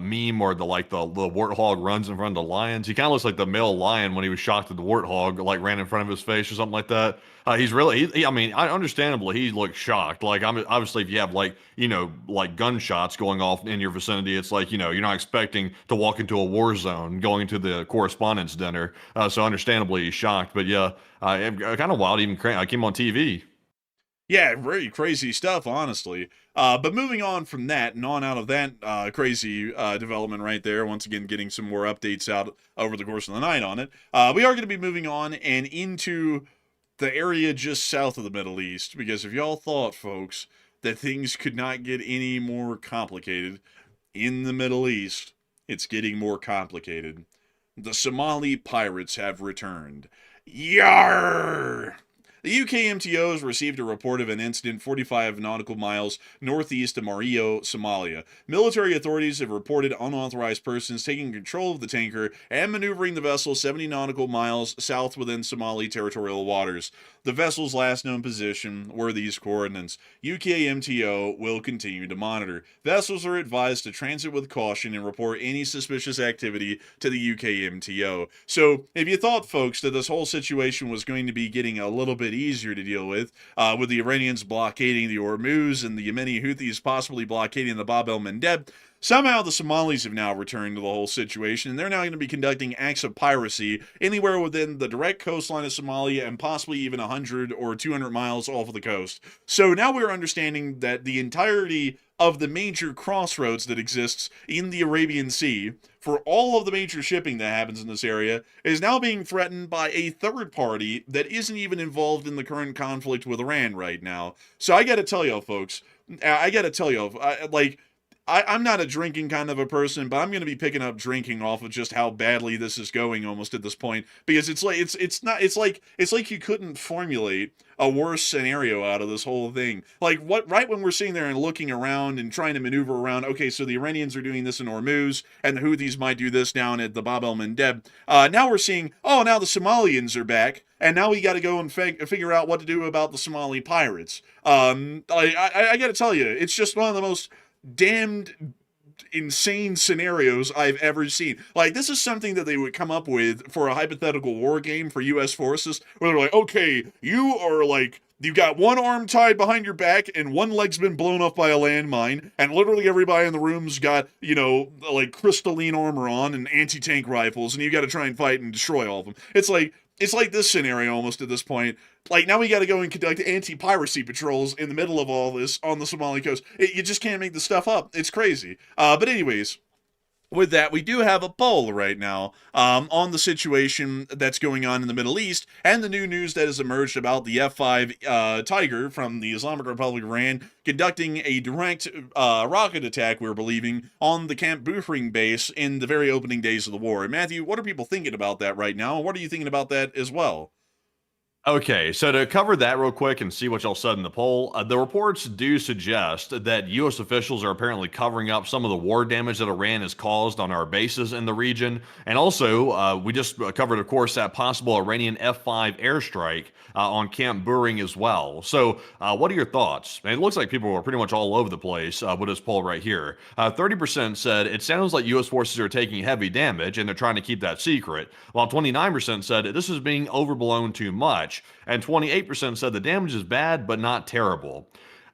meme where the warthog runs in front of the lions. He kind of looks like the male lion when he was shocked that the warthog like ran in front of his face or something like that. He's really, I mean, understandably, he looks shocked. Like, obviously, if you have like gunshots going off in your vicinity, it's like you're not expecting to walk into a war zone going to the correspondence dinner. So understandably, he's shocked. But yeah, kind of wild. Even I came on TV. Yeah, very crazy stuff, honestly. But moving on from that and on out of that crazy development right there, once again getting some more updates out over the course of the night on it, we are going to be moving on and into the area just south of the Middle East, because if y'all thought, folks, that things could not get any more complicated in the Middle East, it's getting more complicated. The Somali pirates have returned. Yarr! The UK MTO has received a report of an incident 45 nautical miles northeast of Mario, Somalia. Military authorities have reported unauthorized persons taking control of the tanker and maneuvering the vessel 70 nautical miles south within Somali territorial waters. The vessel's last known position were these coordinates. UK MTO will continue to monitor. Vessels are advised to transit with caution and report any suspicious activity to the UK MTO. So, if you thought, folks, that this whole situation was going to be getting a little bit easier to deal with the Iranians blockading the Hormuz and the Yemeni Houthis possibly blockading the Bab el-Mandeb, somehow the Somalis have now returned to the whole situation, and they're now going to be conducting acts of piracy anywhere within the direct coastline of Somalia and possibly even 100 or 200 miles off of the coast. So now we're understanding that the entirety of the major crossroads that exists in the Arabian Sea for all of the major shipping that happens in this area is now being threatened by a third party that isn't even involved in the current conflict with Iran right now. So I gotta tell y'all, folks, I'm not a drinking kind of a person, but I'm going to be picking up drinking off of just how badly this is going almost at this point, because it's like you couldn't formulate a worse scenario out of this whole thing. Like, right when we're sitting there and looking around and trying to maneuver around, okay, so the Iranians are doing this in Hormuz and the Houthis might do this down at the Bab el-Mandeb. Now we're seeing, now the Somalians are back, and now we got to go and figure out what to do about the Somali pirates. I got to tell you, it's just one of the most damned insane scenarios I've ever seen. Like, this is something that they would come up with for a hypothetical war game for U.S. forces, where they're like, okay, you've got one arm tied behind your back and one leg's been blown off by a landmine, and literally everybody in the room's got, crystalline armor on and anti-tank rifles, and you got to try and fight and destroy all of them. It's like this scenario almost at this point. Like, now we got to go and conduct anti-piracy patrols in the middle of all this on the Somali coast. You just can't make this stuff up. It's crazy. But anyways, with that, we do have a poll right now on the situation that's going on in the Middle East and the new news that has emerged about the F-5 Tiger from the Islamic Republic of Iran conducting a direct rocket attack, we're believing, on the Camp Buffering base in the very opening days of the war. And Matthew, what are people thinking about that right now? And what are you thinking about that as well? Okay, so to cover that real quick and see what y'all said in the poll, the reports do suggest that U.S. officials are apparently covering up some of the war damage that Iran has caused on our bases in the region. And also, we just covered, of course, that possible Iranian F-5 airstrike on Camp Buffering as well. So what are your thoughts? And it looks like people are pretty much all over the place with this poll right here. 30% said it sounds like U.S. forces are taking heavy damage and they're trying to keep that secret, while 29% said this is being overblown too much. And 28% said the damage is bad, but not terrible.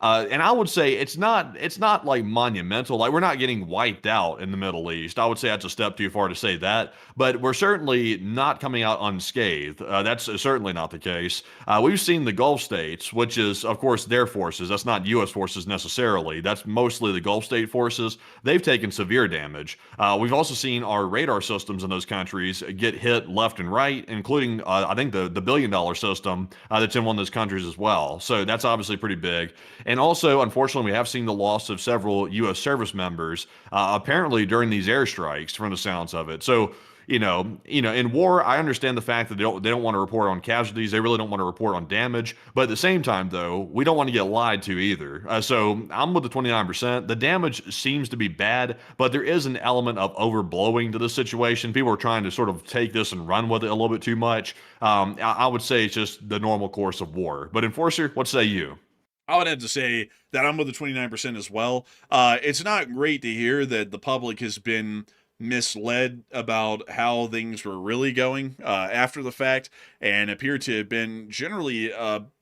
And I would say it's not like monumental. Like we're not getting wiped out in the Middle East. I would say that's a step too far to say that, but we're certainly not coming out unscathed. That's certainly not the case. We've seen the Gulf states, which is of course their forces. That's not U.S. forces necessarily. That's mostly the Gulf state forces. They've taken severe damage. We've also seen our radar systems in those countries get hit left and right, including I think the billion-dollar system that's in one of those countries as well. So that's obviously pretty big. And also, unfortunately, we have seen the loss of several U.S. service members, apparently during these airstrikes, from the sounds of it. So, in war, I understand the fact that they don't want to report on casualties. They really don't want to report on damage. But at the same time, though, we don't want to get lied to either. So I'm with the 29%. The damage seems to be bad, but there is an element of overblowing to the situation. People are trying to sort of take this and run with it a little bit too much. I would say it's just the normal course of war. But Enforcer, what say you? I would have to say that I'm with the 29% as well. It's not great to hear that the public has been misled about how things were really going after the fact, and appear to have been generally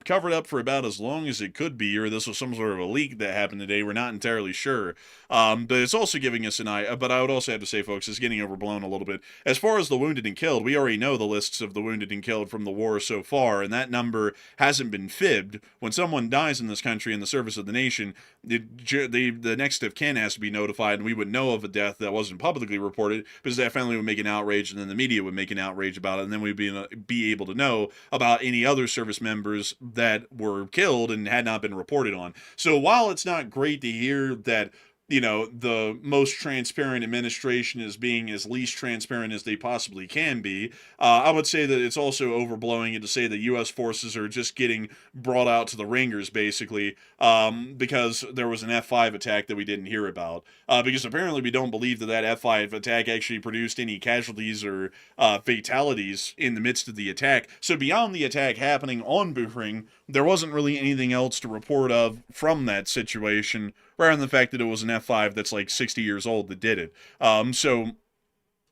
covered up for about as long as it could be, or this was some sort of a leak that happened today. We're not entirely sure. But it's also giving us an eye. But I would also have to say, folks, it's getting overblown a little bit. As far as the wounded and killed, we already know the lists of the wounded and killed from the war so far, and that number hasn't been fibbed. When someone dies in this country in the service of the nation, the next of kin has to be notified, and we would know of a death that wasn't publicly reported, because that family would make an outrage, and then the media would make an outrage about it, and then we'd be able to know about any other service members that were killed and had not been reported on. So while it's not great to hear that the most transparent administration is being as least transparent as they possibly can be, I would say that it's also overblowing it to say that U.S. forces are just getting brought out to the ringers, basically, because there was an F-5 attack that we didn't hear about. Because apparently we don't believe that F-5 attack actually produced any casualties or fatalities in the midst of the attack. So beyond the attack happening on Buchring, there wasn't really anything else to report of from that situation, rather than the fact that it was an F-5 that's like 60 years old that did it. So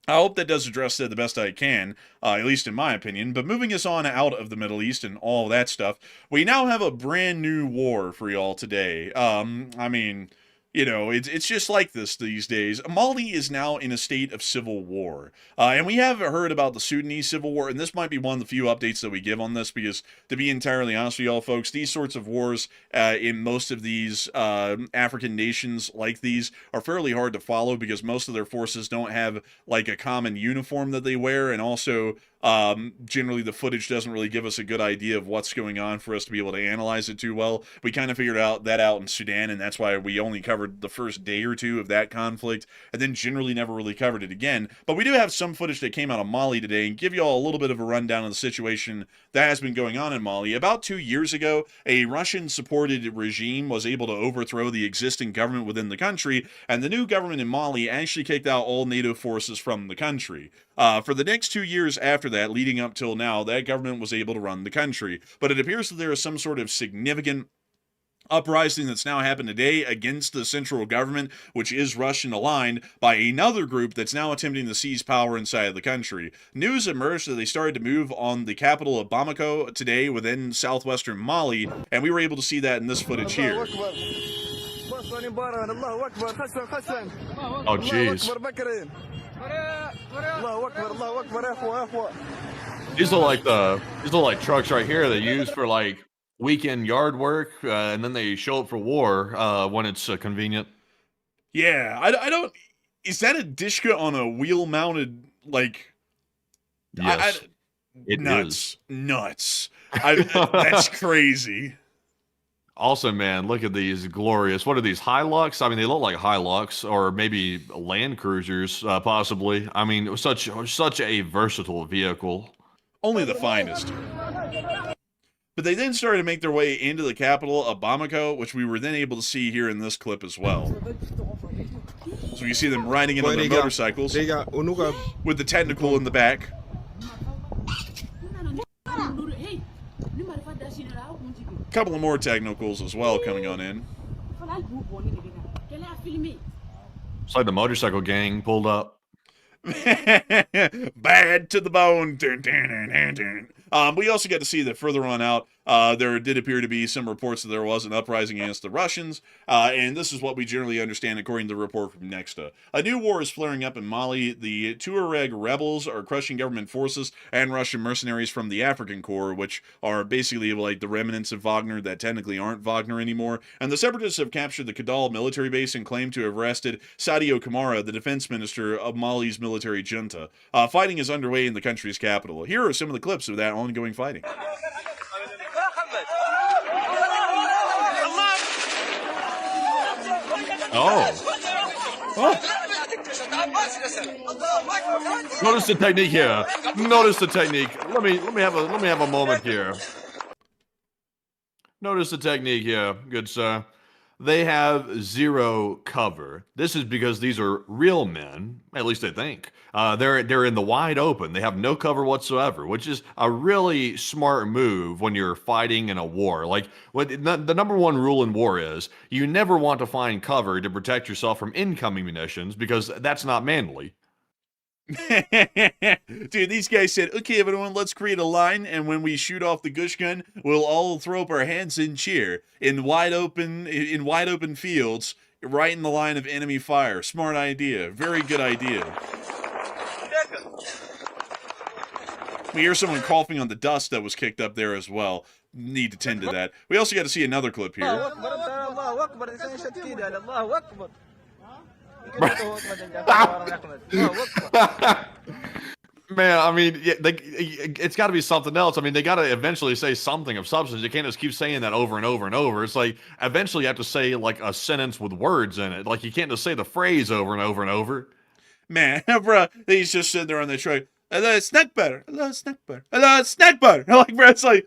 I hope that does address that the best I can, at least in my opinion. But moving us on out of the Middle East and all that stuff, we now have a brand new war for y'all today. It's just like this these days. Mali is now in a state of civil war. And we have heard about the Sudanese civil war, and this might be one of the few updates that we give on this, because to be entirely honest with y'all folks, these sorts of wars in most of these African nations like these are fairly hard to follow, because most of their forces don't have like a common uniform that they wear, and also generally the footage doesn't really give us a good idea of what's going on for us to be able to analyze it too well. We kind of figured out in Sudan, and that's why we only covered the first day or two of that conflict, and then generally never really covered it again. But we do have some footage that came out of Mali today, and give you all a little bit of a rundown of the situation that has been going on in Mali. About 2 years ago, a Russian-supported regime was able to overthrow the existing government within the country, and the new government in Mali actually kicked out all NATO forces from the country. For the next 2 years after that, leading up till now, that government was able to run the country. But it appears that there is some sort of significant uprising that's now happened today against the central government, which is Russian aligned, by another group that's now attempting to seize power inside of the country. News emerged that they started to move on the capital of Bamako today within southwestern Mali, and we were able to see that in this footage here. Oh, jeez. These are like trucks right here they use for like weekend yard work, and then they show up for war when it's convenient. Yeah, I don't. Is that a dishka on a wheel-mounted like? Yes, it nuts, is. Nuts. That's crazy. Also, man, look at these glorious. What are these, Hilux? I mean, they look like Hilux, or maybe Land Cruisers, possibly. I mean, such a versatile vehicle. Only the finest. But they then started to make their way into the capital of Bamako, which we were then able to see here in this clip as well. So you see them riding in on their motorcycles with the technical in the back. A couple of more technicals as well coming on in. It's like the motorcycle gang pulled up. Bad to the bone. We also get to see that further on out, There did appear to be some reports that there was an uprising against the Russians, and this is what we generally understand according to the report from Nexta. A new war is flaring up in Mali. The Tuareg rebels are crushing government forces and Russian mercenaries from the African Corps, which are basically like the remnants of Wagner that technically aren't Wagner anymore. And the separatists have captured the Kidal military base and claim to have arrested Sadio Kamara, the defense minister of Mali's military junta. Fighting is underway in the country's capital. Here are some of the clips of that ongoing fighting. Notice the technique here. Notice the technique. Let me have a moment here. Notice the technique here, good sir. They have zero cover. This is because these are real men, at least they think. They're in the wide open. They have no cover whatsoever, which is a really smart move when you're fighting in a war. Like, the number one rule in war is you never want to find cover to protect yourself from incoming munitions because that's not manly. Dude, these guys said, okay, everyone, let's create a line, and when we shoot off the gush gun, we'll all throw up our hands and cheer in wide open fields, right in the line of enemy fire. Smart idea. Very good idea. We hear someone coughing on the dust that was kicked up there as well. Need to tend to that. We also got to see another clip here. Man, I mean, yeah, it's got to be something else. I mean, they got to eventually say something of substance. You can't just keep saying that over and over and over. It's like, eventually you have to say, like, a sentence with words in it. Like, you can't just say the phrase over and over and over. Man, bro, he's just sitting there on the truck. Hello, snack butter. Hello, snack butter. Hello, snack butter. Like, bro, it's like,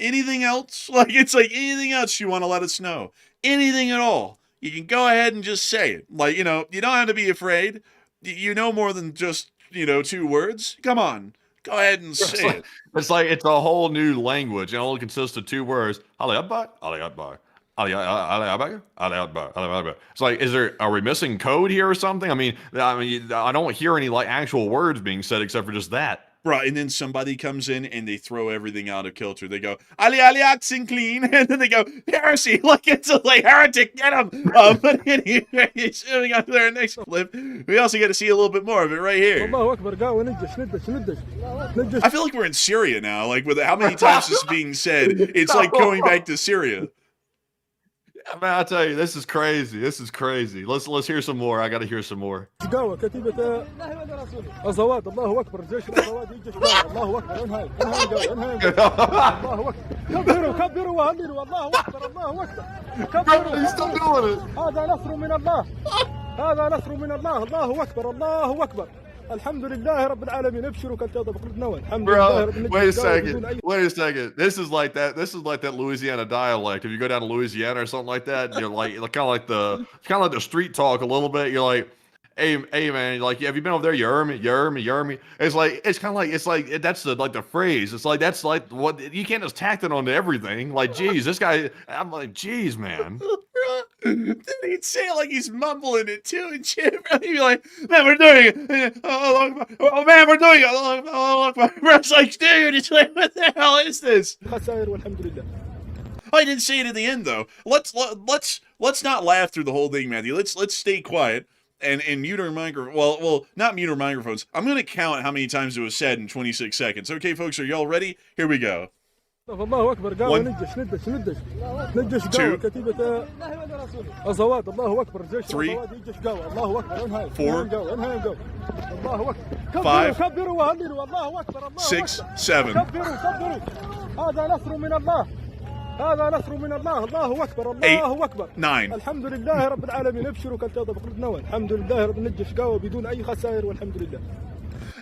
anything else? Like, it's like, anything else you want to let us know? Anything at all? You can go ahead and just say it. Like, you know, you don't have to be afraid. You know more than just, you know, 2 words. Come on. Go ahead and say it. It's like it's a whole new language. It only consists of 2 words. Ali Akbar, Ali Akbar. Ali Akbar, Ali Akbar, Ali Akbar. It's like, are we missing code here or something? I mean, I don't hear any like actual words being said except for just that. Right, and then somebody comes in and they throw everything out of kilter. They go, Ali Oxen clean, and then they go, heresy, like it's a like heretic, get him. But anyway, shooting on to their next clip. We also get to see a little bit more of it right here. I feel like we're in Syria now, like with how many times this is being said, it's like going back to Syria. I mean, I tell you, this is crazy. This is crazy. Let's hear some more. I got to hear some more. He's still doing it. Bro, wait a second. This is like that Louisiana dialect. If you go down to Louisiana or something like that, you're like kind of like the street talk a little bit. You're like, hey man, like, have you been over there? You hear me? It's kind of like that's the phrase. It's like that's like what you can't just tack it onto everything. Like, geez, this guy. I'm like, geez, man. Then he'd say it like he's mumbling it too and shit. He'd be like, man, we're doing it. Oh man, we're doing it. It's like, dude, it's like, what the hell is this? I didn't say it at the end though. Let's not laugh through the whole thing, Matthew. Let's stay quiet and mute our microphone. Well, not mute our microphones. I'm gonna count how many times it was said in 26 seconds. Okay, folks, are y'all ready? Here we go. 1, 2, 3, 4, 5, 6, 7, 8, 9.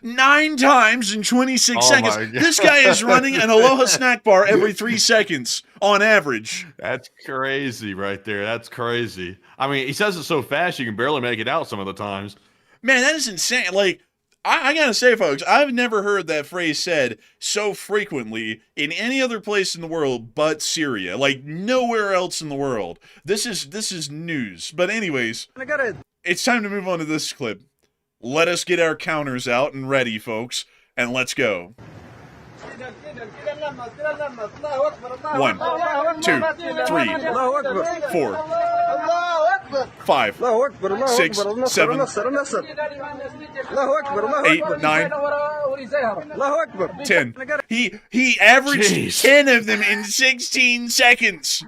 9 times in 26 seconds. This guy is running an Aloha snack bar every 3 seconds on average. That's crazy right there. That's crazy. I mean, he says it so fast you can barely make it out some of the times. Man, that is insane. Like, I gotta say, folks, I've never heard that phrase said so frequently in any other place in the world but Syria. Like, nowhere else in the world. This is news. But anyways, it's time to move on to this clip. Let us get our counters out and ready, folks, and let's go. 1, 2, 3, 4, 5, 6, 7, 8, 9, 10. He averaged Jeez. 10 of them in 16 seconds.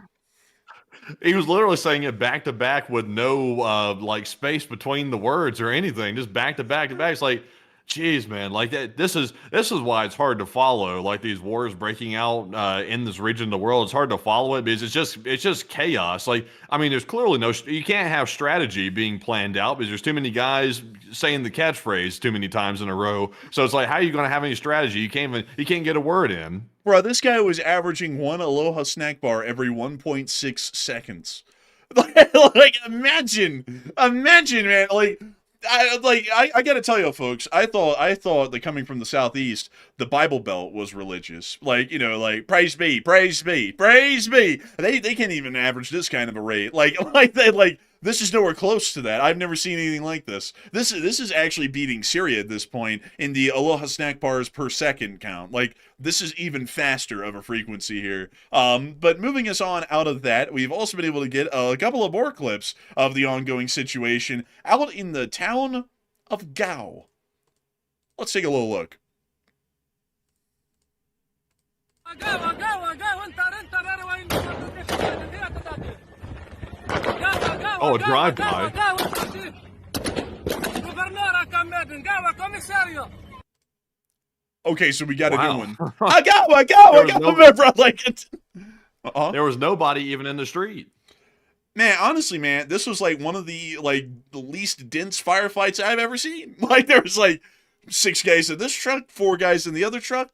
He was literally saying it back to back with no like space between the words or anything, just back to back to back. It's like, geez, man, like that. This is why it's hard to follow. Like these wars breaking out in this region of the world, it's hard to follow it because it's just chaos. Like, I mean, there's clearly you can't have strategy being planned out because there's too many guys saying the catchphrase too many times in a row. So it's like, how are you going to have any strategy? You can't get a word in. Bro, this guy was averaging one Aloha snack bar every 1.6 seconds. Like, imagine, man. I gotta tell you, folks, I thought that coming from the Southeast, the Bible Belt was religious. Like, you know, like, praise be, praise be, praise be. They can't even average this kind of a rate. This is nowhere close to that. I've never seen anything like this. This is actually beating Syria at this point in the Aloha snack bars per second count. Like, this is even faster of a frequency here. But moving us on out of that, we've also been able to get a couple of more clips of the ongoing situation out in the town of Gao. Let's take a little look. Oh, a drive-by. Okay, so we got a Wow. new one. I got, like it. There was nobody even in the street. Man, honestly, man, this was like one of the least dense firefights I've ever seen. Like, there was like 6 guys in this truck, 4 guys in the other truck,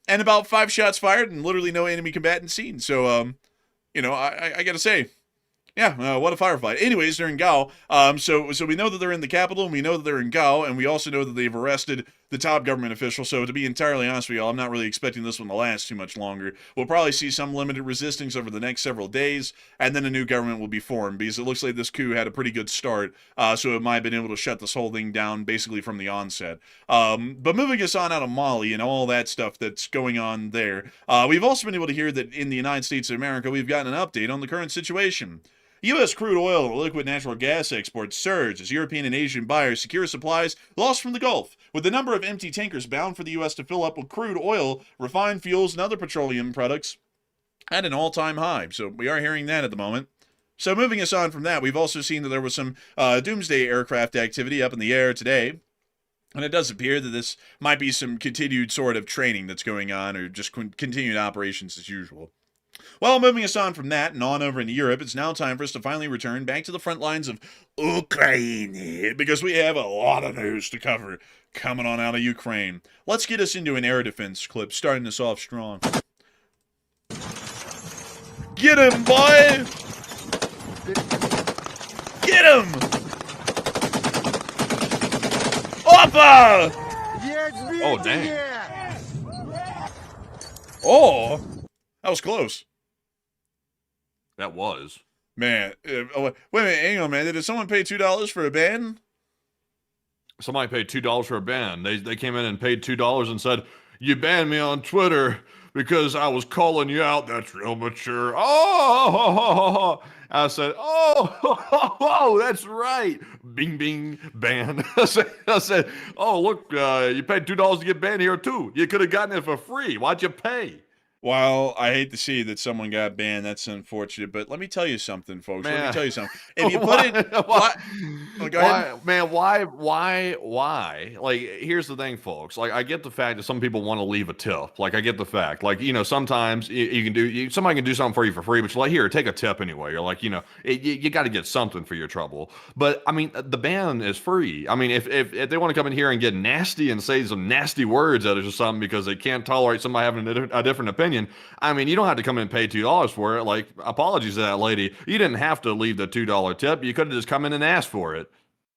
and about 5 shots fired, and literally no enemy combatants seen. So, you know, I gotta say, yeah, what a firefight. Anyways, they're in Gao. So we know that they're in the capital, and we know that they're in Gao, and we also know that they've arrested the top government official. So to be entirely honest with y'all, I'm not really expecting this one to last too much longer. We'll probably see some limited resistance over the next several days, and then a new government will be formed, because it looks like this coup had a pretty good start, so it might have been able to shut this whole thing down basically from the onset. But moving us on out of Mali and all that stuff that's going on there, we've also been able to hear that in the United States of America, we've gotten an update on the current situation. U.S. crude oil and liquid natural gas exports surge as European and Asian buyers secure supplies lost from the Gulf, with the number of empty tankers bound for the U.S. to fill up with crude oil, refined fuels, and other petroleum products at an all-time high. So we are hearing that at the moment. So moving us on from that, we've also seen that there was some doomsday aircraft activity up in the air today. And it does appear that this might be some continued sort of training that's going on, or just continued operations as usual. Well, moving us on from that and on over into Europe, it's now time for us to finally return back to the front lines of Ukraine, because we have a lot of news to cover coming on out of Ukraine. Let's get us into an air defense clip, starting us off strong. Get him, boy! Get him! Oppa! Oh, dang. Oh, that was close. That was. Man, wait a minute, hang on, man. Did someone pay $2 for a ban? Somebody paid $2 for a ban. They came in and paid $2 and said, "You banned me on Twitter because I was calling you out." That's real mature. Oh, I said, oh, that's right. Bing, bing, ban. I said, oh, look, you paid $2 to get banned here too. You could have gotten it for free. Why'd you pay? Well, I hate to see that someone got banned. That's unfortunate. But let me tell you something, folks. Let me tell you something. If you put it... Go ahead. Man, why? Like, here's the thing, folks. Like, I get the fact that some people want to leave a tip. Like, I get the fact. Like, you know, sometimes you can do... somebody can do something for you for free, but you're like, here, take a tip anyway. You're like, you know, you got to get something for your trouble. But, I mean, the ban is free. I mean, if they want to come in here and get nasty and say some nasty words at us or something because they can't tolerate somebody having a different opinion, I mean, you don't have to come in and pay $2 for it. Like, apologies to that lady. You didn't have to leave the $2 tip. You could have just come in and asked for it.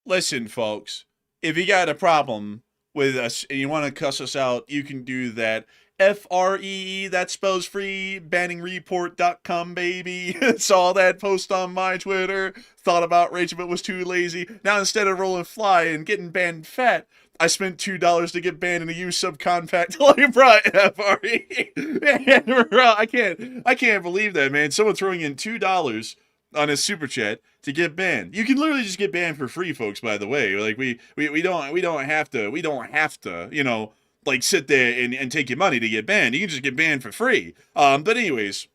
Listen, folks. If you got a problem with us and you want to cuss us out, you can do that. FREE, that spells free, banningreport.com, baby. Saw that post on my Twitter. Thought about raging but was too lazy. Now instead of rolling fly and getting banned fat, I spent $2 to get banned in a used subcompact like brought FRE. Man, bro, I can't believe that, man. Someone throwing in $2 on his super chat to get banned. You can literally just get banned for free, folks, by the way. Like we don't have to, you know, like sit there and take your money to get banned. You can just get banned for free. But anyways,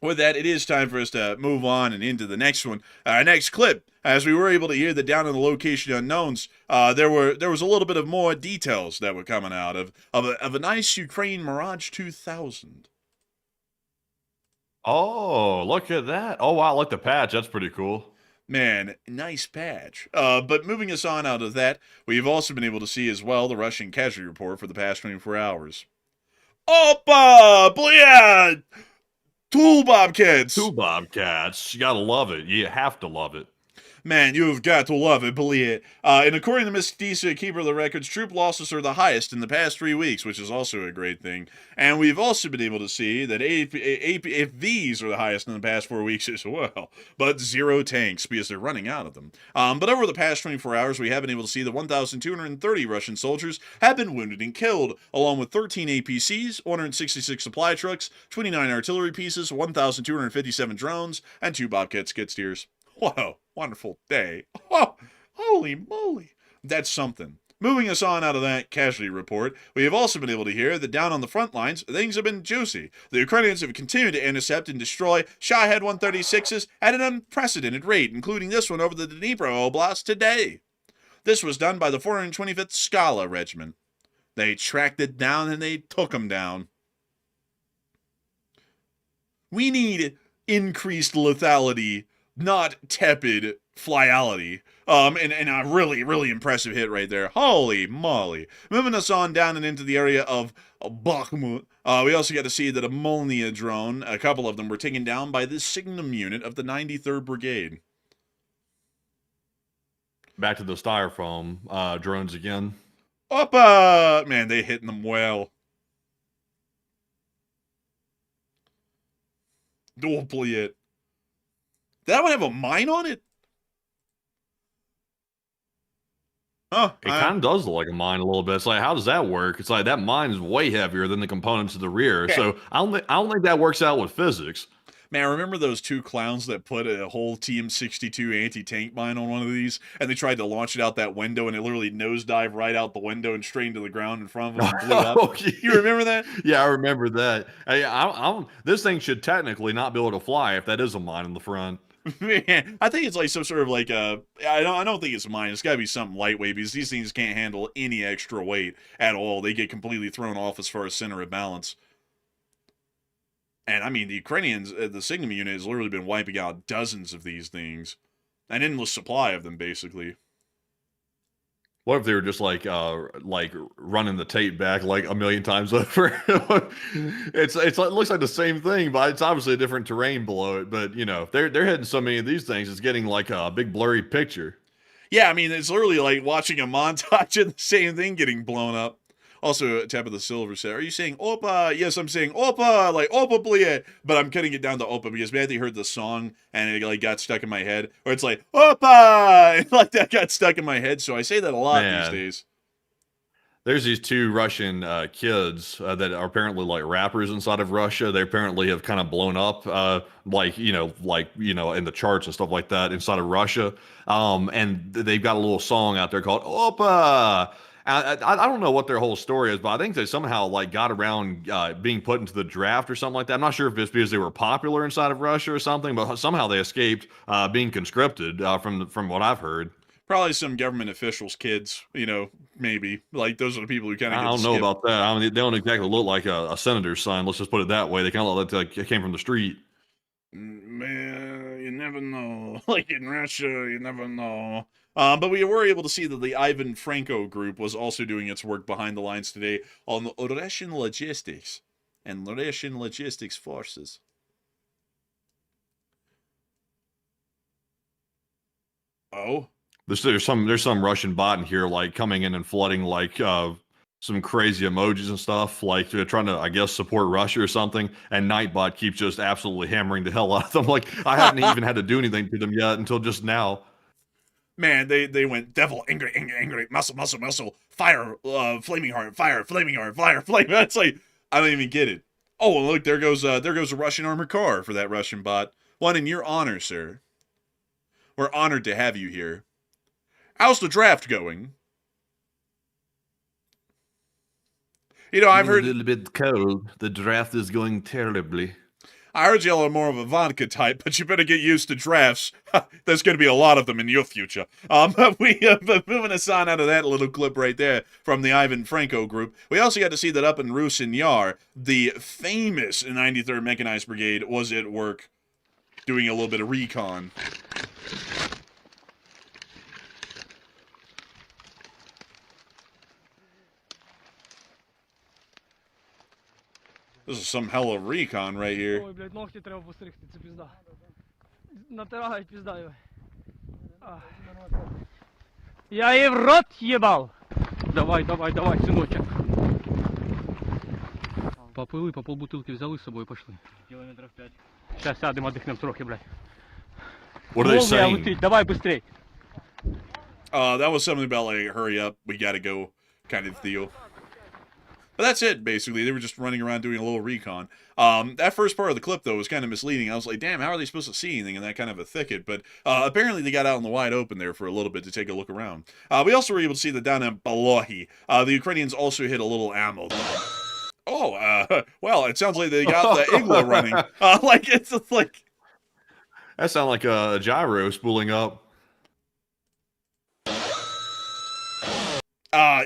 with that, it is time for us to move on and into the next one. Next clip, as we were able to hear that down in the location unknowns, there was a little bit of more details that were coming out of a nice Ukraine Mirage 2000. Oh, look at that. Oh, wow, I like the patch. That's pretty cool. Man, nice patch. But moving us on out of that, we've also been able to see as well the Russian casualty report for the past 24 hours. Opa! Bled! Two Bobcats! Two Bobcats. You gotta love it. You have to love it. Man, you've got to love it, believe it. And according to Miss Disa, keeper of the records, troop losses are the highest in the past 3 weeks, which is also a great thing. And we've also been able to see that APVs are the highest in the past 4 weeks as well. But 0 tanks, because they're running out of them. But over the past 24 hours, we have been able to see that 1,230 Russian soldiers have been wounded and killed, along with 13 APCs, 166 supply trucks, 29 artillery pieces, 1,257 drones, and 2 Bobcat skid steers. Whoa, wonderful day. Oh, holy moly. That's something. Moving us on out of that casualty report, we have also been able to hear that down on the front lines, things have been juicy. The Ukrainians have continued to intercept and destroy Shahed 136s at an unprecedented rate, including this one over the Dnipro Oblast today. This was done by the 425th Skala Regiment. They tracked it down and they took them down. We need increased lethality, not tepid flyality. And a really, really impressive hit right there. Holy moly. Moving us on down and into the area of Bakhmut. We also got to see that a Molnia drone, a couple of them, were taken down by the Signum unit of the 93rd Brigade. Back to the styrofoam drones again. Opa! Man, they hitting them well. Hopefully it. Did that one have a mine on it? Oh, It kind of does look like a mine a little bit. It's like, how does that work? It's like that mine is way heavier than the components of the rear. Yeah. So I don't think that works out with physics. Man, remember those 2 clowns that put a whole TM62 anti-tank mine on one of these, and they tried to launch it out that window, and it literally nosedived right out the window and straight into the ground in front of them and blew up? Oh, yeah. You remember that? Yeah, I remember that. This thing should technically not be able to fly if that is a mine in the front. Man, I think it's like some sort of like I don't think it's mine. It's got to be something lightweight because these things can't handle any extra weight at all. They get completely thrown off as far as center of balance. And I mean, the Ukrainians, the Signum unit has literally been wiping out dozens of these things, an endless supply of them, basically. What if they were just like running the tape back like a million times over? It's like, it looks like the same thing, but it's obviously a different terrain below it. But you know, they're hitting so many of these things, it's getting like a big blurry picture. Yeah, I mean, it's literally like watching a montage of the same thing getting blown up. Also, Tab of the Silver said, "Are you saying Opa?" Yes, I'm saying Opa, like Opa Blie, but I'm cutting it down to Opa because maybe they heard the song and it like got stuck in my head, or it's like Opa, and like that got stuck in my head. So I say that a lot these days. There's these 2 Russian kids that are apparently like rappers inside of Russia. They apparently have kind of blown up, like in the charts and stuff like that inside of Russia. And they've got a little song out there called Opa. I don't know what their whole story is, but I think they somehow like got around being put into the draft or something like that. I'm not sure if it's because they were popular inside of Russia or something, but somehow they escaped being conscripted from what I've heard. Probably some government officials' kids, maybe. Like, those are the people who kind of I don't know about that. I mean, they don't exactly look like a senator's son. Let's just put it that way. They kind of look like they came from the street. Man, you never know. Like in Russia, you never know. But we were able to see that the Ivan Franco group was also doing its work behind the lines today on the Russian logistics and Russian logistics forces. Oh? There's some Russian bot in here like coming in and flooding like some crazy emojis and stuff, like they're trying to, I guess, support Russia or something. And Nightbot keeps just absolutely hammering the hell out of them. Like I haven't even had to do anything to them yet until just now. Man, they went devil, angry, angry, angry, muscle, muscle, muscle, fire, flaming heart, fire, flaming heart, fire, flame. That's like, I don't even get it. Oh, well, look, there goes a Russian armored car for that Russian bot. One in your honor, sir. We're honored to have you here. How's the draft going? You know, I've heard a little bit cold. The draft is going terribly. I heard y'all are more of a vodka type, but you better get used to drafts. There's going to be a lot of them in your future. Moving us on out of that little clip right there from the Ivan Franco group, we also got to see that up in Rusin Yar, the famous 93rd Mechanized Brigade was at work doing a little bit of recon. This is some hell of recon right here. Ой, блядь, ногти треба постригти, це пізда. Натирають пізда його. Я її в рот їбав. Давай, давай, давай, синочок. Поплили, по полбутилки взяли з собою, пошли. Кілометрів 5. Сейчас сядемо, отдихнем трохи, блядь. What are they Молния saying? летить, давай быстрей. That was something about like, hurry up, we gotta go kind of deal. But that's it, basically. They were just running around doing a little recon. That first part of the clip, though, was kind of misleading. I was like, damn, how are they supposed to see anything in that kind of a thicket? But apparently they got out in the wide open there for a little bit to take a look around. We also were able to see that down in Balohi, the Ukrainians also hit a little ammo. Oh, well, it sounds like they got the igloo running. Like, it's like... That sounds like a gyro spooling up.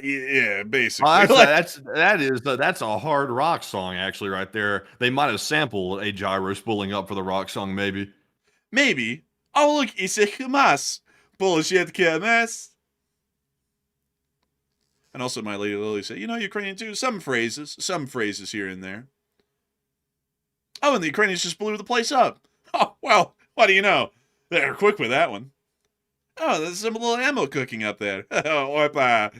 Yeah, basically. Oh, that's a hard rock song, actually, right there. They might have sampled a gyro spooling up for the rock song, maybe. Maybe. Oh, look, it's a Hamas. Bullshit Hamas. And also, my lady Lily said, you know, Ukrainian too, some phrases here and there. Oh, and the Ukrainians just blew the place up. Oh, well, what do you know? They're quick with that one. Oh, there's some little ammo cooking up there. Opa.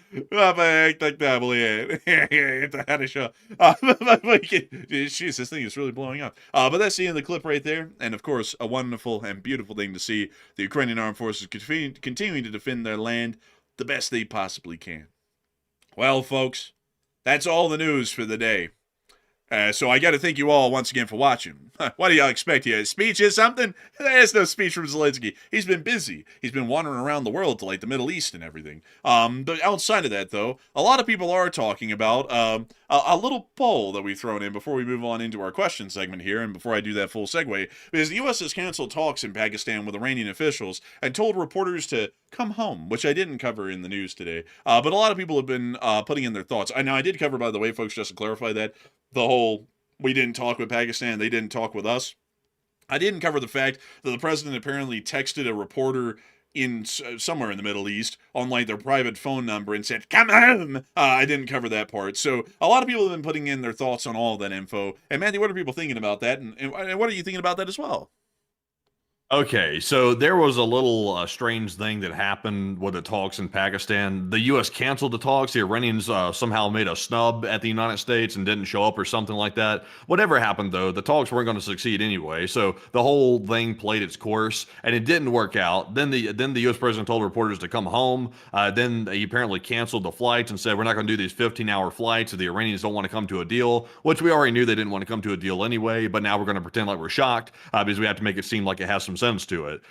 Jeez, this thing is really blowing up. But that's the end of the clip right there. And, of course, a wonderful and beautiful thing to see. The Ukrainian armed forces continuing to defend their land the best they possibly can. Well, folks, that's all the news for the day. So I got to thank you all once again for watching. What do y'all expect here? A speech or something? There's no speech from Zelensky. He's been busy. He's been wandering around the world to like the Middle East and everything. But outside of that, though, a lot of people are talking about a little poll that we've thrown in before we move on into our question segment here, and before I do that full segue, because the U.S. has canceled talks in Pakistan with Iranian officials and told reporters to come home, which I didn't cover in the news today. But a lot of people have been putting in their thoughts. I did cover, by the way, folks, just to clarify that, the whole, we didn't talk with Pakistan, they didn't talk with us. I didn't cover the fact that the president apparently texted a reporter in somewhere in the Middle East on like their private phone number and said, come home. I didn't cover that part. So a lot of people have been putting in their thoughts on all of that info. And Matthew, what are people thinking about that? And what are you thinking about that as well? Okay, so there was a little strange thing that happened with the talks in Pakistan. The U.S. canceled the talks. The Iranians somehow made a snub at the United States and didn't show up or something like that. Whatever happened, though, the talks weren't going to succeed anyway. So the whole thing played its course, and it didn't work out. Then the U.S. president told reporters to come home. Then he apparently canceled the flights and said, we're not going to do these 15-hour flights if the Iranians don't want to come to a deal, which we already knew they didn't want to come to a deal anyway. But now we're going to pretend like we're shocked because we have to make it seem like it has some sense to it.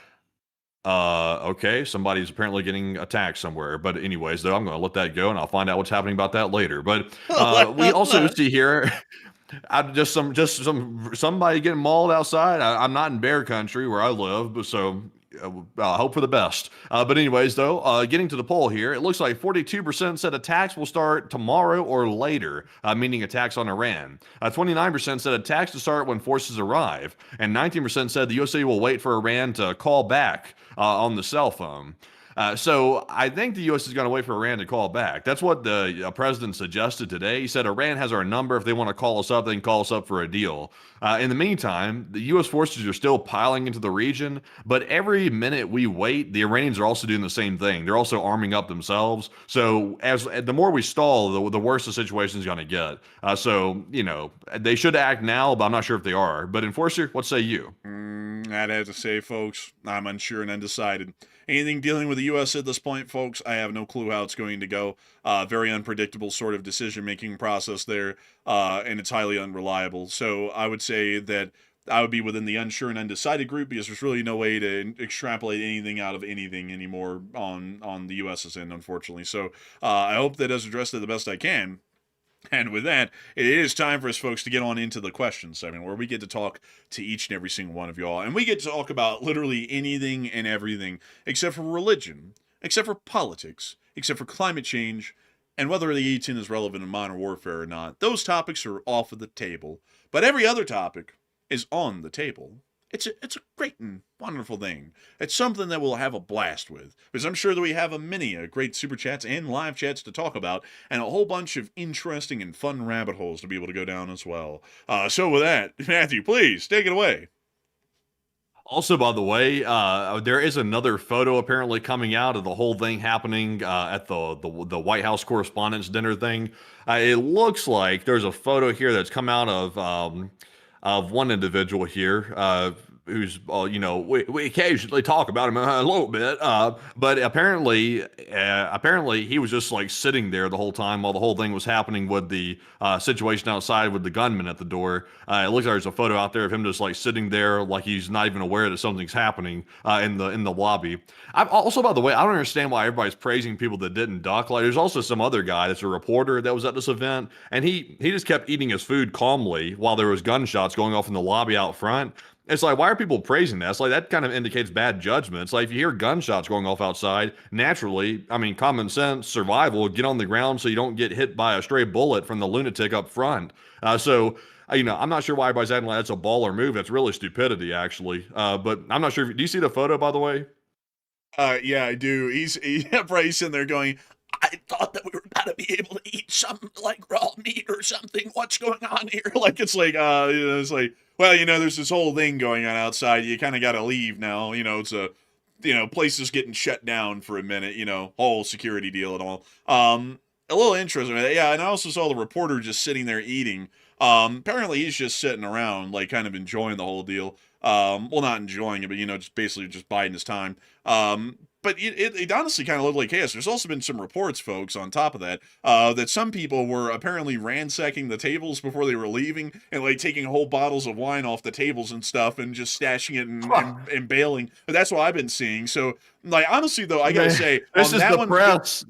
Okay, somebody's apparently getting attacked somewhere. But anyways, though, I'm going to let that go, and I'll find out what's happening about that later. But we also see here, somebody getting mauled outside. I'm not in bear country where I live, but so hope for the best. But anyways, though, getting to the poll here, it looks like 42% said attacks will start tomorrow or later, meaning attacks on Iran. 29% said attacks to start when forces arrive, and 19% said the USA will wait for Iran to call back on the cell phone. So I think the U.S. is going to wait for Iran to call back. That's what the president suggested today. He said Iran has our number. If they want to call us up, they can call us up for a deal. In the meantime, the U.S. forces are still piling into the region, but every minute we wait, the Iranians are also doing the same thing. They're also arming up themselves. So as the more we stall, the worse the situation is going to get. So, you know, they should act now, but I'm not sure if they are. But Enforcer, what say you? I'd have to say, folks, I'm unsure and undecided. Anything dealing with the U.S. at this point, folks, I have no clue how it's going to go. Very unpredictable sort of decision-making process there, and it's highly unreliable. So I would say that I would be within the unsure and undecided group because there's really no way to extrapolate anything out of anything anymore on the U.S.'s end, unfortunately. So I hope that does address it the best I can. And with that, it is time for us, folks, to get on into the question segment where we get to talk to each and every single one of y'all. And we get to talk about literally anything and everything except for religion, except for politics, except for climate change, and whether the E10 is relevant in modern warfare or not. Those topics are off of the table. But every other topic is on the table. It's a great and wonderful thing. It's something that we'll have a blast with, because I'm sure that we have many great super chats and live chats to talk about, and a whole bunch of interesting and fun rabbit holes to be able to go down as well. So with that, Matthew, please take it away. Also, by the way, there is another photo apparently coming out of the whole thing happening at the White House Correspondents' Dinner thing. It looks like there's a photo here that's come out of one individual here who's, we occasionally talk about him a little bit, but apparently he was just like sitting there the whole time while the whole thing was happening with the situation outside with the gunman at the door. It looks like there's a photo out there of him just like sitting there like he's not even aware that something's happening in the lobby. I've also, by the way, I don't understand why everybody's praising people that didn't duck. Like, there's also some other guy that's a reporter that was at this event, and he just kept eating his food calmly while there was gunshots going off in the lobby out front. It's like, why are people praising that? It's like, that kind of indicates bad judgment. It's like, if you hear gunshots going off outside, naturally, I mean, common sense, survival, get on the ground so you don't get hit by a stray bullet from the lunatic up front. I'm not sure why everybody's acting like that's a baller move. That's really stupidity, actually. But I'm not sure. Do you see the photo, by the way? Yeah, I do. He's probably sitting there going, I thought that we were going to be able to eat something like raw meat or something. What's going on here? Like, it's like, it's like, well, there's this whole thing going on outside. You kind of got to leave now. It's place is getting shut down for a minute, whole security deal and all. A little interesting. Yeah, and I also saw the reporter just sitting there eating. Apparently he's just sitting around, like, kind of enjoying the whole deal. Well, not enjoying it, but, just basically just biding his time. But it honestly kind of looked like chaos. There's also been some reports, folks, on top of that, that some people were apparently ransacking the tables before they were leaving and, like, taking whole bottles of wine off the tables and stuff and just stashing it and bailing. But that's what I've been seeing. So, like, honestly, though, I gotta say, this on is that the one, press.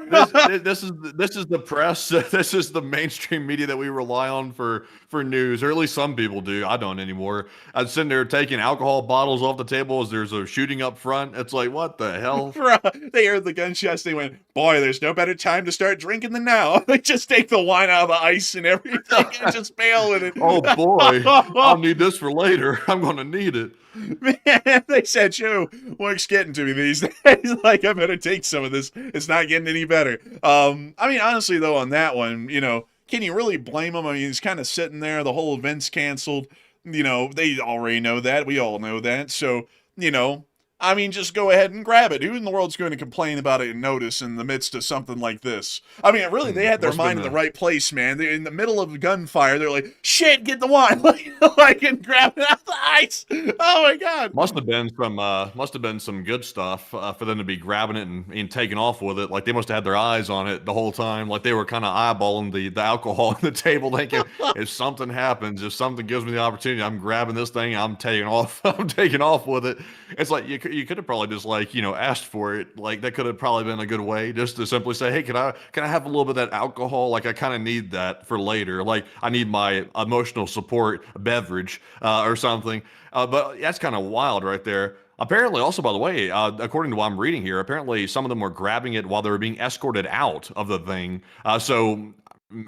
This is the press. This is the mainstream media that we rely on for news, or at least some people do. I don't anymore. I'm sitting there taking alcohol bottles off the table as there's a shooting up front. It's like, what the hell? They heard the gunshots. They went, boy, there's no better time to start drinking than now. They just take the wine out of the ice and everything and just bail with it. Oh boy, I'll need this for later. I'm gonna need it. Man, they said, Joe, work's getting to me these days. Like, I better take some of this. It's not getting any better. I mean, honestly, though, on that one, can you really blame him? I mean, he's kind of sitting there. The whole event's canceled. They already know that. We all know that. So, I mean, just go ahead and grab it. Who in the world's going to complain about it and notice in the midst of something like this? I mean, really, they had their mind in the right place, man. They're in the middle of gunfire. They're like, shit, get the wine. Like, and grab it out of the ice. Oh, my God. Must have been some good stuff for them to be grabbing it and taking off with it. Like, they must have had their eyes on it the whole time. Like, they were kind of eyeballing the alcohol on the table, thinking, if something happens, if something gives me the opportunity, I'm grabbing this thing, I'm taking off. I'm taking off with it. It's like, you could have probably just, like, asked for it. Like, that could have probably been a good way, just to simply say, hey, can I have a little bit of that alcohol? Like, I kind of need that for later. Like, I need my emotional support beverage or something. But that's kind of wild right there. Apparently, also, by the way, according to what I'm reading here, apparently some of them were grabbing it while they were being escorted out of the thing. So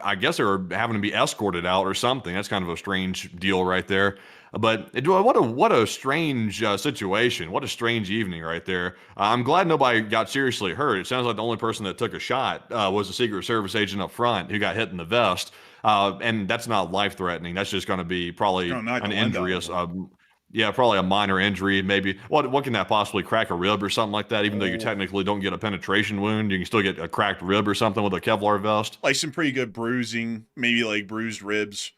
I guess they were having to be escorted out or something. That's kind of a strange deal right there. But what a strange situation. What a strange evening right there. I'm glad nobody got seriously hurt. It sounds like the only person that took a shot was a Secret Service agent up front who got hit in the vest. And that's not life-threatening. That's just going to be probably an injurious, probably a minor injury. Maybe what can that possibly crack a rib or something like that? Even though you technically don't get a penetration wound, you can still get a cracked rib or something with a Kevlar vest. Like some pretty good bruising, maybe like bruised ribs.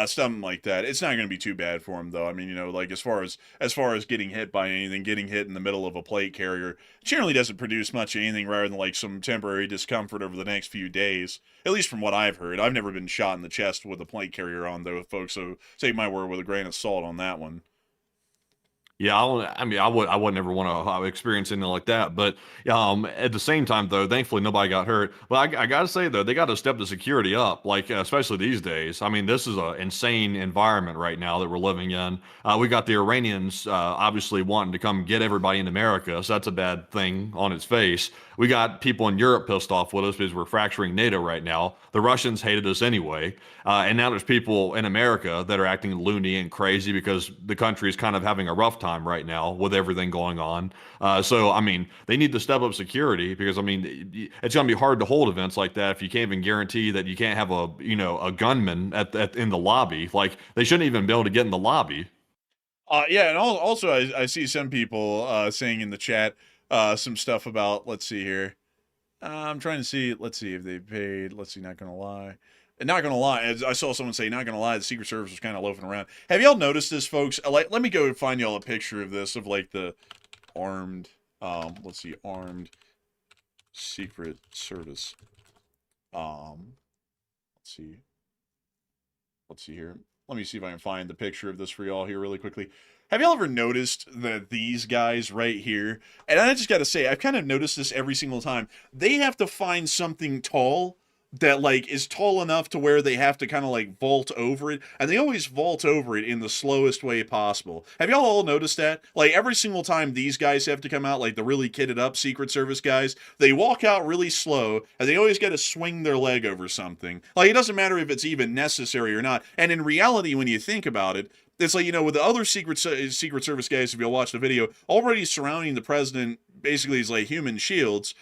Something like that. It's not going to be too bad for him, though. I mean, like as far as getting hit by anything, getting hit in the middle of a plate carrier generally doesn't produce much of anything rather than like some temporary discomfort over the next few days. At least from what I've heard. I've never been shot in the chest with a plate carrier on, though, folks. So take my word with a grain of salt on that one. Yeah, I would never want to experience anything like that. But at the same time, though, thankfully nobody got hurt. But I got to say though, they got to step the security up, like especially these days. I mean, this is an insane environment right now that we're living in. We got the Iranians obviously wanting to come get everybody in America, so that's a bad thing on its face. We got people in Europe pissed off with us because we're fracturing NATO right now. The Russians hated us anyway. And now there's people in America that are acting loony and crazy because the country is kind of having a rough time right now with everything going on. So, I mean, they need to step up security because, I mean, it's going to be hard to hold events like that if you can't even guarantee that you can't have a gunman in the lobby. Like, they shouldn't even be able to get in the lobby. Yeah, and also I see some people saying in the chat some stuff about, let's see here. I'm trying to see, let's see if they paid, let's see, not gonna lie. Not gonna lie, I saw someone say, not gonna lie, the Secret Service was kind of loafing around. Have y'all noticed this, folks? Like, let me go find y'all a picture of this, of like the armed, let's see, armed Secret Service. Let's see here. Let me see if I can find the picture of this for y'all here really quickly. Have y'all ever noticed that these guys right here, and I just got to say, I've kind of noticed this every single time, they have to find something tall that, like, is tall enough to where they have to kind of, like, vault over it, and they always vault over it in the slowest way possible. Have y'all all noticed that? Like, every single time these guys have to come out, like the really kitted up Secret Service guys, they walk out really slow, and they always got to swing their leg over something. Like, it doesn't matter if it's even necessary or not, and in reality, when you think about it, it's like, with the other Secret Service guys, if you'll watch the video, already surrounding the president, basically as like human shields.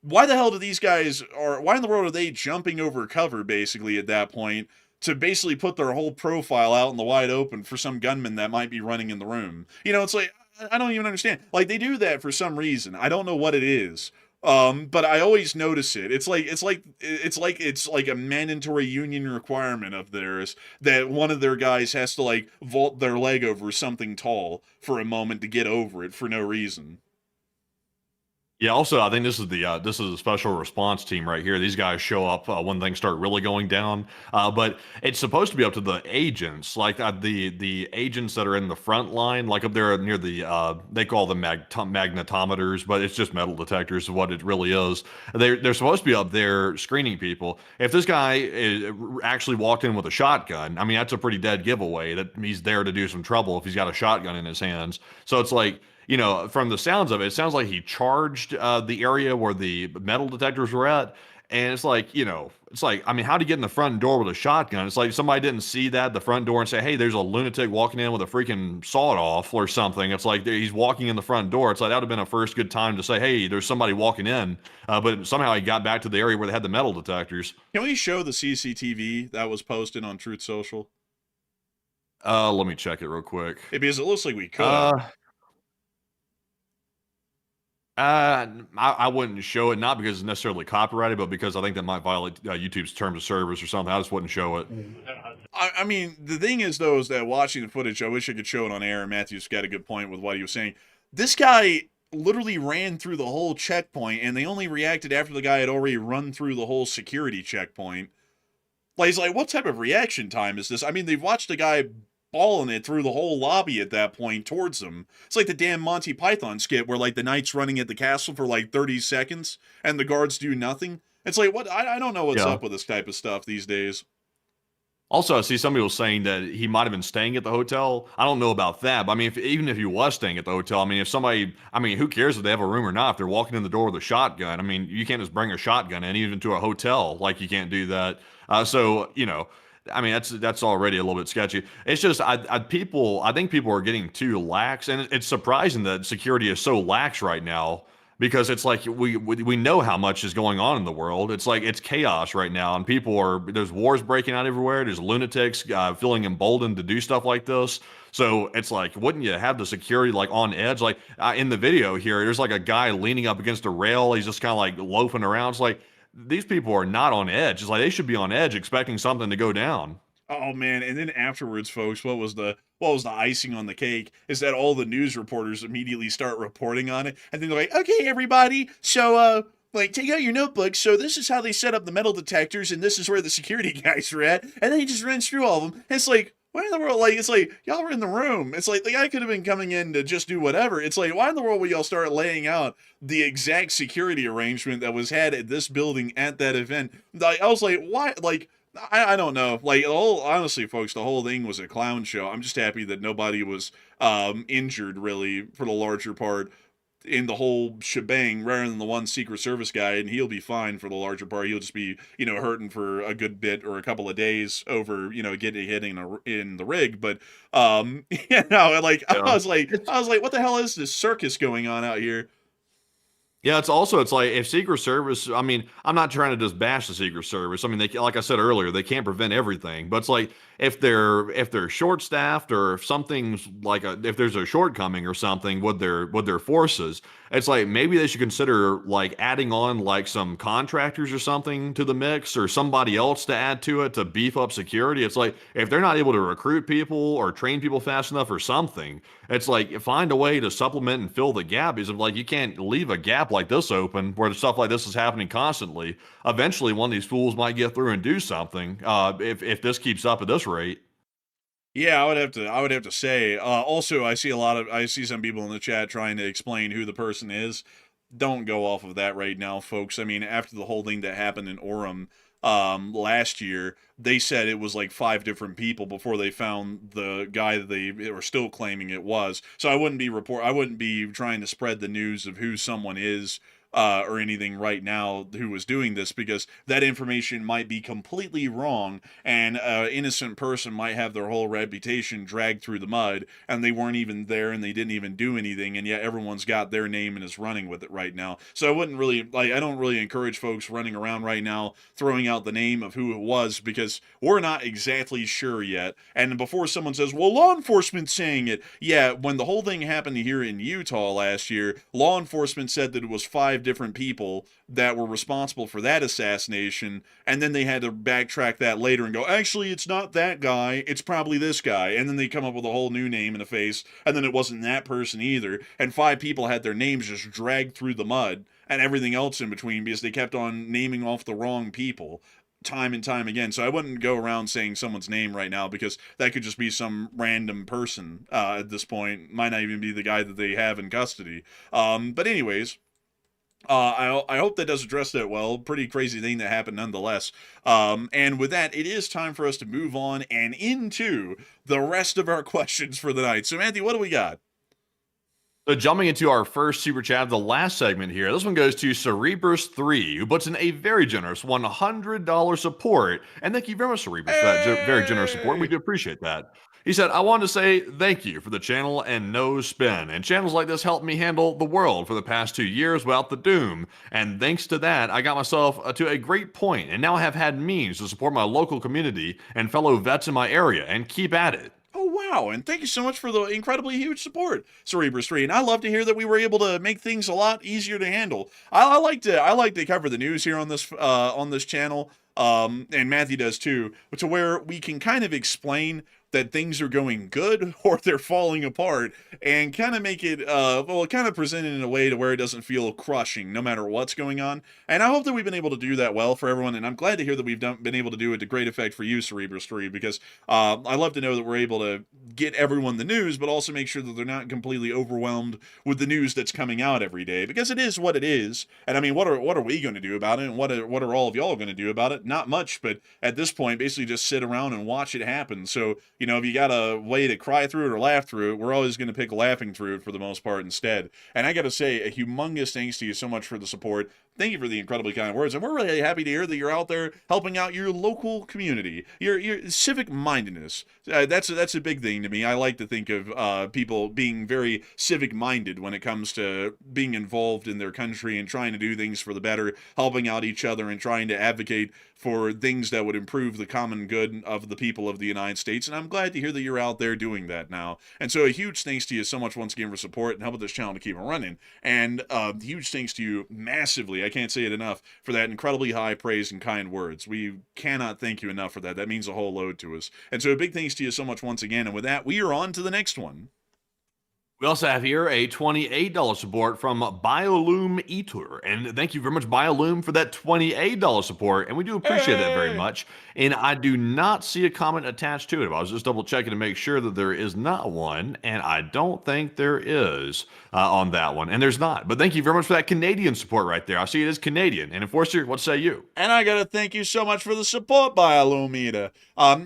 Why the hell do these guys, or why in the world are they jumping over cover, basically, at that point, to basically put their whole profile out in the wide open for some gunman that might be running in the room? It's like, I don't even understand. Like, they do that for some reason. I don't know what it is. But I always notice it. It's like a mandatory union requirement of theirs that one of their guys has to like vault their leg over something tall for a moment to get over it for no reason. Yeah, also, I think this is a special response team right here. These guys show up when things start really going down. But it's supposed to be up to the agents, like the agents that are in the front line, like up there near the they call them magnetometers, but it's just metal detectors is what it really is. They're supposed to be up there screening people. If this guy actually walked in with a shotgun, I mean, that's a pretty dead giveaway that he's there to do some trouble if he's got a shotgun in his hands. So it's like, from the sounds of it, it sounds like he charged the area where the metal detectors were at. And it's like, I mean, how to get in the front door with a shotgun? It's like somebody didn't see the front door and say, hey, there's a lunatic walking in with a freaking sawed-off or something. It's like he's walking in the front door. It's like that would have been a first good time to say, hey, there's somebody walking in. But somehow he got back to the area where they had the metal detectors. Can we show the CCTV that was posted on Truth Social? Let me check it real quick. Yeah, because it looks like we could. I wouldn't show it, not because it's necessarily copyrighted, but because I think that might violate YouTube's terms of service or something. I just wouldn't show it. I mean, the thing is, though, is that watching the footage, I wish I could show it on air. Matthew's got a good point with what he was saying. This guy literally ran through the whole checkpoint, and they only reacted after the guy had already run through the whole security checkpoint. Like, he's like, what type of reaction time is this? I mean, they've watched a guy balling it through the whole lobby at that point towards them. It's like the damn Monty Python skit where like the knight's running at the castle for like 30 seconds and the guards do nothing. It's like, what? I don't know what's up with this type of stuff these days. Also, I see some people saying that he might have been staying at the hotel. I don't know about that, but I mean, even if he was staying at the hotel, I mean, who cares if they have a room or not? If they're walking in the door with a shotgun, I mean, you can't just bring a shotgun in, even to a hotel. Like, you can't do that. I mean, that's already a little bit sketchy. It's just, I think people are getting too lax, and it's surprising that security is so lax right now, because it's like we know how much is going on in the world. It's like it's chaos right now, and there's wars breaking out everywhere. There's lunatics feeling emboldened to do stuff like this. So it's like, wouldn't you have the security like on edge? Like in the video here, there's like a guy leaning up against a rail. He's just kind of like loafing around. It's like, these people are not on edge. It's like they should be on edge expecting something to go down. Oh man, and then afterwards, folks, what was the icing on the cake is that all the news reporters immediately start reporting on it, and then they're like, "Okay, everybody, so like take out your notebooks. So this is how they set up the metal detectors, and this is where the security guys are at." And then he just runs through all of them. And it's like, why in the world? Like, it's like y'all were in the room. It's like the guy could have been coming in to just do whatever. It's like, why in the world would y'all start laying out the exact security arrangement that was had at this building at that event? Like, I was like, why? Like, I don't know. Like, honestly, folks, the whole thing was a clown show. I'm just happy that nobody was injured, really, for the larger part in the whole shebang, rather than the one Secret Service guy, and he'll be fine for the larger part. He'll just be, hurting for a good bit or a couple of days over, getting hit in the rig. But, like, Yeah. I was like, what the hell is this circus going on out here? Yeah, it's like if Secret Service, I mean, I'm not trying to just bash the Secret Service. I mean, they, like I said earlier, they can't prevent everything. But it's like if they're short staffed, or if something's like if there's a shortcoming or something with their forces, it's like maybe they should consider like adding on like some contractors or something to the mix, or somebody else to add to it to beef up security. It's like if they're not able to recruit people or train people fast enough or something, it's like find a way to supplement and fill the gap. Because like you can't leave a gap like this open where stuff like this is happening constantly. Eventually, one of these fools might get through and do something. If this keeps up at this rate. Yeah, I would have to say. Also, I see some people in the chat trying to explain who the person is. Don't go off of that right now, folks. I mean, after the whole thing that happened in Orem last year, they said it was like 5 different people before they found the guy that they were still claiming it was. So I wouldn't be trying to spread the news of who someone is or anything right now who was doing this, because that information might be completely wrong, and an innocent person might have their whole reputation dragged through the mud, and they weren't even there and they didn't even do anything, and yet everyone's got their name and is running with it right now. So I don't really encourage folks running around right now throwing out the name of who it was, because we're not exactly sure yet. And before someone says, well, law enforcement's saying it, yeah, when the whole thing happened here in Utah last year, law enforcement said that it was 5 different people that were responsible for that assassination, and then they had to backtrack that later and go, actually, it's not that guy, it's probably this guy, and then they come up with a whole new name and a face, and then it wasn't that person either, and 5 people had their names just dragged through the mud, and everything else in between, because they kept on naming off the wrong people time and time again. So I wouldn't go around saying someone's name right now, because that could just be some random person at this point. Might not even be the guy that they have in custody. But anyways, I hope that does address that well. Pretty crazy thing that happened nonetheless. And with that, it is time for us to move on and into the rest of our questions for the night. So Matthew, what do we got? So jumping into our first super chat, the last segment here, this one goes to Cerebrus3, who puts in a very generous $100 support. And thank you very much, Cerebrus, for that very generous support. We do appreciate that. He said, I wanted to say thank you for the channel and no spin. And channels like this helped me handle the world for the past 2 years without the doom. And thanks to that, I got myself to a great point, and now I have had means to support my local community and fellow vets in my area, and keep at it. Oh, wow. And thank you so much for the incredibly huge support, Cerebrus3. And I love to hear that we were able to make things a lot easier to handle. I like to cover the news here on this channel. And Matthew does too, to where we can kind of explain that things are going good or they're falling apart, and kind of make it, kind of present it in a way to where it doesn't feel crushing no matter what's going on. And I hope that we've been able to do that well for everyone, and I'm glad to hear that we've been able to do it to great effect for you, Cerebrus3, because I love to know that we're able to get everyone the news, but also make sure that they're not completely overwhelmed with the news that's coming out every day, because it is what it is. And I mean, what are we going to do about it, and what are all of y'all going to do about it? Not much, but at this point, basically just sit around and watch it happen. So, if you got a way to cry through it or laugh through it, we're always going to pick laughing through it for the most part instead. And I got to say, a humongous thanks to you so much for the support. Thank you for the incredibly kind words, and we're really happy to hear that you're out there helping out your local community, your civic mindedness. That's a big thing to me. I like to think of people being very civic minded when it comes to being involved in their country and trying to do things for the better, helping out each other, and trying to advocate for things that would improve the common good of the people of the United States. And I'm glad to hear that you're out there doing that now. And so a huge thanks to you so much once again for support and helping this channel to keep it running. And huge thanks to you massively. I can't say it enough for that incredibly high praise and kind words. We cannot thank you enough for that. That means a whole load to us. And so a big thanks to you so much once again. And with that, we are on to the next one. We also have here a $28 support from Biolume Eater. And thank you very much, Biolume, for that $28 support. And we do appreciate that very much. And I do not see a comment attached to it. I was just double checking to make sure that there is not one. And I don't think there is on that one. And there's not. But thank you very much for that Canadian support right there. I see it as Canadian. And Enforcer, what say you? And I gotta thank you so much for the support, Biolume Eater.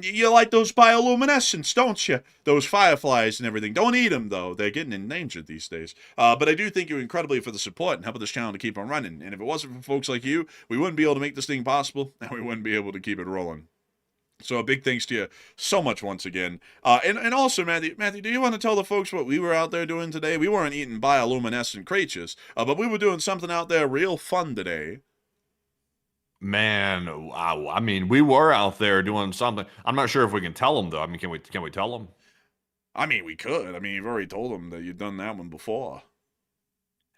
You like those bioluminescents, don't you? Those fireflies and everything. Don't eat them, though. They're getting endangered these days. But I do thank you incredibly for the support and helping this channel to keep on running. And if it wasn't for folks like you, we wouldn't be able to make this thing possible, and we wouldn't be able to keep it rolling. So a big thanks to you so much once again. And also, Matthew, do you want to tell the folks what we were out there doing today? We weren't eating bioluminescent creatures, but we were doing something out there real fun today. Man, I mean, we were out there doing something. I'm not sure if we can tell them, though. I mean, can we tell them? I mean, we could. I mean, you've already told them that you've done that one before.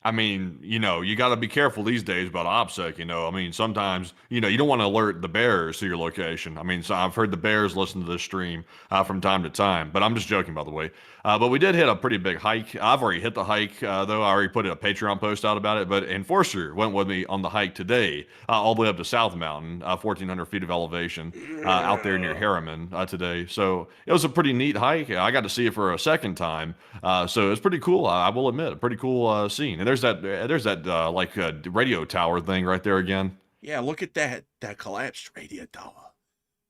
I mean, you know, you got to be careful these days about OPSEC, you know. I mean, sometimes, you know, you don't want to alert the bears to your location. I mean, so I've heard the bears listen to this stream from time to time, but I'm just joking, by the way. But we did hit a pretty big hike. I've already hit the hike, though. I already put a Patreon post out about it, but Enforcer went with me on the hike today, all the way up to South Mountain, 1,400 feet of elevation, out there near Harriman today. So it was a pretty neat hike. I got to see it for a second time. So it's pretty cool. I will admit, a pretty cool scene. And there's that like radio tower thing right there again. Yeah, look at that collapsed radio tower.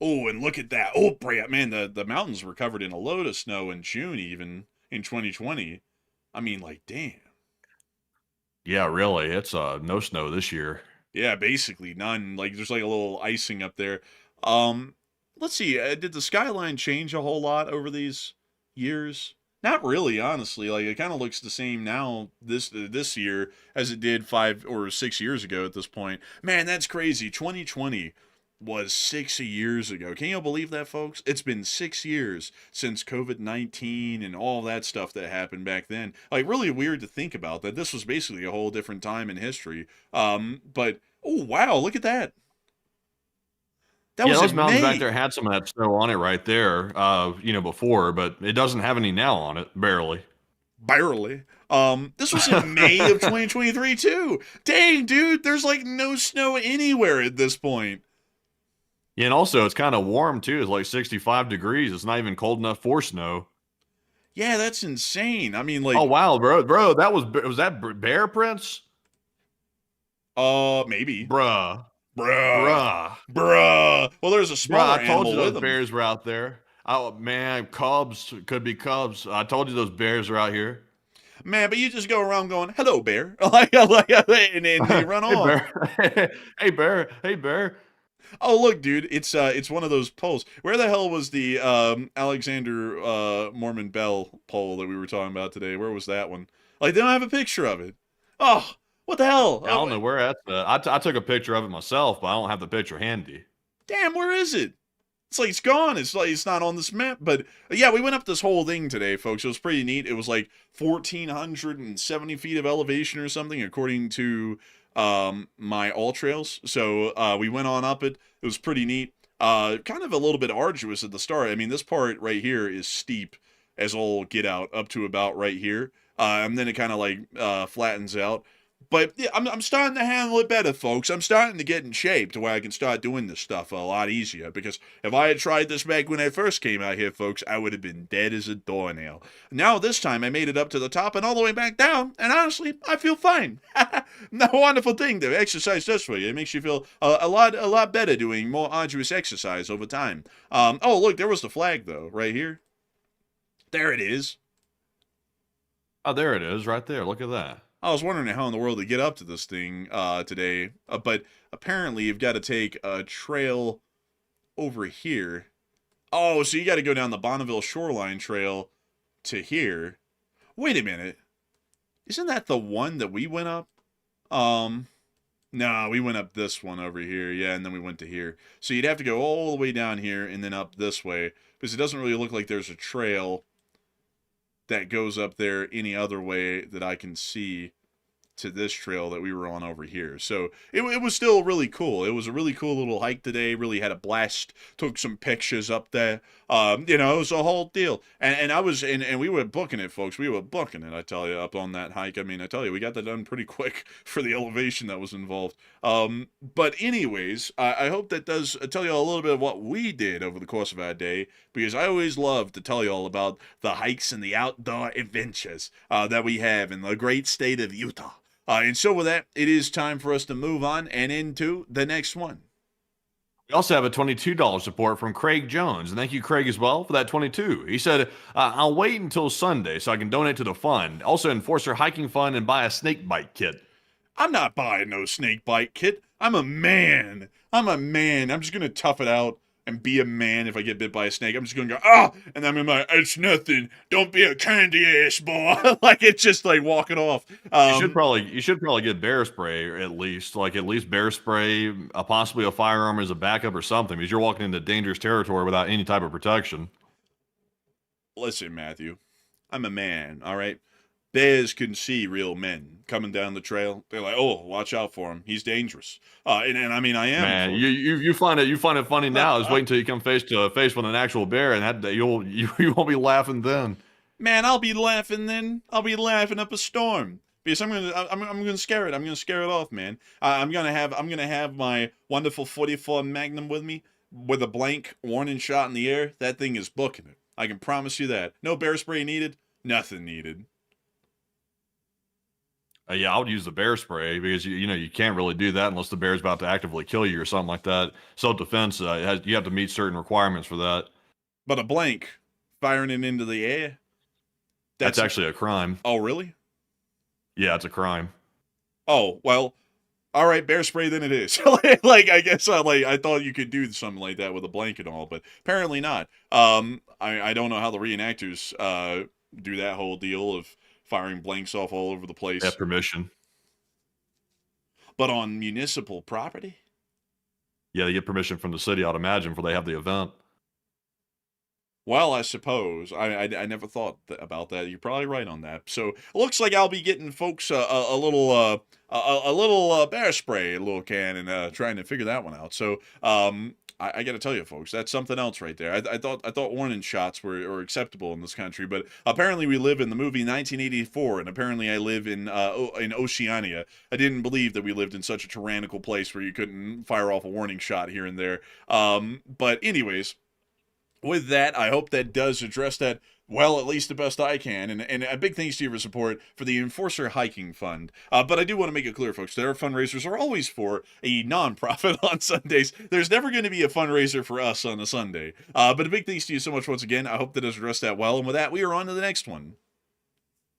Oh, and look at that. Oh, man, the mountains were covered in a load of snow in June, even in 2020. I mean, like, damn. Yeah, really. It's no snow this year. Yeah, basically none. Like, there's like a little icing up there. Let's see. Did the skyline change a whole lot over these years? Not really, honestly. Like, it kind of looks the same now this year as it did 5 or 6 years ago at this point. Man, that's crazy. 2020 was 6 years ago. Can you believe that, folks? It's been 6 years since COVID-19 and all that stuff that happened back then. Like, really weird to think about that. This was basically a whole different time in history. But, oh, wow, look at that. That was those mountains May. back there had some of that snow on it right there, you know, before, but it doesn't have any now on it, barely. Barely. This was in May of 2023, too. Dang, dude, there's like no snow anywhere at this point. Yeah, and also it's kind of warm too. It's like 65 degrees. It's not even cold enough for snow. Yeah, that's insane. I mean, like, oh wow, bro, that was that bear prints? Maybe. Bruh. Well, there's a smaller I told animal you with those them. bears were out there. Oh man, cubs, could be cubs. I told you those bears are out here. Man, but you just go around going, "Hello, bear," and then they run off. Hey bear, hey bear. Oh, look, dude, it's one of those polls. Where the hell was the Alexander Mormon Bell poll that we were talking about today? Where was that one? Like, they don't have a picture of it. Oh, what the hell? I don't know where that's at. I took a picture of it myself, but I don't have the picture handy. Damn, where is it? It's like it's gone. It's like it's not on this map. But yeah, we went up this whole thing today, folks. It was pretty neat. It was like 1,470 feet of elevation or something, according to my all trails. So we went on up it. It was pretty neat. Kind of a little bit arduous at the start. I mean, this part right here is steep as all get out up to about right here. And then it kind of like flattens out. But yeah, I'm starting to handle it better, folks. I'm starting to get in shape to where I can start doing this stuff a lot easier. Because if I had tried this back when I first came out here, folks, I would have been dead as a doornail. Now this time I made it up to the top and all the way back down, and honestly, I feel fine. No wonderful thing that exercise does for you. It makes you feel a lot better doing more arduous exercise over time. Oh, look, there was the flag though, right here. There it is. Oh, there it is, right there. Look at that. I was wondering how in the world to get up to this thing today, but apparently you've got to take a trail over here. Oh, so you got to go down the Bonneville Shoreline Trail to here. Wait a minute. Isn't that the one that we went up? No, we went up this one over here, yeah, and then we went to here. So you'd have to go all the way down here and then up this way, because it doesn't really look like there's a trail that goes up there any other way that I can see. to this trail that we were on over here. So it was still really cool. It was a really cool little hike today. Really had a blast. Took some pictures up there. You know, it was a whole deal. And I was and we were booking it, folks. We were booking it, I tell you, up on that hike. I mean, I tell you, we got that done pretty quick for the elevation that was involved. But anyways, I hope that does tell you a little bit of what we did over the course of our day, because I always love to tell you all about the hikes and the outdoor adventures that we have in the great state of Utah. And so with that, it is time for us to move on and into the next one. We also have a $22 support from Craig Jones, and thank you, Craig, as well, for that 22. He said, I'll wait until Sunday so I can donate to the fund. Also, Enforcer Hiking Fund and buy a snake bite kit. I'm not buying no snake bite kit. I'm a man. I'm just going to tough it out and be a man. If I get bit by a snake, I'm just going to go, and then I'm like, it's nothing. Don't be a candy ass boy. Like, it's just like walking off. You should probably get bear spray at least bear spray, possibly a firearm as a backup or something, because you're walking into dangerous territory without any type of protection. Listen, Matthew, I'm a man, all right? Bears can see real men coming down the trail. They're like, "Oh, watch out for him. He's dangerous." And I mean, I am. Man, you find it funny now. Just wait until you come face to face with an actual bear, and you won't be laughing then. Man, I'll be laughing then. I'll be laughing up a storm because I'm gonna scare it. I'm gonna scare it off, man. I'm gonna have my wonderful 44 Magnum with me with a blank warning shot in the air. That thing is booking it. I can promise you that. No bear spray needed. Nothing needed. Yeah, I would use the bear spray because you can't really do that unless the bear's about to actively kill you or something like that. Self-defense, you have to meet certain requirements for that. But a blank, firing it into the air, that's actually a crime. Oh, really? Yeah, it's a crime. Oh, well, all right, bear spray then it is. Like, I guess I thought you could do something like that with a blanket and all, but apparently not. I don't know how the reenactors do that whole deal of firing blanks off all over the place. They have permission. But on municipal property? Yeah, they get permission from the city, I'd imagine, before they have the event. Well, I suppose. I never thought about that. You're probably right on that. So it looks like I'll be getting folks a little bear spray, a little can, and trying to figure that one out. So I got to tell you, folks, that's something else right there. I thought warning shots were acceptable in this country, but apparently we live in the movie 1984, and apparently I live in Oceania. I didn't believe that we lived in such a tyrannical place where you couldn't fire off a warning shot here and there. But anyways, with that, I hope that does address that well, at least the best I can. And a big thanks to you for support for the Enforcer Hiking Fund. But I do want to make it clear, folks, that our fundraisers are always for a nonprofit on Sundays. There's never going to be a fundraiser for us on a Sunday. But a big thanks to you so much once again. I hope that does address that well. And with that, we are on to the next one.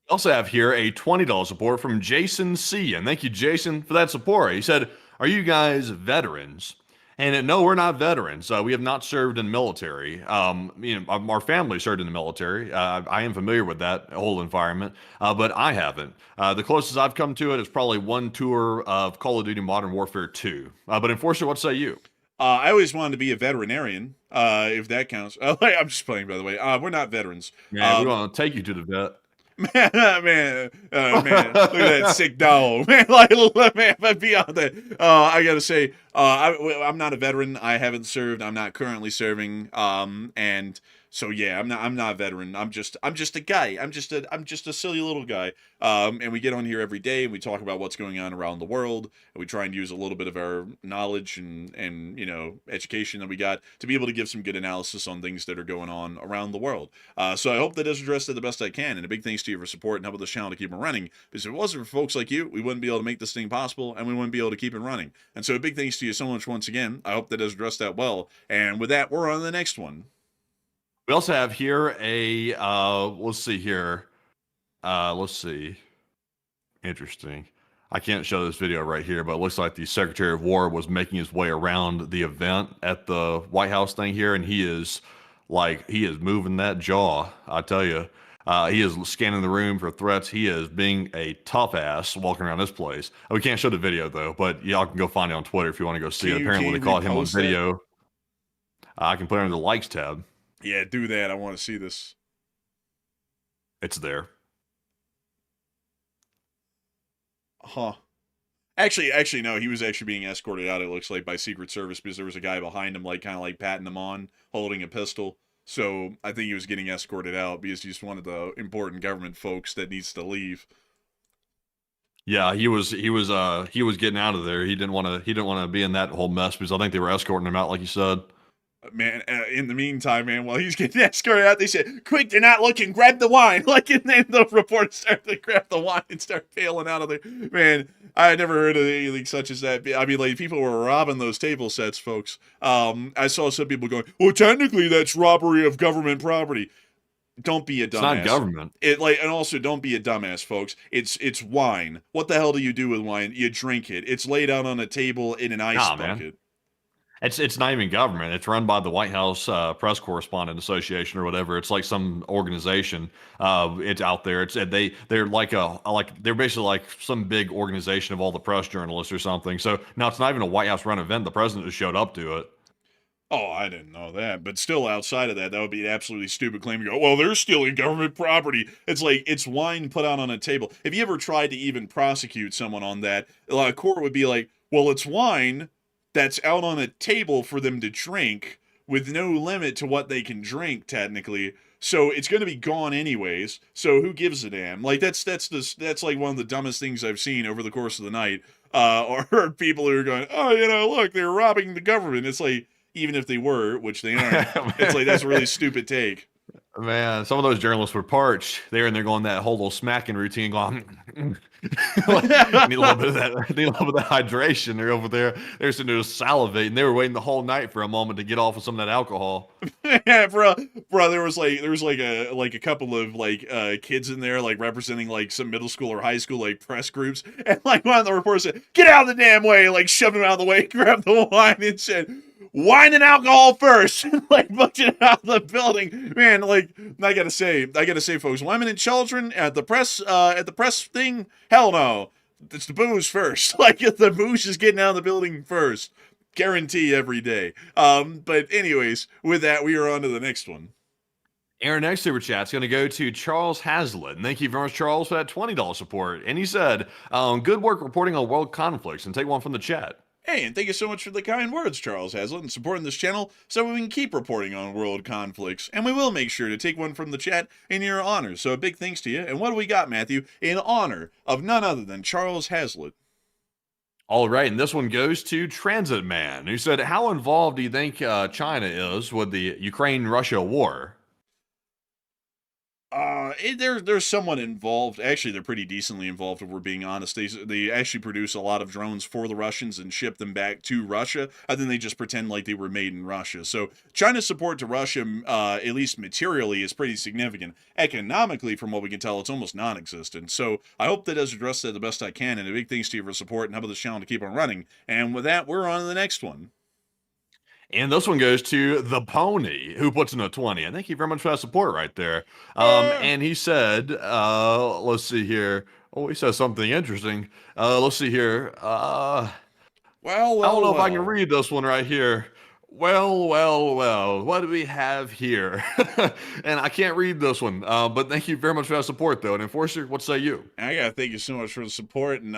We also have here a $20 support from Jason C. And thank you, Jason, for that support. He said, "Are you guys veterans?" And no, we're not veterans. We have not served in the military. Our family served in the military. I am familiar with that whole environment, but I haven't. The closest I've come to it is probably one tour of Call of Duty Modern Warfare 2. But Enforcer, what say you? I always wanted to be a veterinarian, if that counts. I'm just playing, by the way. We're not veterans. Yeah, we want to take you to the vet. Man, look at that sick dog, man. But beyond that, I gotta say, I'm not a veteran. I haven't served. I'm not currently serving. And so yeah, I'm not a veteran. I'm just a guy. I'm just a silly little guy. And we get on here every day and we talk about what's going on around the world. And we try and use a little bit of our knowledge and education that we got to be able to give some good analysis on things that are going on around the world. So I hope that does address it the best I can. And a big thanks to you for support and helping this channel to keep it running. Because if it wasn't for folks like you, we wouldn't be able to make this thing possible and we wouldn't be able to keep it running. And so a big thanks to you so much once again. I hope that does address that well. And with that, we're on to the next one. We also have here a, let's see here. Let's see. Interesting. I can't show this video right here, but it looks like the Secretary of War was making his way around the event at the White House thing here, and he is moving that jaw. I tell you, he is scanning the room for threats. He is being a tough ass walking around this place. We can't show the video though, but y'all can go find it on Twitter if you want to go see it. Apparently they caught him on video. I can put it under the likes tab. Yeah, do that. I want to see this. It's there. Huh. Actually, no. He was actually being escorted out, it looks like, by Secret Service because there was a guy behind him, like, kind of like patting him on, holding a pistol. So I think he was getting escorted out because he's one of the important government folks that needs to leave. Yeah, he was getting out of there. He didn't want to be in that whole mess because I think they were escorting him out, like you said. Man, in the meantime, man, while he's getting escorted out, they said, "Quick, they're not looking. Grab the wine." Like, and then the reporters start to grab the wine and start bailing out of there. Man, I had never heard of anything such as that. I mean, like, people were robbing those table sets, folks. I saw some people going, "Well, technically, that's robbery of government property." Don't be a dumbass. It's not government. And also don't be a dumbass, folks. It's wine. What the hell do you do with wine? You drink it. It's laid out on a table in an ice bucket. Man. It's not even government. It's run by the White House Press Correspondent Association or whatever. It's like some organization. It's out there. They're they're basically like some big organization of all the press journalists or something. So now it's not even a White House run event. The president just showed up to it. Oh, I didn't know that. But still, outside of that, that would be an absolutely stupid claim to go, well, they're stealing government property. It's like, it's wine put out on a table. If you ever tried to even prosecute someone on that, a court would be like, well, it's wine that's out on a table for them to drink with no limit to what they can drink, technically. So it's going to be gone anyways. So who gives a damn? Like, that's like one of the dumbest things I've seen over the course of the night. Or people who are going, oh, look, they're robbing the government. It's like, even if they were, which they aren't, it's like, that's a really stupid take. Man, some of those journalists were parched. They're going that whole little smacking routine, going, like, need a little bit of that hydration. They're over there. They're sitting there salivating. They were waiting the whole night for a moment to get off of some of that alcohol. Yeah, bro, there was like a couple of kids in there, like, representing like some middle school or high school like press groups, and like one of the reporters said, "Get out of the damn way!" Like, shoved him out of the way, grabbed the wine, and said, "Wine and alcohol first," like, booked it out of the building. Man, like, I gotta say, folks, women and children at the press thing, hell no. It's the booze first. Like, the booze is getting out of the building first. Guarantee every day. But anyways, with that, we are on to the next one. Our next super chat's going to go to Charles Hazlitt. And thank you very much, Charles, for that $20 support. And he said, good work reporting on world conflicts. And take one from the chat. Hey, and thank you so much for the kind words, Charles Hazlitt, and supporting this channel so we can keep reporting on world conflicts. And we will make sure to take one from the chat in your honor. So a big thanks to you. And what do we got, Matthew, in honor of none other than Charles Hazlitt? All right, and this one goes to Transit Man, who said, how involved do you think China is with the Ukraine-Russia war? They're somewhat involved. Actually, they're pretty decently involved, if we're being honest. They actually produce a lot of drones for the Russians and ship them back to Russia, and then they just pretend like they were made in Russia. So China's support to Russia, at least materially, is pretty significant. Economically, from what we can tell, it's almost non-existent. So I hope that does address that the best I can, and a big thanks to you for support and helping this channel to keep on running. And with that, we're on to the next one. And this one goes to the Pony, who puts in a 20. And thank you very much for that support right there. And he said, let's see here. Oh, he says something interesting. Let's see here. Well, I don't know if I can read this one right here. Well, what do we have here? And I can't read this one, but thank you very much for that support, though. And Enforcer, what say you? I gotta thank you so much for the support, and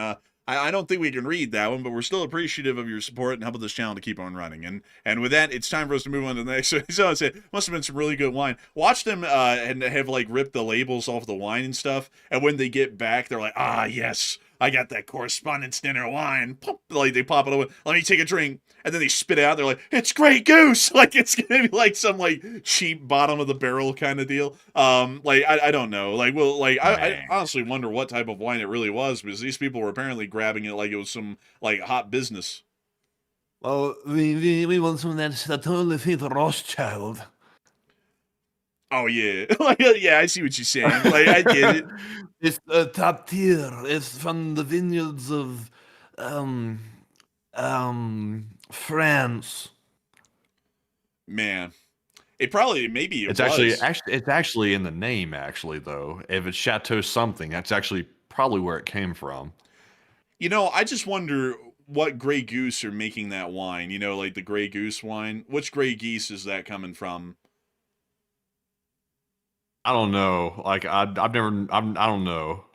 I don't think we can read that one, but we're still appreciative of your support and helping this channel to keep on running. And with that, it's time for us to move on to the next. So I said, must have been some really good wine. Watch them and have like ripped the labels off the wine and stuff, and when they get back, they're like, ah, yes, I got that correspondence dinner wine. Pop, like, they pop it open. Let me take a drink. And then they spit it out. They're like, it's Grey Goose. Like, it's going to be like some like cheap bottom of the barrel kind of deal. Like, I don't know. Like, well, like, I honestly wonder what type of wine it really was, because these people were apparently grabbing it like it was some like hot business. Oh, we want some of that totally fit Rothschild. Oh, yeah. Like, yeah, I see what you're saying. Like, I get it. It's top tier. It's from the vineyards of France. Man, it probably It's actually in the name. Actually, though, if it's Chateau something, that's actually probably where it came from. You know, I just wonder what Grey Goose are making that wine. You know, like the Grey Goose wine. Which Grey Geese is that coming from? I don't know. Like I don't know.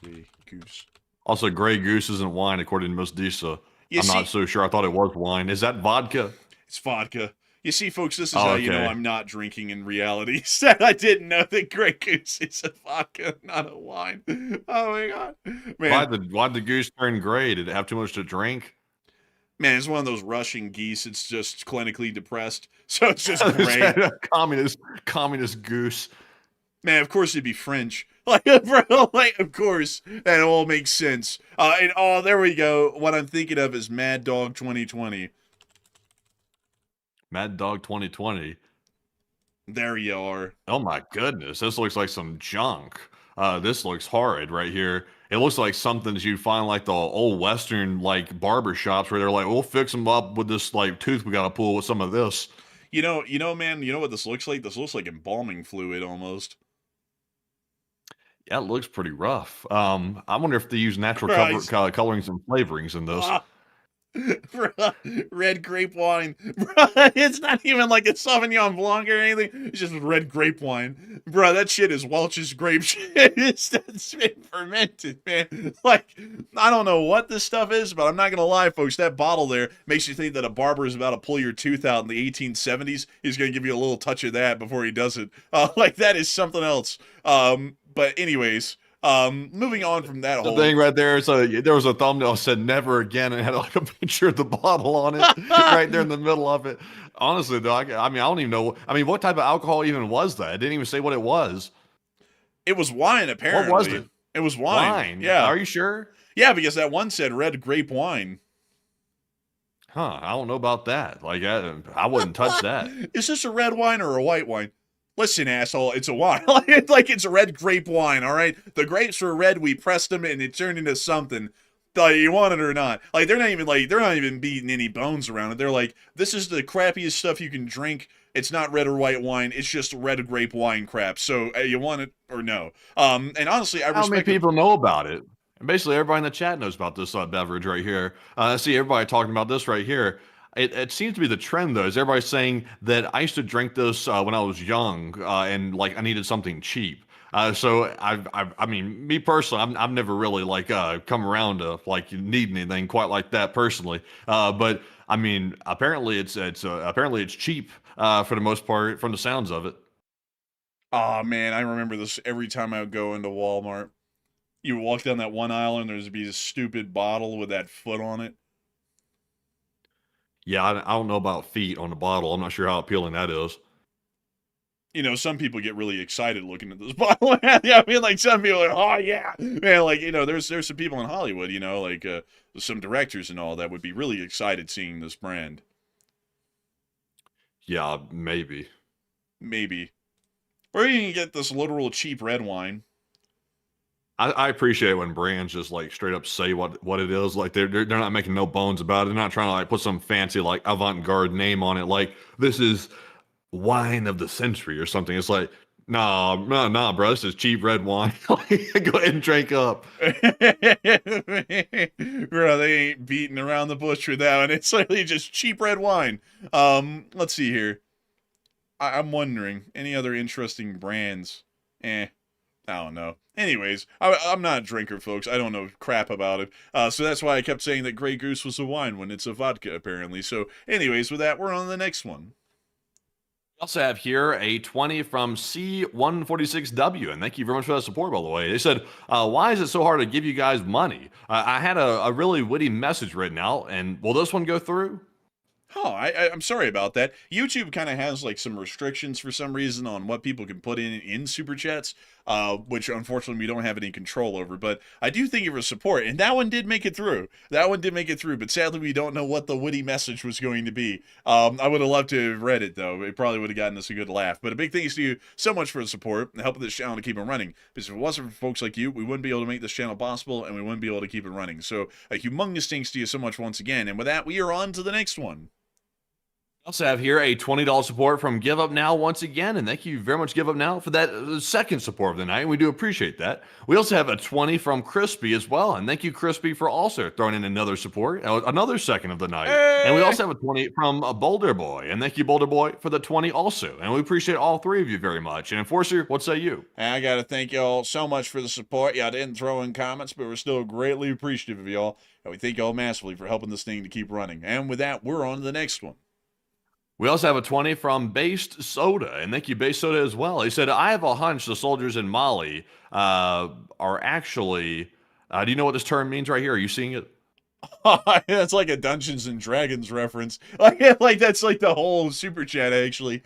Grey Goose. Also, Grey Goose isn't wine, according to Miss Disa. I'm not so sure. I thought it was wine. Is that vodka? It's vodka. You see, folks, this is Oh, how you know okay. I'm not drinking in reality. Said I didn't know that Grey Goose is a vodka, not a wine. Oh my god, man! Why'd the goose turn gray? Did it have too much to drink? Man, it's one of those Russian geese. It's just clinically depressed, so it's just gray. communist goose. Man, of course it'd be French. Like, bro, like, of course, that all makes sense. And oh, there we go. What I'm thinking of is Mad Dog 2020. Mad Dog 2020. There you are. Oh my goodness, this looks like some junk. This looks horrid right here. It looks like something that you find like the old Western like barber shops where they're like, we'll fix them up with this like tooth we gotta pull with some of this. You know, man, you know what this looks like? This looks like embalming fluid almost. Yeah, it looks pretty rough. I wonder if they use natural colorings and flavorings in this. Bruh, red grape wine. Bruh, it's not even like a Sauvignon Blanc or anything. It's just red grape wine. Bruh, that shit is Welch's grape shit. It's been fermented, man. Like, I don't know what this stuff is, but I'm not gonna lie, folks. That bottle there makes you think that a barber is about to pull your tooth out in the 1870s. He's gonna give you a little touch of that before he does it. Like, that is something else. But anyways, moving on from that whole thing right there. So there was a thumbnail that said "never again" and it had like a picture of the bottle on it right there in the middle of it. Honestly, though, I mean, I don't even know. I mean, what type of alcohol even was that? It didn't even say what it was. It was wine, apparently. What was it? It was wine. Yeah. Are you sure? Yeah, because that one said red grape wine. Huh. I don't know about that. Like, I wouldn't touch that. Is this a red wine or a white wine? Listen, asshole, it's a wine. Like, it's a red grape wine, all right? The grapes were red, we pressed them, and it turned into something. Like, you want it or not. Like, they're not even beating any bones around it. They're like, this is the crappiest stuff you can drink. It's not red or white wine. It's just red grape wine crap. So, you want it or no? And honestly, I respect... How many people know about it? And basically, everybody in the chat knows about this beverage right here. I see everybody talking about this right here. It seems to be the trend, though, is everybody saying that I used to drink this when I was young and, like, I needed something cheap. So, I mean, me personally, I've never really, like, come around to, like, need anything quite like that personally. But, I mean, apparently it's cheap for the most part from the sounds of it. Oh, man, I remember this every time I would go into Walmart. You would walk down that one aisle and there'd be this stupid bottle with that foot on it. Yeah, I don't know about feet on the bottle. I'm not sure how appealing that is. You know, some people get really excited looking at this bottle. Yeah, I mean, like, some people are like, oh, yeah. Man, like, you know, there's some people in Hollywood, you know, like some directors and all that would be really excited seeing this brand. Yeah, maybe. Maybe. Or you can get this literal cheap red wine. I appreciate it when brands just like straight up say what it is. Like they're not making no bones about it. They're not trying to like put some fancy like avant-garde name on it. Like this is wine of the century or something. It's like nah, bro. This is cheap red wine. Go ahead and drink up. Bro, they ain't beating around the bush with that one. It's literally just cheap red wine. Let's see here. I'm wondering any other interesting brands. I don't know. Anyways, I'm not a drinker, folks. I don't know crap about it. So that's why I kept saying that Grey Goose was a wine when it's a vodka, apparently. So anyways, with that, we're on to the next one. We also have here a 20 from C146W, and thank you very much for that support, by the way. They said, why is it so hard to give you guys money? I had a really witty message written out, and will this one go through? Oh, I'm sorry about that. YouTube kind of has like some restrictions for some reason on what people can put in Super Chats, which unfortunately we don't have any control over. But I do thank you for support, and that one did make it through. But sadly we don't know what the witty message was going to be. I would have loved to have read it, though. It probably would have gotten us a good laugh. But a big thanks to you so much for the support and helping this channel to keep it running. Because if it wasn't for folks like you, we wouldn't be able to make this channel possible, and we wouldn't be able to keep it running. So a humongous thanks to you so much once again. And with that, we are on to the next one. We also have here a $20 support from Give Up Now once again, and thank you very much, Give Up Now, for that second support of the night. We do appreciate that. We also have a 20 from Crispy as well, and thank you, Crispy, for also throwing in another support, another second of the night. And we also have a 20 from Boulder Boy, and thank you, Boulder Boy, for the 20 also. And we appreciate all three of you very much. And Enforcer, what say you? And I got to thank y'all so much for the support. Y'all didn't throw in comments, but we're still greatly appreciative of y'all. And we thank y'all massively for helping this thing to keep running. And with that, we're on to the next one. We also have a 20 from Based Soda, and thank you, Based Soda, as well. He said, I have a hunch the soldiers in Mali are actually, do you know what this term means right here? Are you seeing it? That's like a Dungeons and Dragons reference. Like that's like the whole super chat, actually.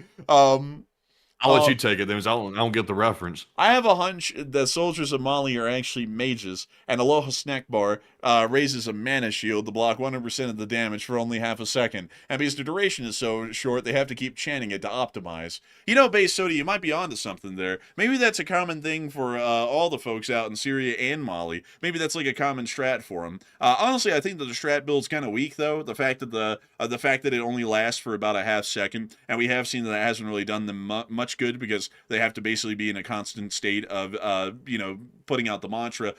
I'll let you take it, then, because I don't get the reference. I have a hunch the soldiers of Mali are actually mages, and Aloha Snack Bar raises a mana shield to block 100% of the damage for only half a second. And because the duration is so short, they have to keep chanting it to optimize. You know, Base Soda, you might be onto something there. Maybe that's a common thing for all the folks out in Syria and Mali. Maybe that's like a common strat for them. Honestly, I think that the strat build's kind of weak, though. The fact that it only lasts for about a half second, and we have seen that it hasn't really done them much good because they have to basically be in a constant state of putting out the mantra.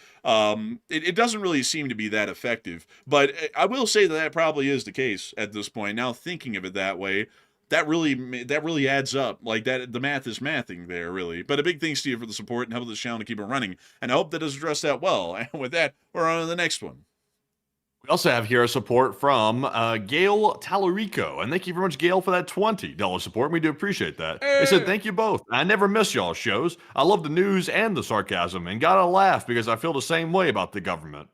It doesn't really seem to be that effective, but I will say that probably is the case at this point. Now thinking of it that way, that really adds up. Like that, the math is mathing there, really. But a big thanks to you for the support and helping this channel to keep it running, and I hope that does address that well. And with that, we're on to the next one. We also have here a support from Gail Talarico, and thank you very much, Gail, for that $20 support. We do appreciate that. They said, thank you both. I never miss y'all's shows. I love the news and the sarcasm, and gotta laugh because I feel the same way about the government.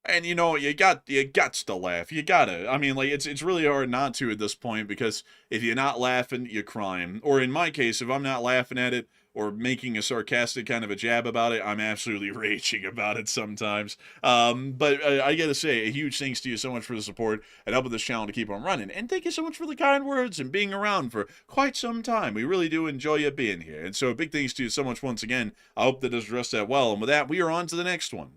And you know, you got to laugh. You gotta. I mean, like it's really hard not to at this point, because if you're not laughing, you're crying. Or in my case, if I'm not laughing at it or making a sarcastic kind of a jab about it, I'm absolutely raging about it sometimes. But I gotta say, a huge thanks to you so much for the support and helping this channel to keep on running. And thank you so much for the kind words and being around for quite some time. We really do enjoy you being here. And so a big thanks to you so much once again. I hope that does address that well. And with that, we are on to the next one.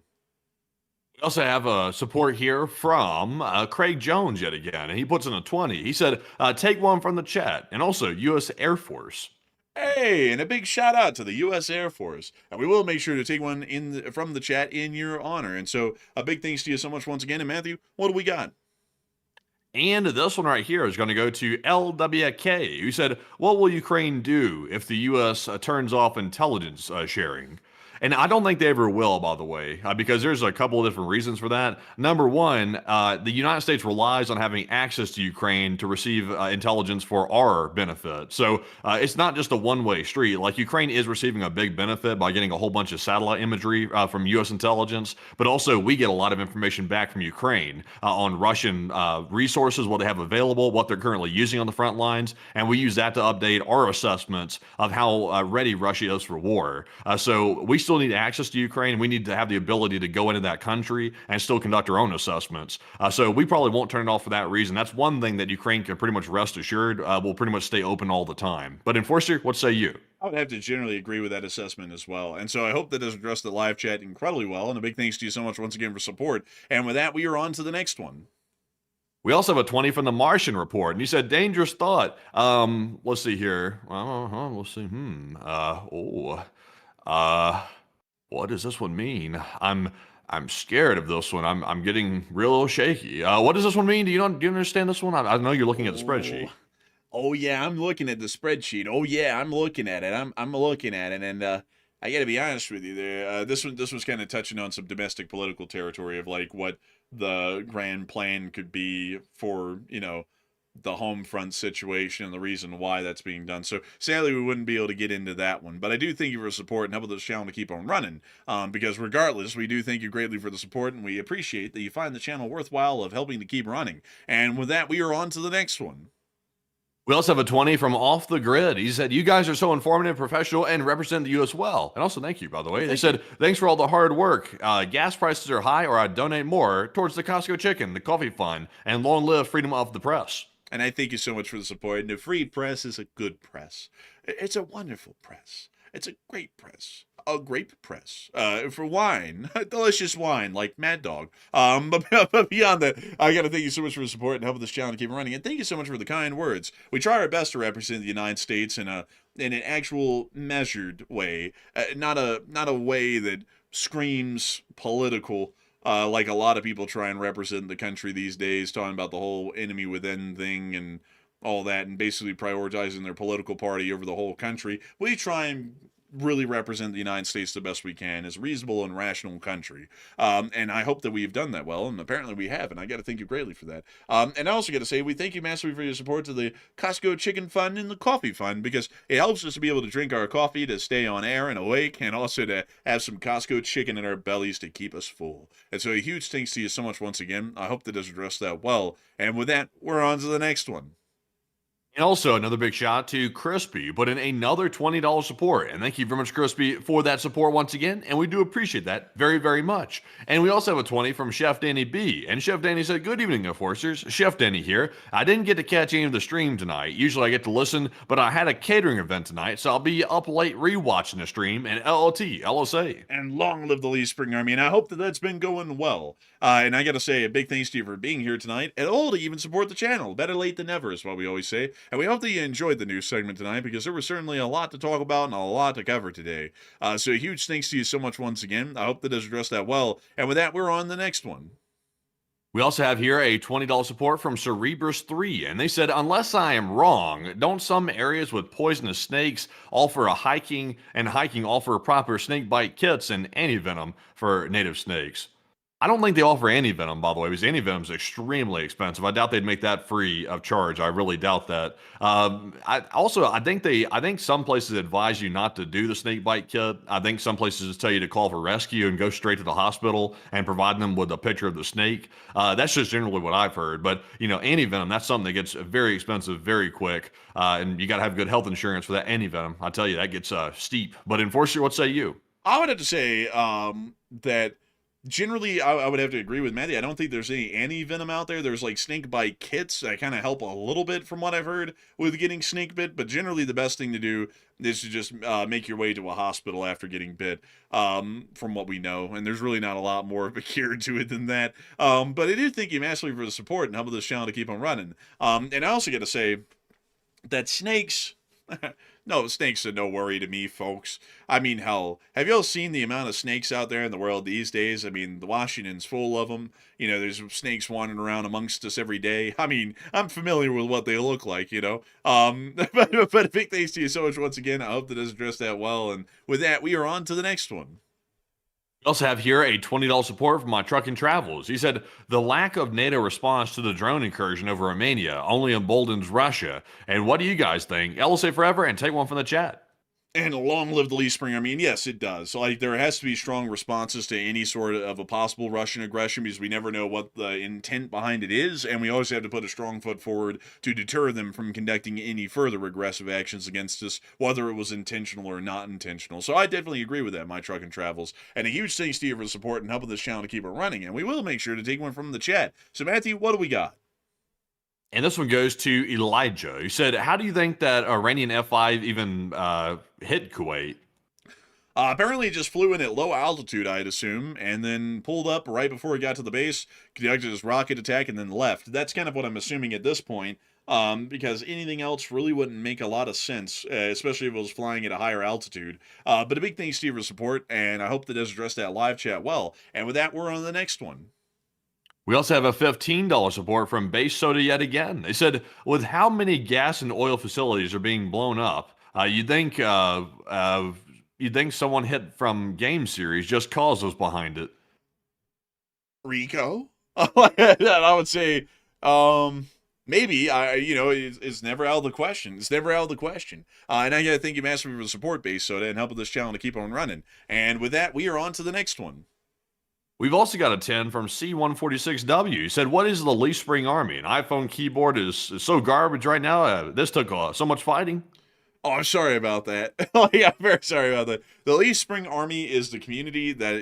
We also have a support here from Craig Jones yet again, and he puts in a 20. He said, take one from the chat, and also U.S. Air Force. Hey, and a big shout out to the U.S. Air Force. And we will make sure to take one from the chat in your honor. And so a big thanks to you so much once again. And Matthew, what do we got? And this one right here is going to go to LWK, who said, what will Ukraine do if the U.S. turns off intelligence sharing? And I don't think they ever will, by the way, because there's a couple of different reasons for that. Number one, the United States relies on having access to Ukraine to receive intelligence for our benefit. So it's not just a one-way street. Like, Ukraine is receiving a big benefit by getting a whole bunch of satellite imagery from U.S. intelligence, but also we get a lot of information back from Ukraine on Russian resources, what they have available, what they're currently using on the front lines, and we use that to update our assessments of how ready Russia is for war. So we still need access to Ukraine. We need to have the ability to go into that country and still conduct our own assessments. So we probably won't turn it off for that reason. That's one thing that Ukraine can pretty much rest assured will pretty much stay open all the time. But Enforcer, what say you? I would have to generally agree with that assessment as well. And so I hope that does address the live chat incredibly well. And a big thanks to you so much once again for support. And with that, we are on to the next one. We also have a 20 from the Martian report, and he said, dangerous thought. Let's see here. Let's see. What does this one mean? I'm scared of this one. I'm getting real shaky. What does this one mean? Do you understand this one? I know you're looking at the spreadsheet. Oh yeah, I'm looking at the spreadsheet. Oh yeah, I'm looking at it. I'm looking at it, and I got to be honest with you there. This was kind of touching on some domestic political territory of like what the grand plan could be for, you know, the home front situation and the reason why that's being done. So sadly, we wouldn't be able to get into that one. But I do thank you for the support and helping this channel to keep on running. Because regardless, we do thank you greatly for the support, and we appreciate that you find the channel worthwhile of helping to keep running. And with that, we are on to the next one. We also have a 20 from Off the Grid. He said, you guys are so informative, professional, and represent the U.S. well. And also, thank you, by the way. They said, thanks for all the hard work. Gas prices are high, or I'd donate more towards the Costco Chicken, the Coffee Fund, and long live freedom of the press. And I thank you so much for the support. And the free press is a good press. It's a wonderful press. It's a great press. a grape press for wine, delicious wine like Mad Dog. But beyond that, I got to thank you so much for the support and helping this channel to keep running. And thank you so much for the kind words. We try our best to represent the United States in an actual measured way, not a way that screams political. Like a lot of people try and represent the country these days, talking about the whole enemy within thing and all that, and basically prioritizing their political party over the whole country. We try and really represent the United States the best we can as a reasonable and rational country. And I hope that we've done that well, and apparently we have, and I got to thank you greatly for that. And I also got to say, we thank you massively for your support to the Costco Chicken Fund and the Coffee Fund, because it helps us to be able to drink our coffee, to stay on air and awake, and also to have some Costco chicken in our bellies to keep us full. And so a huge thanks to you so much once again. I hope that does address that well. And with that, we're on to the next one. And also another big shout out to Crispy, put in another $20 support. And thank you very much, Crispy, for that support once again. And we do appreciate that very, very much. And we also have a 20 from Chef Danny B. And Chef Danny said, good evening, Enforcers. Chef Danny here. I didn't get to catch any of the stream tonight. Usually I get to listen, but I had a catering event tonight, so I'll be up late rewatching the stream. And LLT, LSA. And long live the Lee Spring Army. And I hope that that's been going well. And I got to say a big thanks to you for being here tonight, and all to even support the channel. Better late than never is what we always say. And we hope that you enjoyed the news segment tonight, because there was certainly a lot to talk about and a lot to cover today. So a huge thanks to you so much once again. I hope that does address that well. And with that, we're on the next one. We also have here a $20 support from Cerebrus3, and they said, unless I am wrong, don't some areas with poisonous snakes offer hiking offer proper snake bite kits and antivenom for native snakes? I don't think they offer antivenom, by the way, because antivenom is extremely expensive. I doubt they'd make that free of charge. I really doubt that. I think some places advise you not to do the snake bite kit. I think some places tell you to call for rescue and go straight to the hospital and provide them with a picture of the snake. That's just generally what I've heard. But, antivenom, that's something that gets very expensive very quick. And you got to have good health insurance for that antivenom. I tell you, that gets steep. But Enforcer, what say you? I would have to say that generally, I would have to agree with Matty. I don't think there's any anti-venom out there. There's like snake bite kits that kind of help a little bit from what I've heard with getting snake bit. But generally, the best thing to do is to just make your way to a hospital after getting bit, from what we know. And there's really not a lot more of a cure to it than that. But I do thank you massively for the support and helping this channel to keep on running. And I also got to say that snakes... No, snakes are no worry to me, folks. I mean, hell, have y'all seen the amount of snakes out there in the world these days? I mean, the Washington's full of them. There's snakes wandering around amongst us every day. I mean, I'm familiar with what they look like, But a big thanks to you so much once again. I hope that does address that well. And with that, we are on to the next one. We also have here a $20 support from my truck and travels. He said, the lack of NATO response to the drone incursion over Romania only emboldens Russia. And what do you guys think? LSA forever, and take one from the chat. And long live the Lee Spring Army. And yes, it does. Like, there has to be strong responses to any sort of a possible Russian aggression, because we never know what the intent behind it is, and we always have to put a strong foot forward to deter them from conducting any further aggressive actions against us, whether it was intentional or not intentional. So I definitely agree with that, my truck and travels. And a huge thanks to you for the support and helping this channel to keep it running. And we will make sure to take one from the chat. So Matthew, what do we got? And this one goes to Elijah. He said, how do you think that Iranian F-5 even hit Kuwait? Apparently it just flew in at low altitude, I'd assume, and then pulled up right before it got to the base, conducted his rocket attack, and then left. That's kind of what I'm assuming at this point, because anything else really wouldn't make a lot of sense, especially if it was flying at a higher altitude. But a big thanks to you for support, and I hope that does address that live chat well. And with that, we're on to the next one. We also have a $15 support from Base Soda yet again. They said, with how many gas and oil facilities are being blown up, you'd think someone hit from Game Series just cause those behind it. Rico? I would say, maybe. It's never out of the question. It's never out of the question. And I gotta thank you massively for the support, Base Soda, and helping this channel to keep on running. And with that, we are on to the next one. We've also got a 10 from C146W. He said, what is the Lee Spring Army? An iPhone keyboard is so garbage right now. This took so much fighting. Oh, I'm sorry about that. I'm very sorry about that. The Lee Spring Army is the community that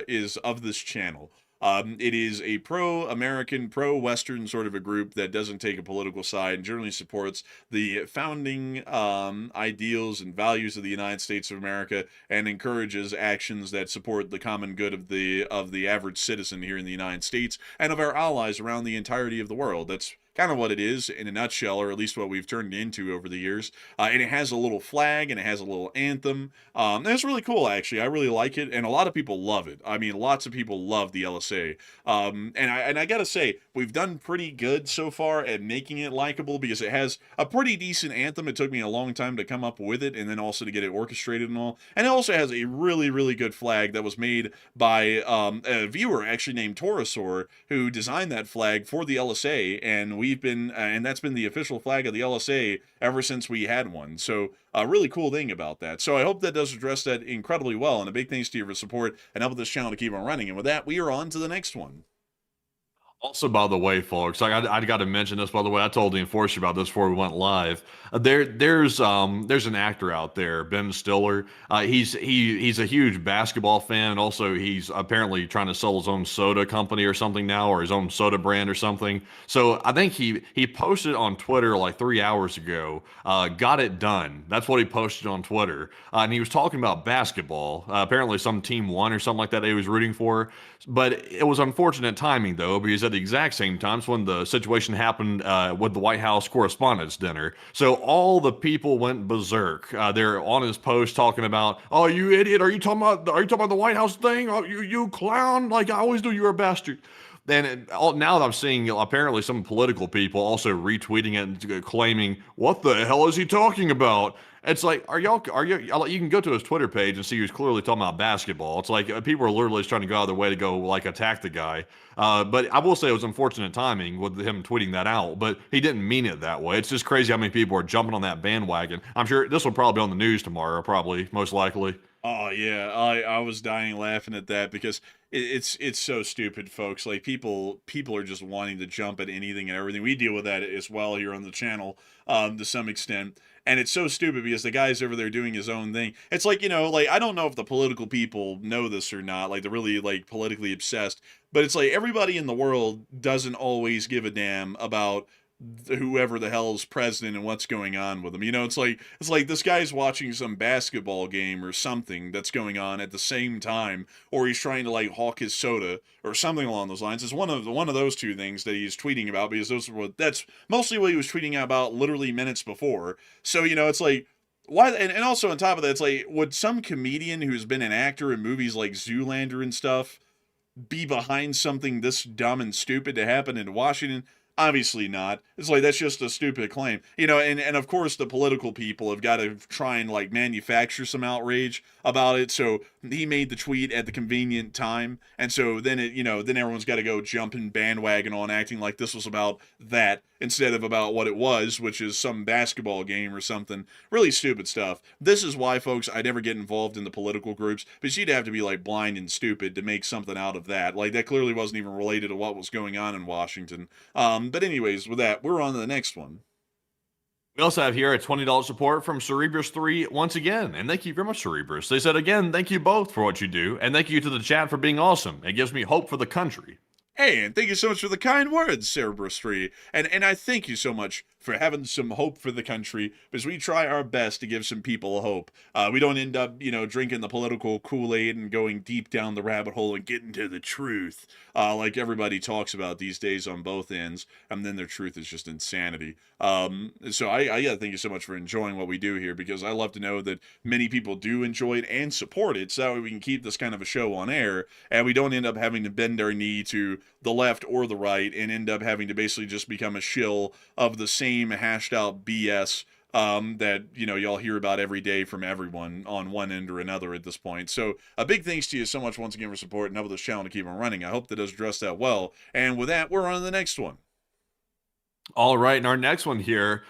is of this channel. It is a pro-American, pro-Western sort of a group that doesn't take a political side and generally supports the founding ideals and values of the United States of America and encourages actions that support the common good of the average citizen here in the United States and of our allies around the entirety of the world. That's kind of what it is in a nutshell, or at least what we've turned into over the years. And it has a little flag and it has a little anthem. And it's really cool, actually. I really like it, and a lot of people love it. I mean, lots of people love the LSA. And I gotta say, we've done pretty good so far at making it likable because it has a pretty decent anthem. It took me a long time to come up with it, and then also to get it orchestrated and all. And it also has a really, really good flag that was made by a viewer actually named Torosaur, who designed that flag for the LSA, and we've been, and that's been the official flag of the LSA ever since we had one. So a really cool thing about that. So I hope that does address that incredibly well, and a big thanks to you for support and helping this channel to keep on running. And with that, we are on to the next one. Also, by the way, folks, I got to mention this. By the way, I told the enforcer about this before we went live. There's an actor out there, Ben Stiller. He's a huge basketball fan, and also he's apparently trying to sell his own soda company or something now, or his own soda brand or something. So I think he posted on Twitter like 3 hours ago. Got it done. That's what he posted on Twitter, and he was talking about basketball. Apparently, some team won or something like that he was rooting for. But it was unfortunate timing though, because at the exact same times when the situation happened with the White House Correspondents' Dinner. So all the people went berserk. They're on his post talking about, "Oh, you idiot! Are you talking about the White House thing? Oh, you clown! Like I always do, you're a bastard." Then now that I'm seeing apparently some political people also retweeting it and claiming, "What the hell is he talking about?" It's like, are you? You can go to his Twitter page and see he's clearly talking about basketball. It's like people are literally trying to go out of their way to go like attack the guy. But I will say it was unfortunate timing with him tweeting that out. But he didn't mean it that way. It's just crazy how many people are jumping on that bandwagon. I'm sure this will probably be on the news tomorrow, probably most likely. Oh yeah, I was dying laughing at that because it's so stupid, folks. Like people are just wanting to jump at anything and everything. We deal with that as well here on the channel, to some extent. And it's so stupid because the guy's over there doing his own thing. It's like, like, I don't know if the political people know this or not, like, they're really, like, politically obsessed. But it's like everybody in the world doesn't always give a damn about whoever the hell is president and what's going on with them. It's like this guy's watching some basketball game or something that's going on at the same time, or he's trying to like hawk his soda or something along those lines. It's one of those two things that he's tweeting about, because that's mostly what he was tweeting about literally minutes before. So it's like, why? And also on top of that, it's like, would some comedian who's been an actor in movies like Zoolander and stuff be behind something this dumb and stupid to happen in Washington? Obviously not. It's like, that's just a stupid claim. And of course the political people have got to try and like manufacture some outrage about it. So he made the tweet at the convenient time. And so then then everyone's got to go jumping bandwagon on acting like this was about that instead of about what it was, which is some basketball game or something. Really stupid stuff. This is why, folks, I never get involved in the political groups, because you'd have to be like blind and stupid to make something out of that. Like, that clearly wasn't even related to what was going on in Washington. But anyways, with that, we're on to the next one. We also have here a $20 support from Cerebrus3 once again. And thank you very much, Cerebrus. They said, again, thank you both for what you do. And thank you to the chat for being awesome. It gives me hope for the country. Hey, and thank you so much for the kind words, Cerebrus3. And I thank you so much for having some hope for the country, because we try our best to give some people hope. We don't end up, drinking the political Kool-Aid and going deep down the rabbit hole and getting to the truth, like everybody talks about these days on both ends, and then their truth is just insanity. So I gotta thank you so much for enjoying what we do here, because I love to know that many people do enjoy it and support it, so that way we can keep this kind of a show on air, and we don't end up having to bend our knee to the left or the right and end up having to basically just become a shill of the same hashed out BS that y'all hear about every day from everyone on one end or another at this point. So a big thanks to you so much once again for support and helping this channel to keep on running. I hope that does address that well. And with that, we're on to the next one. All right, and our next one here,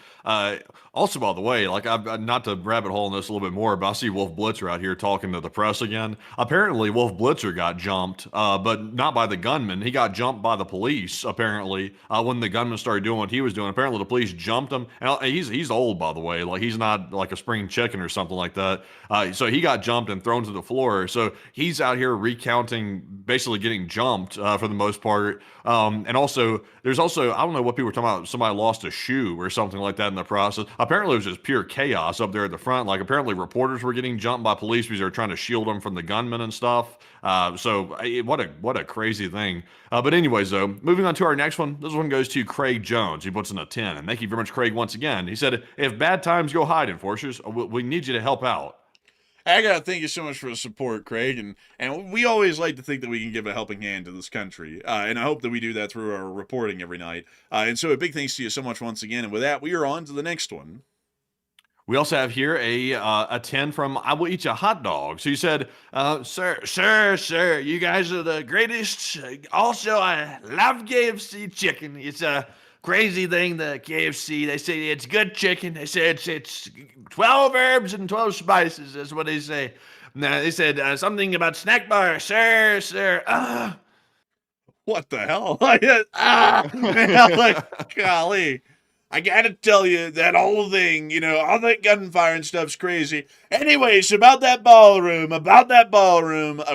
also by the way, like I'm not to rabbit hole in this a little bit more, but I see Wolf Blitzer out here talking to the press again. Apparently, Wolf Blitzer got jumped, but not by the gunman. He got jumped by the police. Apparently, when the gunman started doing what he was doing, apparently the police jumped him. And he's old, by the way. Like he's not like a spring chicken or something like that. So he got jumped and thrown to the floor. So he's out here recounting, basically getting jumped for the most part. And also, there's also, I don't know what people were talking about. Somebody lost a shoe or something like that in the process. Apparently, it was just pure chaos up there at the front. Like, apparently, reporters were getting jumped by police because they were trying to shield them from the gunmen and stuff. What a crazy thing. But anyways, though, moving on to our next one. This one goes to Craig Jones. He puts in a 10. And thank you very much, Craig, once again. He said, if bad times go hide, enforcers, we need you to help out. I gotta thank you so much for the support, Craig, and we always like to think that we can give a helping hand to this country, and I hope that we do that through our reporting every night. And so a big thanks to you so much once again, and with that, we are on to the next one. We also have here a 10 from I Will Eat Your Hot Dog. So you said, sir, you guys are the greatest. Also, I love KFC chicken. It's a crazy thing, the KFC. They say it's good chicken. They say it's 12 herbs and 12 spices. That's what they say. Now, they said something about snack bar. Sir. What the hell? Man, like, golly. I gotta tell you, that whole thing, all that gunfire and stuff's crazy. Anyways, about that ballroom, we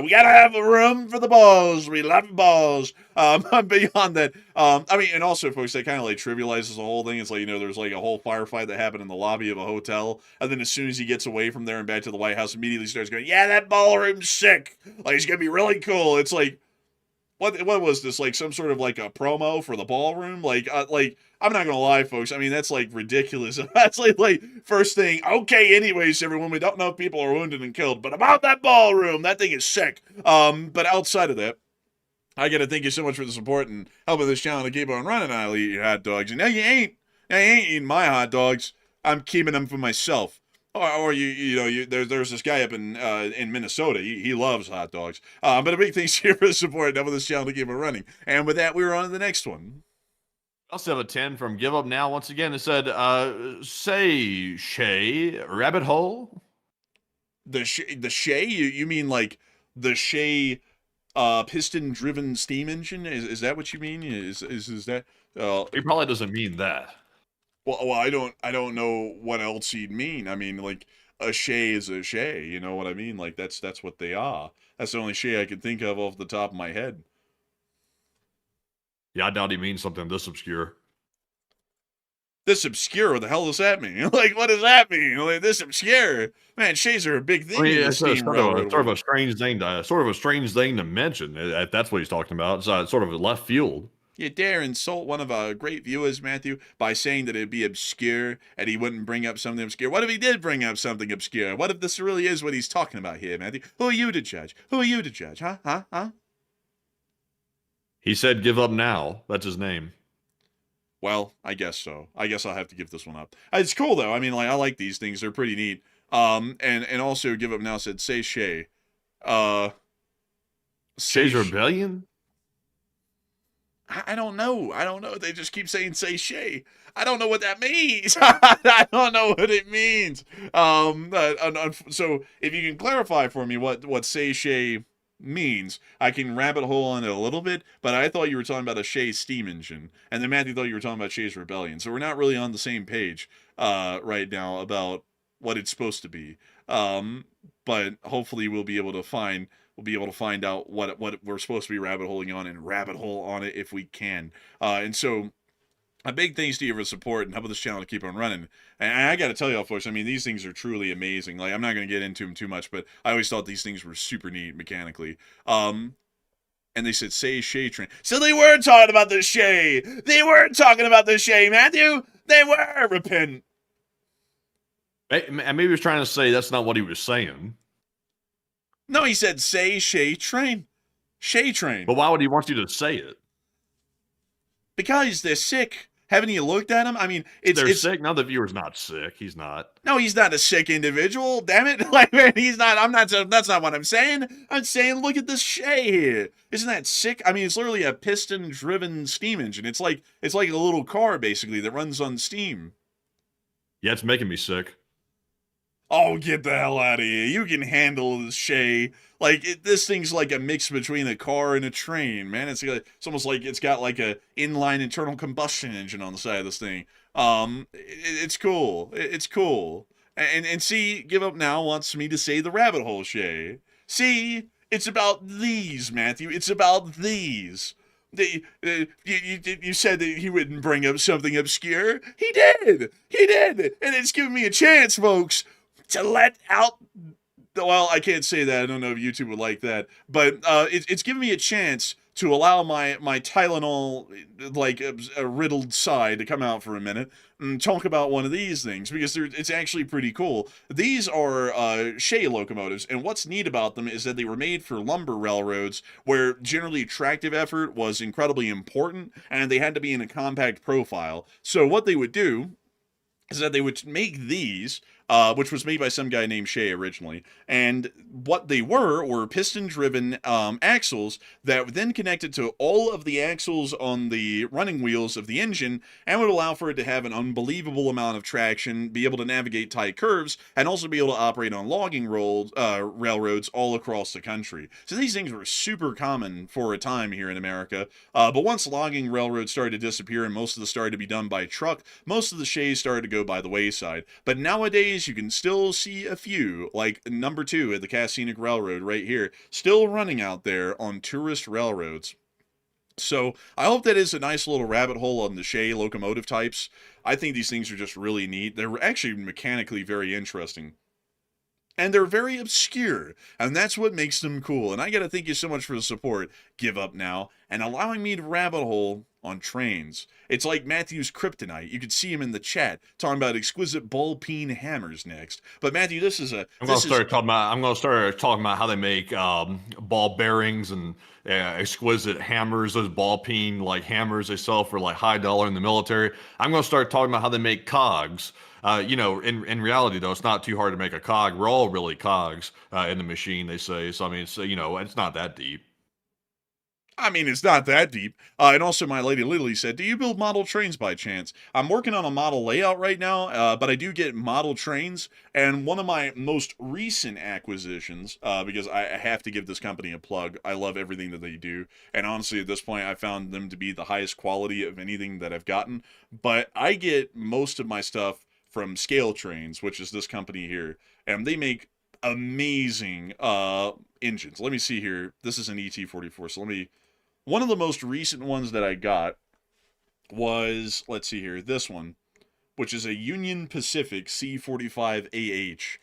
gotta have a room for the balls. We love balls. Beyond that, and also, folks, that kind of like trivializes the whole thing. It's like, there's like a whole firefight that happened in the lobby of a hotel, and then as soon as he gets away from there and back to the White House, immediately starts going, yeah, that ballroom's sick. Like, it's gonna be really cool. It's like, what was this, like some sort of like a promo for the ballroom? Like I'm not gonna lie, folks. I mean, that's like ridiculous. That's like first thing. Okay, anyways, everyone, we don't know if people are wounded and killed, but about that ballroom, that thing is sick. But outside of that, I gotta thank you so much for the support and helping this channel to keep on running. I'll eat your hot dogs, and now you ain't eating my hot dogs. I'm keeping them for myself. Or there's this guy up in Minnesota. He loves hot dogs. But a big thanks to you for the support and helping this channel to keep it running. And with that, we're on to the next one. I also have a 10 from Give Up Now. Once again, it said, say Shay rabbit hole. The Shay? You mean like the Shay piston-driven steam engine? Is that what you mean? Is that? He probably doesn't mean that. Well, I don't know what else he'd mean. I mean, like, a Shay is a Shay, you know what I mean? Like, that's what they are. That's the only Shay I can think of off the top of my head. Yeah, I doubt he means something this obscure. This obscure? What the hell does that mean? Like, what does that mean? Like, this obscure? Man, Shays are a big thing. It's sort of a strange thing to mention. If that's what he's talking about. It's sort of left field. You dare insult one of our great viewers, Matthew, by saying that it'd be obscure and he wouldn't bring up something obscure. What if he did bring up something obscure? What if this really is what he's talking about here, Matthew? Who are you to judge? Huh? He said give up now. That's his name. Well, I guess so. I guess I'll have to give this one up. It's cool, though. I mean, like, I like these things. They're pretty neat. And also give up now said, say Shay. Shay's Rebellion? I don't know. They just keep saying say Shay. I don't know what that means. I don't know what it means. So if you can clarify for me what say Shay means, I can rabbit hole on it a little bit, but I thought you were talking about a Shay steam engine, and then Matthew thought you were talking about Shay's Rebellion. So we're not really on the same page right now about what it's supposed to be. But hopefully we'll be able to find out what we're supposed to be rabbit holing on and rabbit hole on it if we can. And so a big thanks to you for support and helping this channel to keep on running. And I got to tell y'all, folks, I mean, these things are truly amazing. Like, I'm not going to get into them too much, but I always thought these things were super neat mechanically. And they said, say Shay train. So they were talking about the Shay. They were talking about the Shay, Matthew. They were. Repent. Maybe he was trying to say that's not what he was saying. No, he said, say Shay train. Shay train. But why would he want you to say it? Because they're sick. Haven't you looked at him? I mean, They're it's sick. Now the viewer's not sick. He's not. no, he's not a sick individual. Damn it! Like, man, he's not. I'm not. That's not what I'm saying. I'm saying, look at this Shay here. Isn't that sick? I mean, it's literally a piston-driven steam engine. It's like a little car basically that runs on steam. Yeah, it's making me sick. Oh, get the hell out of here. You can handle this, Shay. Like, this thing's like a mix between a car and a train, man. It's almost like it's got like a inline internal combustion engine on the side of this thing. It's cool. It's cool. And see, Give Up Now wants me to say the rabbit hole, Shay. See, it's about these, Matthew. It's about these. You said that he wouldn't bring up something obscure. He did. And it's given me a chance, folks, to let out. Well, I can't say that. I don't know if YouTube would like that, but it's given me a chance to allow my Tylenol, like a riddled side, to come out for a minute and talk about one of these things, because it's actually pretty cool. These are Shay locomotives, and what's neat about them is that they were made for lumber railroads, where generally tractive effort was incredibly important, and they had to be in a compact profile. So what they would do is that they would make these, which was made by some guy named Shay originally, and what they were piston-driven axles that would then connected to all of the axles on the running wheels of the engine, and would allow for it to have an unbelievable amount of traction, be able to navigate tight curves, and also be able to operate on logging railroads all across the country. So these things were super common for a time here in America, but once logging railroads started to disappear and most of them started to be done by truck, most of the Shays started to go by the wayside. But nowadays, you can still see a few, like number 2 at the Cass Scenic Railroad right here, still running out there on tourist railroads. So I hope that is a nice little rabbit hole on the Shay locomotive types. I think these things are just really neat. They're actually mechanically very interesting. And they're very obscure, and that's what makes them cool. And I gotta thank you so much for the support, Give Up Now, and allowing me to rabbit hole on trains. It's like Matthew's kryptonite. You could see him in the chat talking about exquisite ball-peen hammers next. But Matthew, this is a. I'm gonna start talking about how they make ball bearings and exquisite hammers. Those ball-peen like hammers they sell for like high dollar in the military. I'm gonna start talking about how they make cogs. In reality, though, it's not too hard to make a cog. We're all really cogs in the machine, they say. So, I mean, it's not that deep. I mean, it's not that deep. And also, my lady literally said, do you build model trains by chance? I'm working on a model layout right now, but I do get model trains. And one of my most recent acquisitions, because I have to give this company a plug. I love everything that they do. And honestly, at this point, I found them to be the highest quality of anything that I've gotten. But I get most of my stuff from Scale Trains, which is this company here. And they make amazing engines. Let me see here. This is an ET44, so one of the most recent ones that I got was, let's see here, this one, which is a Union Pacific C45AH.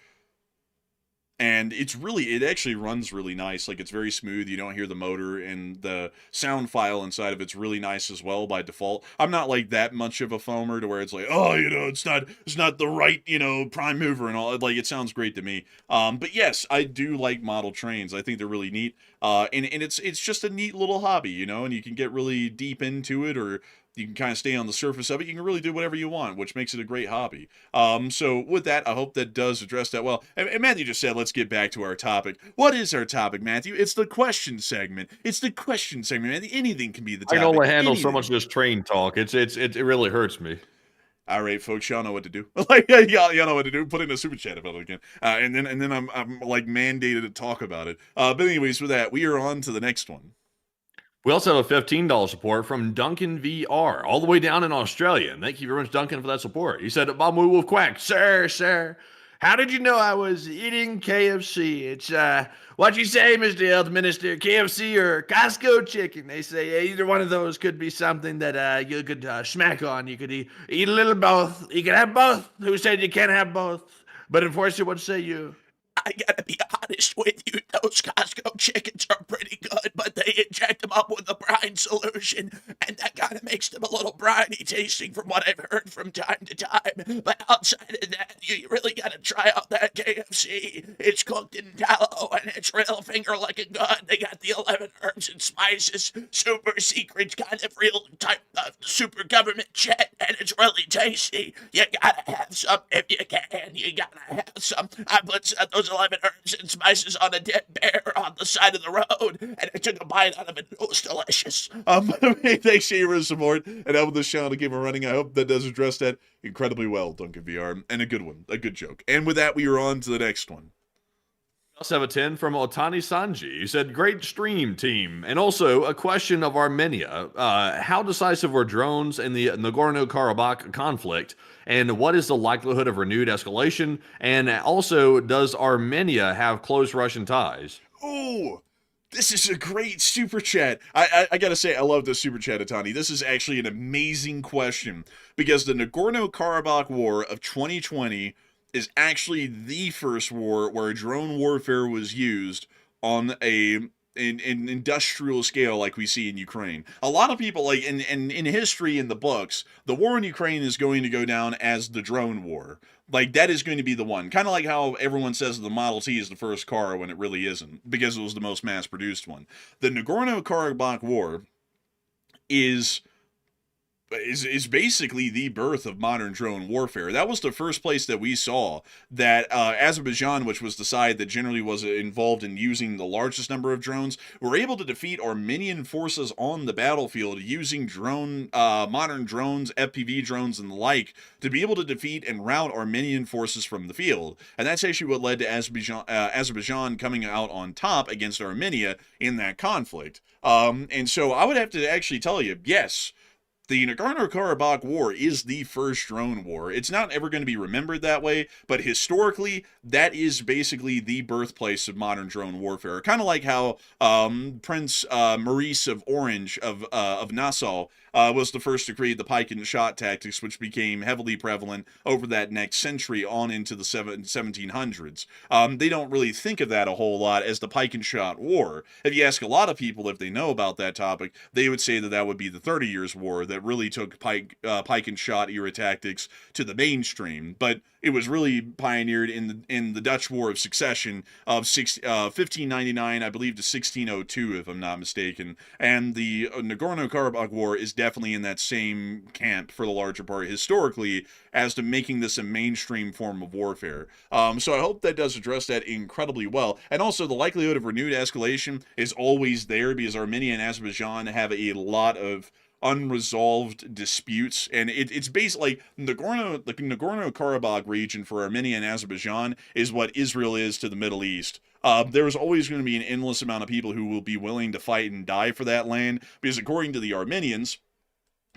And it actually runs really nice. Like, it's very smooth. You don't hear the motor, and the sound file inside of it's really nice as well by default. I'm not like that much of a foamer to where it's like, oh, it's not the right, prime mover and all. Like, it sounds great to me. But yes, I do like model trains. I think they're really neat. And it's just a neat little hobby, and you can get really deep into it, or you can kind of stay on the surface of it. You can really do whatever you want, which makes it a great hobby. So with that, I hope that does address that well. And Matthew just said, let's get back to our topic. What is our topic, Matthew? It's the question segment. Matthew. Anything can be the topic. I can only handle so much of this train talk. It really hurts me. All right, folks, y'all know what to do. Like, y'all know what to do. Put in a super chat about it again, and then I'm like mandated to talk about it. But anyways, with that, we are on to the next one. We also have a $15 support from Duncan VR, all the way down in Australia. And thank you very much, Duncan, for that support. He said, Bob Wolf Quack, sir, how did you know I was eating KFC? It's, what you say, Mr. Health Minister, KFC or Costco chicken? They say either one of those could be something that you could smack on. You could eat a little both. You can have both. Who said you can't have both? But unfortunately, what say you? I gotta be honest with you, those Costco chickens are pretty good, but they inject them up with the brown brine solution, and that kind of makes them a little briny tasting from what I've heard from time to time. But outside of that, you really gotta try out that KFC. It's cooked in tallow, and it's real finger-licking good. They got the 11 herbs and spices, super secret kind of real type of super government shit, and it's really tasty. You gotta have some if you can. You gotta have some. I put those 11 herbs and spices on a dead bear on the side of the road, and I took a bite out of it. It was delicious. Thanks for your support and helping this channel to keep running. I hope that does address that incredibly well, Duncan VR, and a good one, a good joke. And with that, we are on to the next one. Also have a 10 from Otani Sanji. He said, great stream, team. And also a question of Armenia. How decisive were drones in the Nagorno-Karabakh conflict? And what is the likelihood of renewed escalation? And also, does Armenia have close Russian ties? Oh, this is a great super chat. I gotta say, I love this super chat, Otani. This is actually an amazing question because the Nagorno-Karabakh War of 2020 is actually the first war where drone warfare was used on an industrial scale like we see in Ukraine. A lot of people, like in history, in the books, the war in Ukraine is going to go down as the drone war. Like, that is going to be the one. Kind of like how everyone says the Model T is the first car when it really isn't, because it was the most mass-produced one. The Nagorno-Karabakh War is basically the birth of modern drone warfare. That was the first place that we saw that Azerbaijan, which was the side that generally was involved in using the largest number of drones, were able to defeat Armenian forces on the battlefield using modern drones, FPV drones, and the like, to be able to defeat and rout Armenian forces from the field. And that's actually what led to Azerbaijan coming out on top against Armenia in that conflict. And so I would have to actually tell you, yes, the Nagorno-Karabakh War is the first drone war. It's not ever going to be remembered that way, but historically, that is basically the birthplace of modern drone warfare. Kind of like how Prince Maurice of Orange of Nassau was the first to create the pike and shot tactics, which became heavily prevalent over that next century on into the 1700s. They don't really think of that a whole lot as the pike and shot war. If you ask a lot of people if they know about that topic, they would say that that would be the 30 Years' War that really took pike and shot era tactics to the mainstream. But it was really pioneered in the Dutch War of Succession of 1599, I believe, to 1602, if I'm not mistaken. And the Nagorno-Karabakh War is definitely in that same camp for the larger part historically as to making this a mainstream form of warfare. So I hope that does address that incredibly well. And also the likelihood of renewed escalation is always there because Armenia and Azerbaijan have a lot of unresolved disputes, and it's basically the Nagorno-Karabakh region for Armenia and Azerbaijan is what Israel is to the Middle East. There's always going to be an endless amount of people who will be willing to fight and die for that land, because according to the Armenians,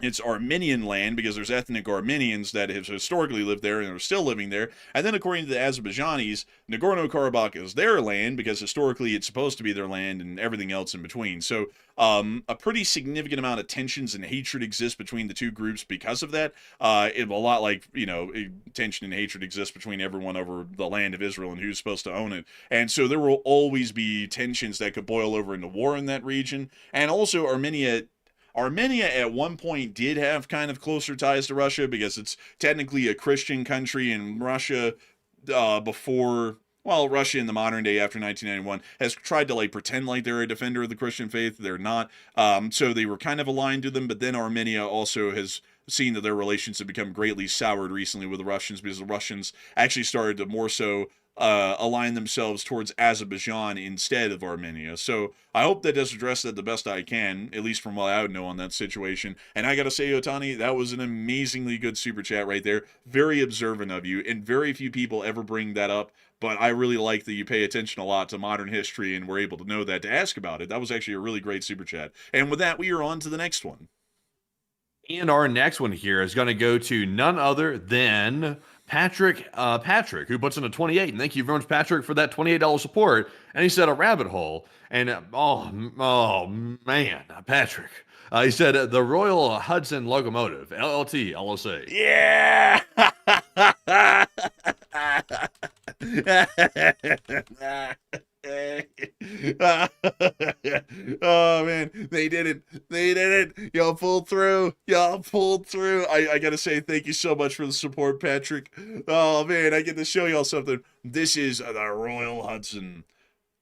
it's Armenian land because there's ethnic Armenians that have historically lived there and are still living there. And then according to the Azerbaijanis, Nagorno-Karabakh is their land because historically it's supposed to be their land and everything else in between. So a pretty significant amount of tensions and hatred exists between the two groups because of that. A lot like, tension and hatred exists between everyone over the land of Israel and who's supposed to own it. And so there will always be tensions that could boil over into war in that region. And also Armenia at one point did have kind of closer ties to Russia because it's technically a Christian country, and Russia Russia in the modern day after 1991 has tried to pretend like they're a defender of the Christian faith. They're not. So they were kind of aligned to them, but then Armenia also has seen that their relations have become greatly soured recently with the Russians because the Russians actually started to more so align themselves towards Azerbaijan instead of Armenia. So I hope that does address that the best I can, at least from what I would know on that situation. And I gotta say, Otani, that was an amazingly good super chat right there. Very observant of you, and very few people ever bring that up. But I really like that you pay attention a lot to modern history and were able to know that, to ask about it. That was actually a really great super chat. And with that, we are on to the next one. And our next one here is going to go to none other than Patrick, who puts in a 28. And thank you very much, Patrick, for that $28 support. And he said a rabbit hole. And oh man, Patrick. He said the Royal Hudson Locomotive, LLT, LLC. Yeah. Oh man, they did it. They did it. Y'all pulled through. Y'all pulled through. I gotta say thank you so much for the support, Patrick. Oh man, I get to show y'all something. This is the Royal Hudson.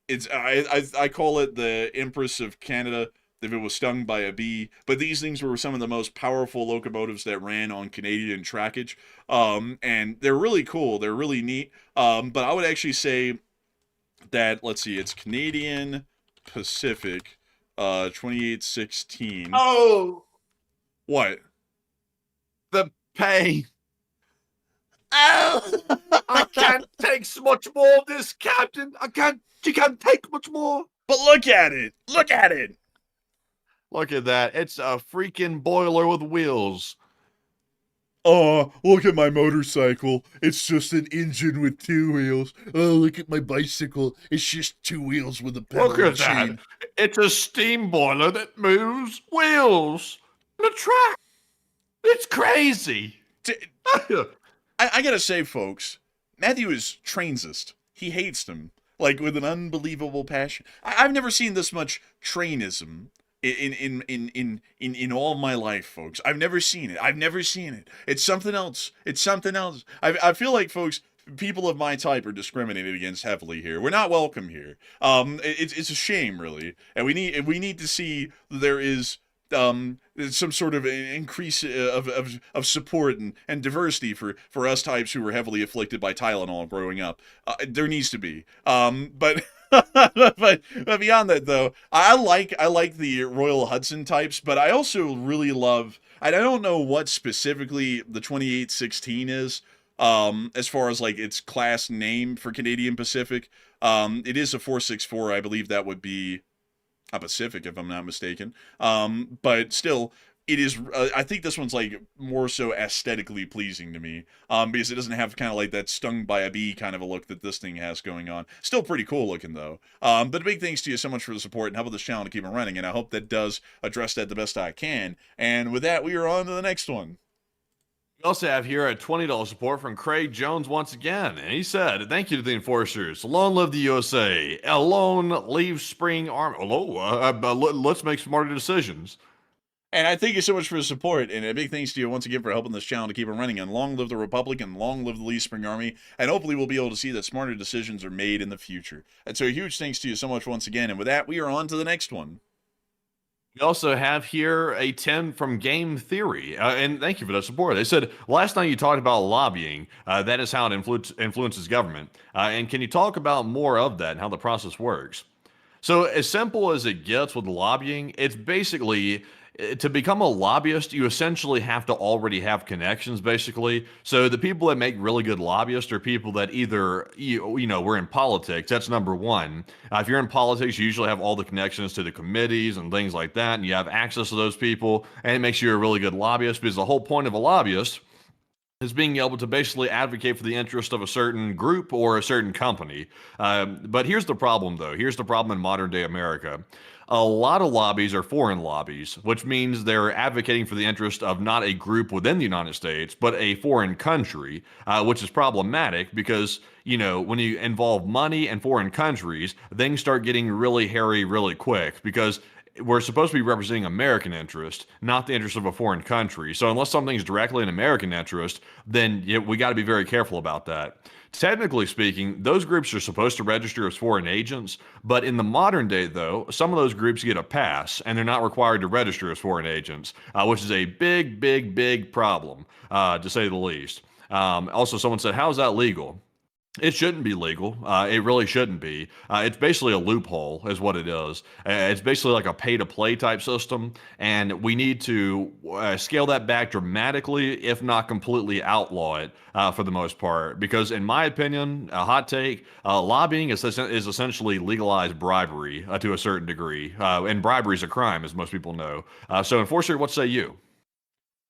It's I call it the Empress of Canada if it was stung by a bee. But these things were some of the most powerful locomotives that ran on Canadian trackage. And they're really cool. They're really neat. But I would actually say that, let's see, it's Canadian Pacific 2816. Oh, What? the pain. Oh! I can't take so much more of this, Captain. You can't take much more. But look at it. Look at it. Look at that. It's a freaking boiler with wheels. Oh, look at my motorcycle. It's just an engine with 2 wheels. Oh, look at my bicycle. It's just 2 wheels with a pedal Look at that. chain. It's a steam boiler that moves wheels. The track. It's crazy. I gotta say, folks, Matthew is trainsist. He hates them, like, with an unbelievable passion. I've never seen this much trainism in all my life, folks. I've never seen it. I've never seen it. It's something else. It's something else. I feel like, folks, people of my type are discriminated against heavily here. We're not welcome here. It's a shame, really, and we need to see there is some sort of increase of support and diversity for us types who were heavily afflicted by Tylenol growing up. There needs to be. But but beyond that, though, I like the Royal Hudson types, but I also really love. I don't know what specifically the 2816 is. As far as like its class name for Canadian Pacific, it is a 464. I believe that would be a Pacific, if I'm not mistaken. But still, it is. I think this one's like more so aesthetically pleasing to me, because it doesn't have kind of like that stung by a bee kind of a look that this thing has going on. Still pretty cool looking though. But a big thanks to you so much for the support and helping this channel to keep it running, and I hope that does address that the best I can. And with that, we are on to the next one. We also have here a $20 support from Craig Jones once again. And he said, thank you to the enforcers. Long live the USA. Alone leave spring army. Let's make smarter decisions. And I thank you so much for the support, and a big thanks to you once again for helping this channel to keep it running. And long live the Republic, and long live the Lee Spring Army, and hopefully we'll be able to see that smarter decisions are made in the future. And so a huge thanks to you so much once again, and with that, we are on to the next one. We also have here a 10 from Game Theory, and thank you for that support. They said, last night you talked about lobbying. That is how it influences government. And can you talk about more of that and how the process works? So as simple as it gets with lobbying, it's basically, to become a lobbyist, you essentially have to already have connections, basically. So the people that make really good lobbyists are people that either, were in politics. That's number one. If you're in politics, you usually have all the connections to the committees and things like that, and you have access to those people, and it makes you a really good lobbyist, because the whole point of a lobbyist is being able to basically advocate for the interest of a certain group or a certain company. But here's the problem, though. Here's the problem in modern day America. A lot of lobbies are foreign lobbies, which means they're advocating for the interest of not a group within the United States, but a foreign country, which is problematic because, when you involve money and foreign countries, things start getting really hairy really quick, because we're supposed to be representing American interest, not the interest of a foreign country. So unless something's directly in American interest, then we got to be very careful about that. Technically speaking, those groups are supposed to register as foreign agents, but in the modern day, though, some of those groups get a pass, and they're not required to register as foreign agents, which is a big, big, big problem, to say the least. Also, someone said, how is that legal? It shouldn't be legal. It really shouldn't be. It's basically a loophole is what it is. It's basically like a pay-to-play type system, and we need to scale that back dramatically, if not completely outlaw it for the most part. Because in my opinion, a hot take, lobbying is essentially legalized bribery to a certain degree. And bribery is a crime, as most people know. So Enforcer, what say you?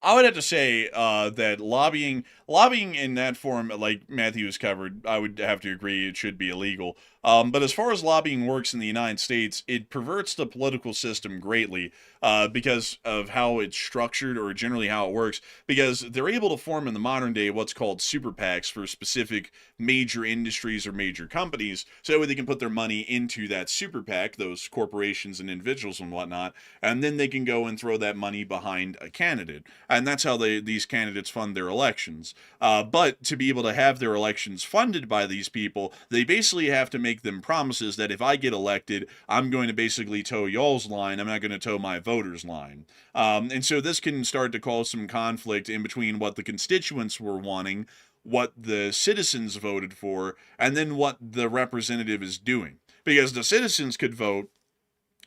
I would have to say that lobbying in that form, like Matthew has covered, I would have to agree it should be illegal. But as far as lobbying works in the United States, it perverts the political system greatly because of how it's structured, or generally how it works, because they're able to form in the modern day what's called super PACs for specific major industries or major companies, so that way they can put their money into that super PAC, those corporations and individuals and whatnot, and then they can go and throw that money behind a candidate. And that's how these candidates fund their elections. But to be able to have their elections funded by these people, they basically have to make them promises that if I get elected, I'm going to basically toe y'all's line. I'm not going to toe my voters' line. And so this can start to cause some conflict in between what the constituents were wanting, what the citizens voted for, and then what the representative is doing. Because the citizens could vote,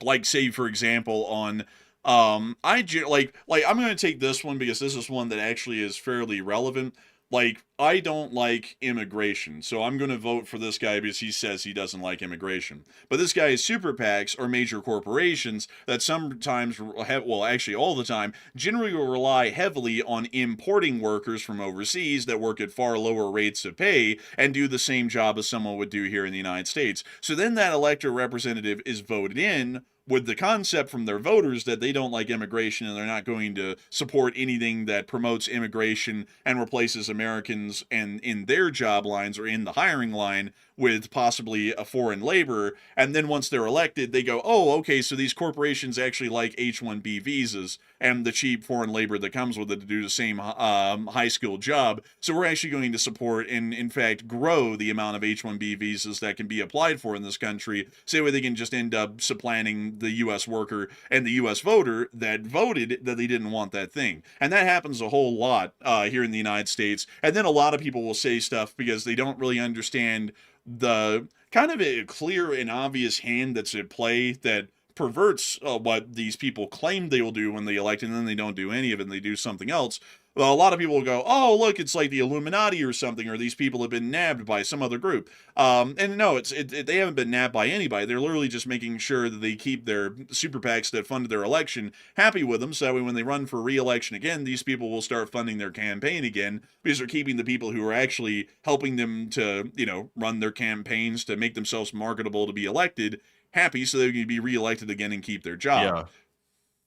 like, say, for example, on I'm going to take this one because this is one that actually is fairly relevant. Like, I don't like immigration, so I'm going to vote for this guy because he says he doesn't like immigration. But this guy's super PACs are major corporations that sometimes actually all the time, generally will rely heavily on importing workers from overseas that work at far lower rates of pay and do the same job as someone would do here in the United States. So then that elected representative is voted in with the concept from their voters that they don't like immigration and they're not going to support anything that promotes immigration and replaces Americans and in their job lines or in the hiring line with possibly a foreign laborer. And then once they're elected, they go, oh, okay, so these corporations actually like H-1B visas and the cheap foreign labor that comes with it to do the same high-skilled job. So we're actually going to support and, in fact, grow the amount of H-1B visas that can be applied for in this country, so that they can just end up supplanting the U.S. worker and the U.S. voter that voted that they didn't want that thing. And that happens a whole lot here in the United States. And then a lot of people will say stuff because they don't really understand the kind of a clear and obvious hand that's at play that perverts what these people claim they will do when they elect, and then they don't do any of it and they do something else. Well, a lot of people will go, oh, look, it's like the Illuminati or something, or these people have been nabbed by some other group. And no, they haven't been nabbed by anybody. They're literally just making sure that they keep their super PACs that funded their election happy with them, so that way when they run for re-election again, these people will start funding their campaign again, because they're keeping the people who are actually helping them to, run their campaigns to make themselves marketable to be elected happy, so they can be re-elected again and keep their job. Yeah.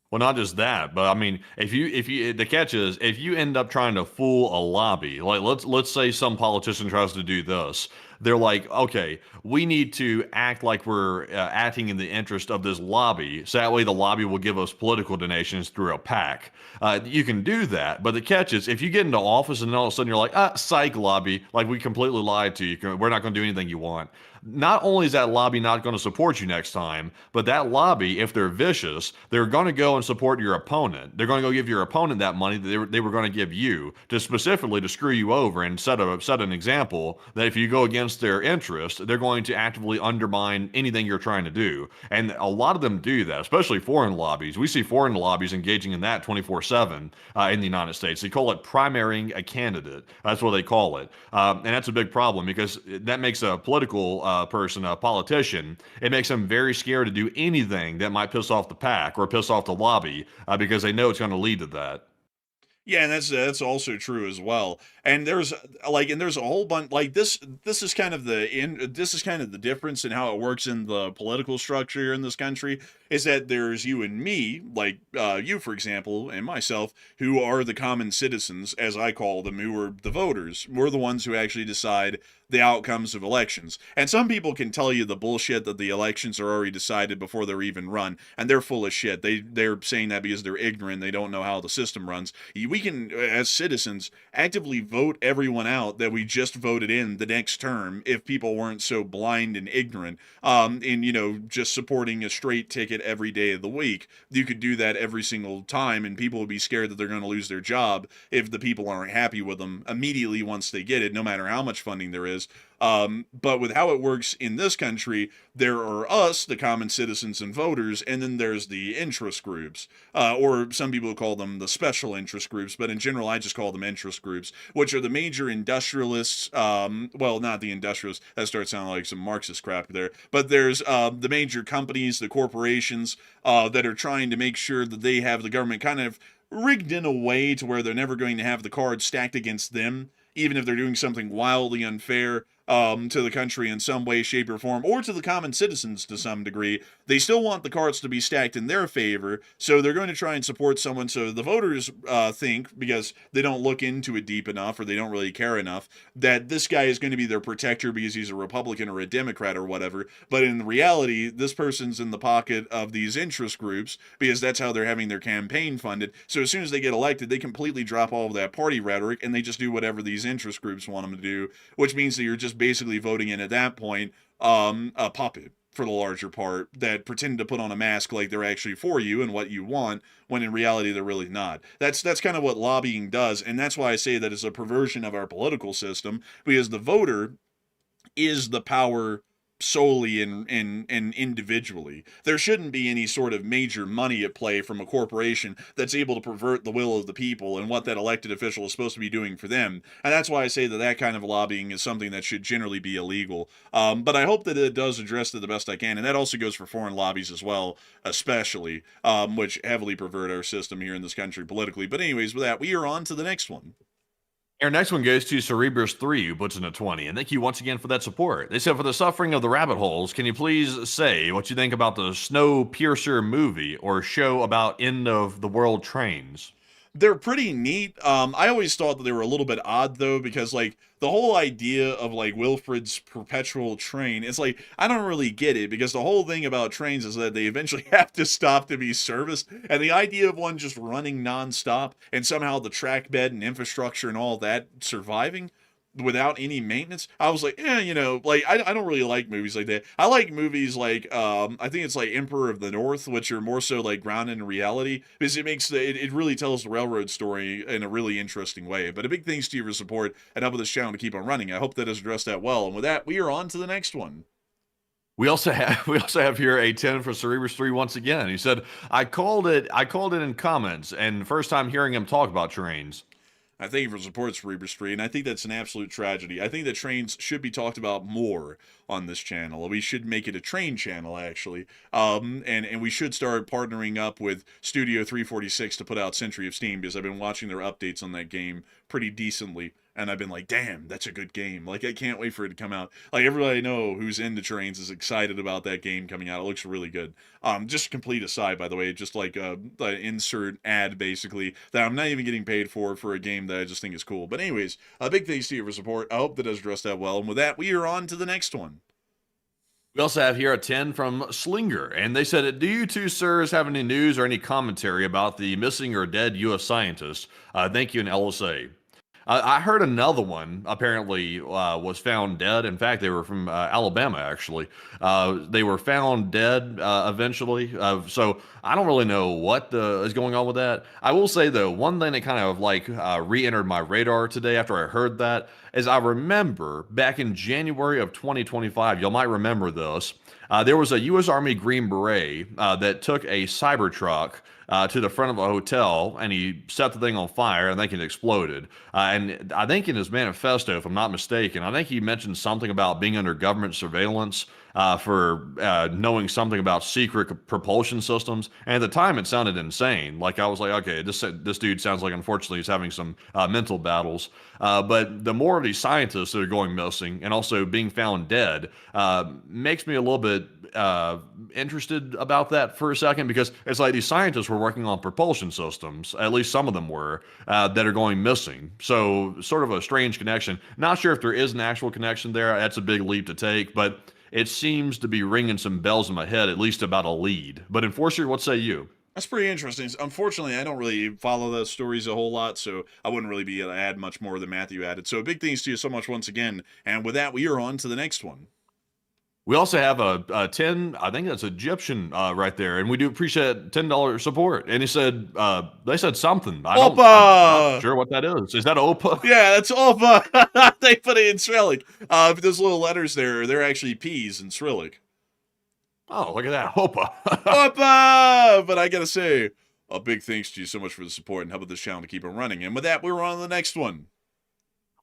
Well, not just that, but I mean, if you the catch is, if you end up trying to fool a lobby, like let's say some politician tries to do this, they're like, okay, we need to act like we're acting in the interest of this lobby, so that way the lobby will give us political donations through a PAC. You can do that, but the catch is, if you get into office and all of a sudden you're like, psych lobby, like we completely lied to you, we're not going to do anything you want. Not only is that lobby not going to support you next time, but that lobby, if they're vicious, they're going to go and support your opponent. They're going to go give your opponent that money that they were going to give you to specifically to screw you over and set an example that if you go against their interest, they're going to actively undermine anything you're trying to do. And a lot of them do that, especially foreign lobbies. We see foreign lobbies engaging in that 24/7 in the United States. They call it primarying a candidate. That's what they call it. And that's a big problem, because that makes a political person, a politician, it makes them very scared to do anything that might piss off the PAC or piss off the lobby, because they know it's going to lead to that. Yeah, and that's also true as well. And there's a whole bunch like this. This is kind of the difference in how it works in the political structure here in this country, is that there's you and me, like you, for example, and myself, who are the common citizens, as I call them, who are the voters. We're the ones who actually decide the outcomes of elections. And some people can tell you the bullshit that the elections are already decided before they're even run, and they're full of shit. They're saying that because they're ignorant, they don't know how the system runs. We can, as citizens, actively vote everyone out that we just voted in the next term if people weren't so blind and ignorant, in just supporting a straight ticket every day of the week. You could do that every single time, and people would be scared that they're going to lose their job if the people aren't happy with them immediately once they get it, no matter how much funding there is. But with how it works in this country, there are us, the common citizens and voters, and then there's the interest groups, or some people call them the special interest groups, but in general, I just call them interest groups, which are the major industrialists, well, not the industrialists, that starts sounding like some Marxist crap there, but there's the major companies, the corporations, that are trying to make sure that they have the government kind of rigged in a way to where they're never going to have the cards stacked against them, even if they're doing something wildly unfair to the country in some way, shape, or form, or to the common citizens to some degree. They still want the cards to be stacked in their favor, so they're going to try and support someone so the voters think, because they don't look into it deep enough or they don't really care enough, that this guy is going to be their protector because he's a Republican or a Democrat or whatever. But in reality, this person's in the pocket of these interest groups because that's how they're having their campaign funded. So as soon as they get elected, they completely drop all of that party rhetoric and they just do whatever these interest groups want them to do, which means that you're just basically voting in at that point a puppet for the larger part that pretend to put on a mask like they're actually for you and what you want, when in reality they're really not. That's kind of what lobbying does, and that's why I say that it's a perversion of our political system, because the voter is the power solely and individually. There shouldn't be any sort of major money at play from a corporation that's able to pervert the will of the people and what that elected official is supposed to be doing for them. And that's why I say that that kind of lobbying is something that should generally be illegal. But I hope that it does address it the best I can. And that also goes for foreign lobbies as well, especially, which heavily pervert our system here in this country politically. But anyways, with that, we are on to the next one. Our next one goes to Cerebrus3, who puts in a 20, and thank you once again for that support. They said, for the suffering of the rabbit holes, can you please say what you think about the Snowpiercer movie or show about end of the world trains? They're pretty neat. I always thought that they were a little bit odd, though, because, like, the whole idea of, like, Wilfred's perpetual train, it's like, I don't really get it, because the whole thing about trains is that they eventually have to stop to be serviced, and the idea of one just running nonstop, and somehow the track bed and infrastructure and all that surviving without any maintenance, I was like, you know, like, I don't really like movies like that. I like movies like, I think it's like Emperor of the North, which are more so like grounded in reality, because it makes it really tells the railroad story in a really interesting way. But a big thanks to you for support and helping this channel to keep on running. I hope that has addressed that well. And with that, we are on to the next one. We also have here a 10 for Cerebrus3 once again. He said, I called it in comments, and first time hearing him talk about trains. I thank you for support, Cerebrus3, and I think that's an absolute tragedy. I think that trains should be talked about more on this channel. We should make it a train channel, actually. And we should start partnering up with Studio 346 to put out Century of Steam, because I've been watching their updates on that game pretty decently. And I've been like, damn, that's a good game. Like, I can't wait for it to come out. Like, everybody I know who's into trains is excited about that game coming out. It looks really good. Just a complete aside, by the way, just like an insert ad, basically, that I'm not even getting paid for a game that I just think is cool. But anyways, a big thanks to you for support. I hope that does address that well. And with that, we are on to the next one. We also have here a 10 from Slinger, and they said, do you two sirs have any news or any commentary about the missing or dead U.S. scientists? Thank you, and LSA. I heard another one apparently was found dead. In fact, they were from Alabama, actually. They were found dead eventually. So I don't really know what is going on with that. I will say, though, one thing that kind of like re-entered my radar today after I heard that is I remember back in January of 2025, y'all might remember this, there was a U.S. Army Green Beret that took a Cybertruck to the front of a hotel, and he set the thing on fire, and I think it exploded. And I think in his manifesto, if I'm not mistaken, I think he mentioned something about being under government surveillance for knowing something about secret propulsion systems. And at the time, it sounded insane. Like, I was like, okay, this dude sounds like, unfortunately, he's having some mental battles. But the more of these scientists that are going missing and also being found dead makes me a little bit interested about that for a second, because it's like these scientists were working on propulsion systems, at least some of them were, that are going missing. So sort of a strange connection. Not sure if there is an actual connection there. That's a big leap to take, but it seems to be ringing some bells in my head, at least about a lead. But Enforcer, what say you? That's pretty interesting. Unfortunately, I don't really follow those stories a whole lot, so I wouldn't really be able to add much more than Matthew added. So big thanks to you so much once again. And with that, we are on to the next one. We also have a 10, I think that's Egyptian right there, and we do appreciate $10 support. And he said, they said something. I'm not sure what that is. Is that Opa? Yeah, that's Opa. They put it in Cyrillic. Those little letters there, they're actually P's in Cyrillic. Oh, look at that, Opa. Opa! But I gotta say, a big thanks to you so much for the support and helping this channel to keep it running. And with that, we're on to the next one.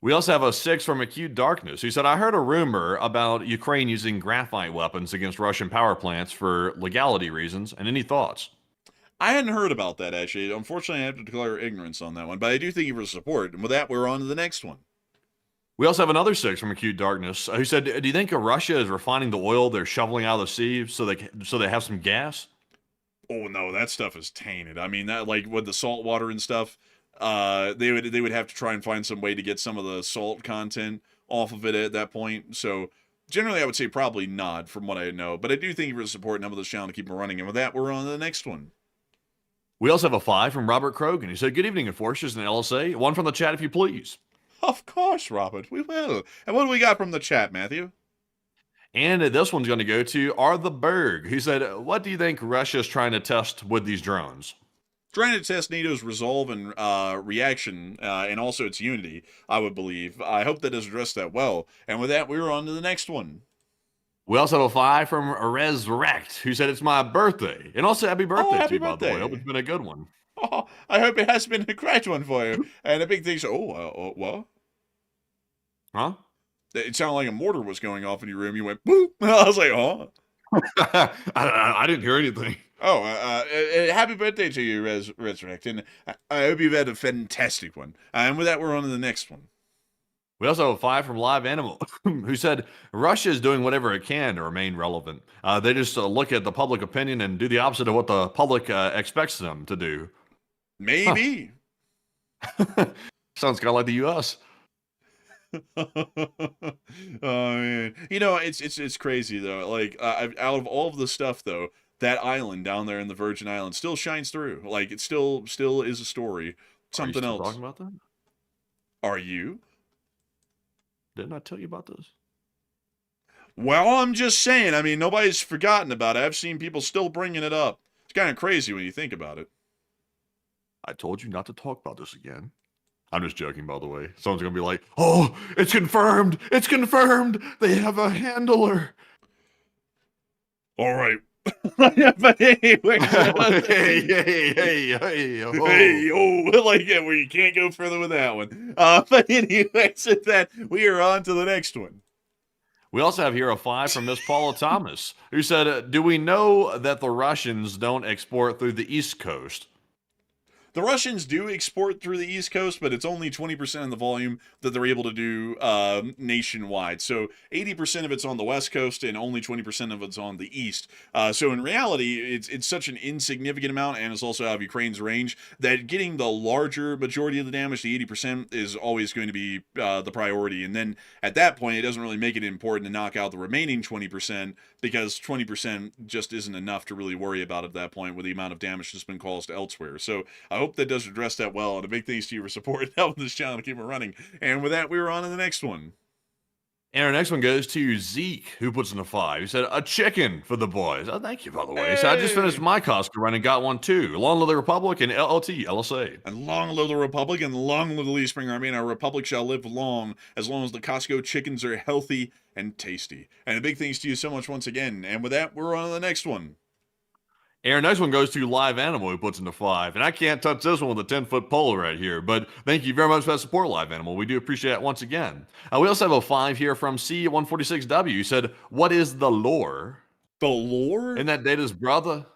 We also have a 6 from Acute Darkness, who said, I heard a rumor about Ukraine using graphite weapons against Russian power plants for legality reasons, and any thoughts? I hadn't heard about that, actually. Unfortunately, I have to declare ignorance on that one, but I do thank you for the support. And with that, we're on to the next one. We also have another 6 from Acute Darkness who said, do you think Russia is refining the oil they're shoveling out of the sea so they have some gas? Oh no, that stuff is tainted. I mean, that like with the salt water and stuff, they would have to try and find some way to get some of the salt content off of it at that point. So generally, I would say probably not, from what I know. But I do thank you for the support and helping this channel to keep it running. And with that, we're on to the next one. We also have a 5 from Robert Krogan. He said, good evening, Enforcers and LSA. One from the chat, if you please. Of course, Robert, we will. And what do we got from the chat, Matthew? And this one's going to go to Arthur Berg, who said, what do you think Russia's trying to test with these drones? Trying to test NATO's resolve and reaction, and also its unity, I would believe. I hope that does address that well. And with that, we're on to the next one. We also have a 5 from Resurrect, who said, it's my birthday. And also, happy birthday happy to you, by the birthday. way. I hope it's been a good one. Oh, I hope it has been a great one for you. And a big thing, what? Huh? It sounded like a mortar was going off in your room. You went, boop. I was like, oh. I didn't hear anything. Oh, happy birthday to you, Resurrect. And I hope you've had a fantastic one. And with that, we're on to the next one. We also have a 5 from Live Animal, who said, Russia is doing whatever it can to remain relevant. They just look at the public opinion and do the opposite of what the public expects them to do. Maybe. Sounds kind of like the U.S. Oh man, you know it's crazy though. Like out of all of the stuff though, that island down there in the Virgin Islands still shines through. Like it still is a story. Something Are you still else. talking about that? Are you? Didn't I tell you about this? Well, I'm just saying. I mean, nobody's forgotten about it. I've seen people still bringing it up. It's kind of crazy when you think about it. I told you not to talk about this again. I'm just joking, by the way. Someone's going to be like, oh, it's confirmed. It's confirmed. They have a handler. All right. But anyway. hey, oh. Hey, like yeah, well, you can't go further with that one. But anyway, so that we are on to the next one. We also have here a 5 from Miss Paula Thomas, who said, do we know that the Russians don't export through the East Coast? The Russians do export through the East Coast, but it's only 20% of the volume that they're able to do nationwide. So 80% of it's on the West Coast and only 20% of it's on the East. So in reality, it's such an insignificant amount, and it's also out of Ukraine's range, that getting the larger majority of the damage, the 80%, is always going to be the priority. And then at that point, it doesn't really make it important to knock out the remaining 20%, because 20% just isn't enough to really worry about at that point with the amount of damage that's been caused elsewhere. So I hope that does address that well, and a big thanks to you for supporting helping this channel to keep it running. And with that, we were on to the next one. And our next one goes to Zeke, who puts in a 5. He said, a chicken for the boys. Oh, thank you, by the way. Hey. So I just finished my Costco run and got one too. Long live the Republic and LLT, LSA. And long live the Republic and long live the Lee Spring Army, and our Republic shall live long as the Costco chickens are healthy and tasty. And a big thanks to you so much once again. And with that, we're on to the next one. And our next one goes to Live Animal, who puts in a 5. And I can't touch this one with a 10-foot pole right here. But thank you very much for that support, Live Animal. We do appreciate it once again. We also have a 5 here from C146W, who said, what is the lore? The lore? Isn't that Data's brother?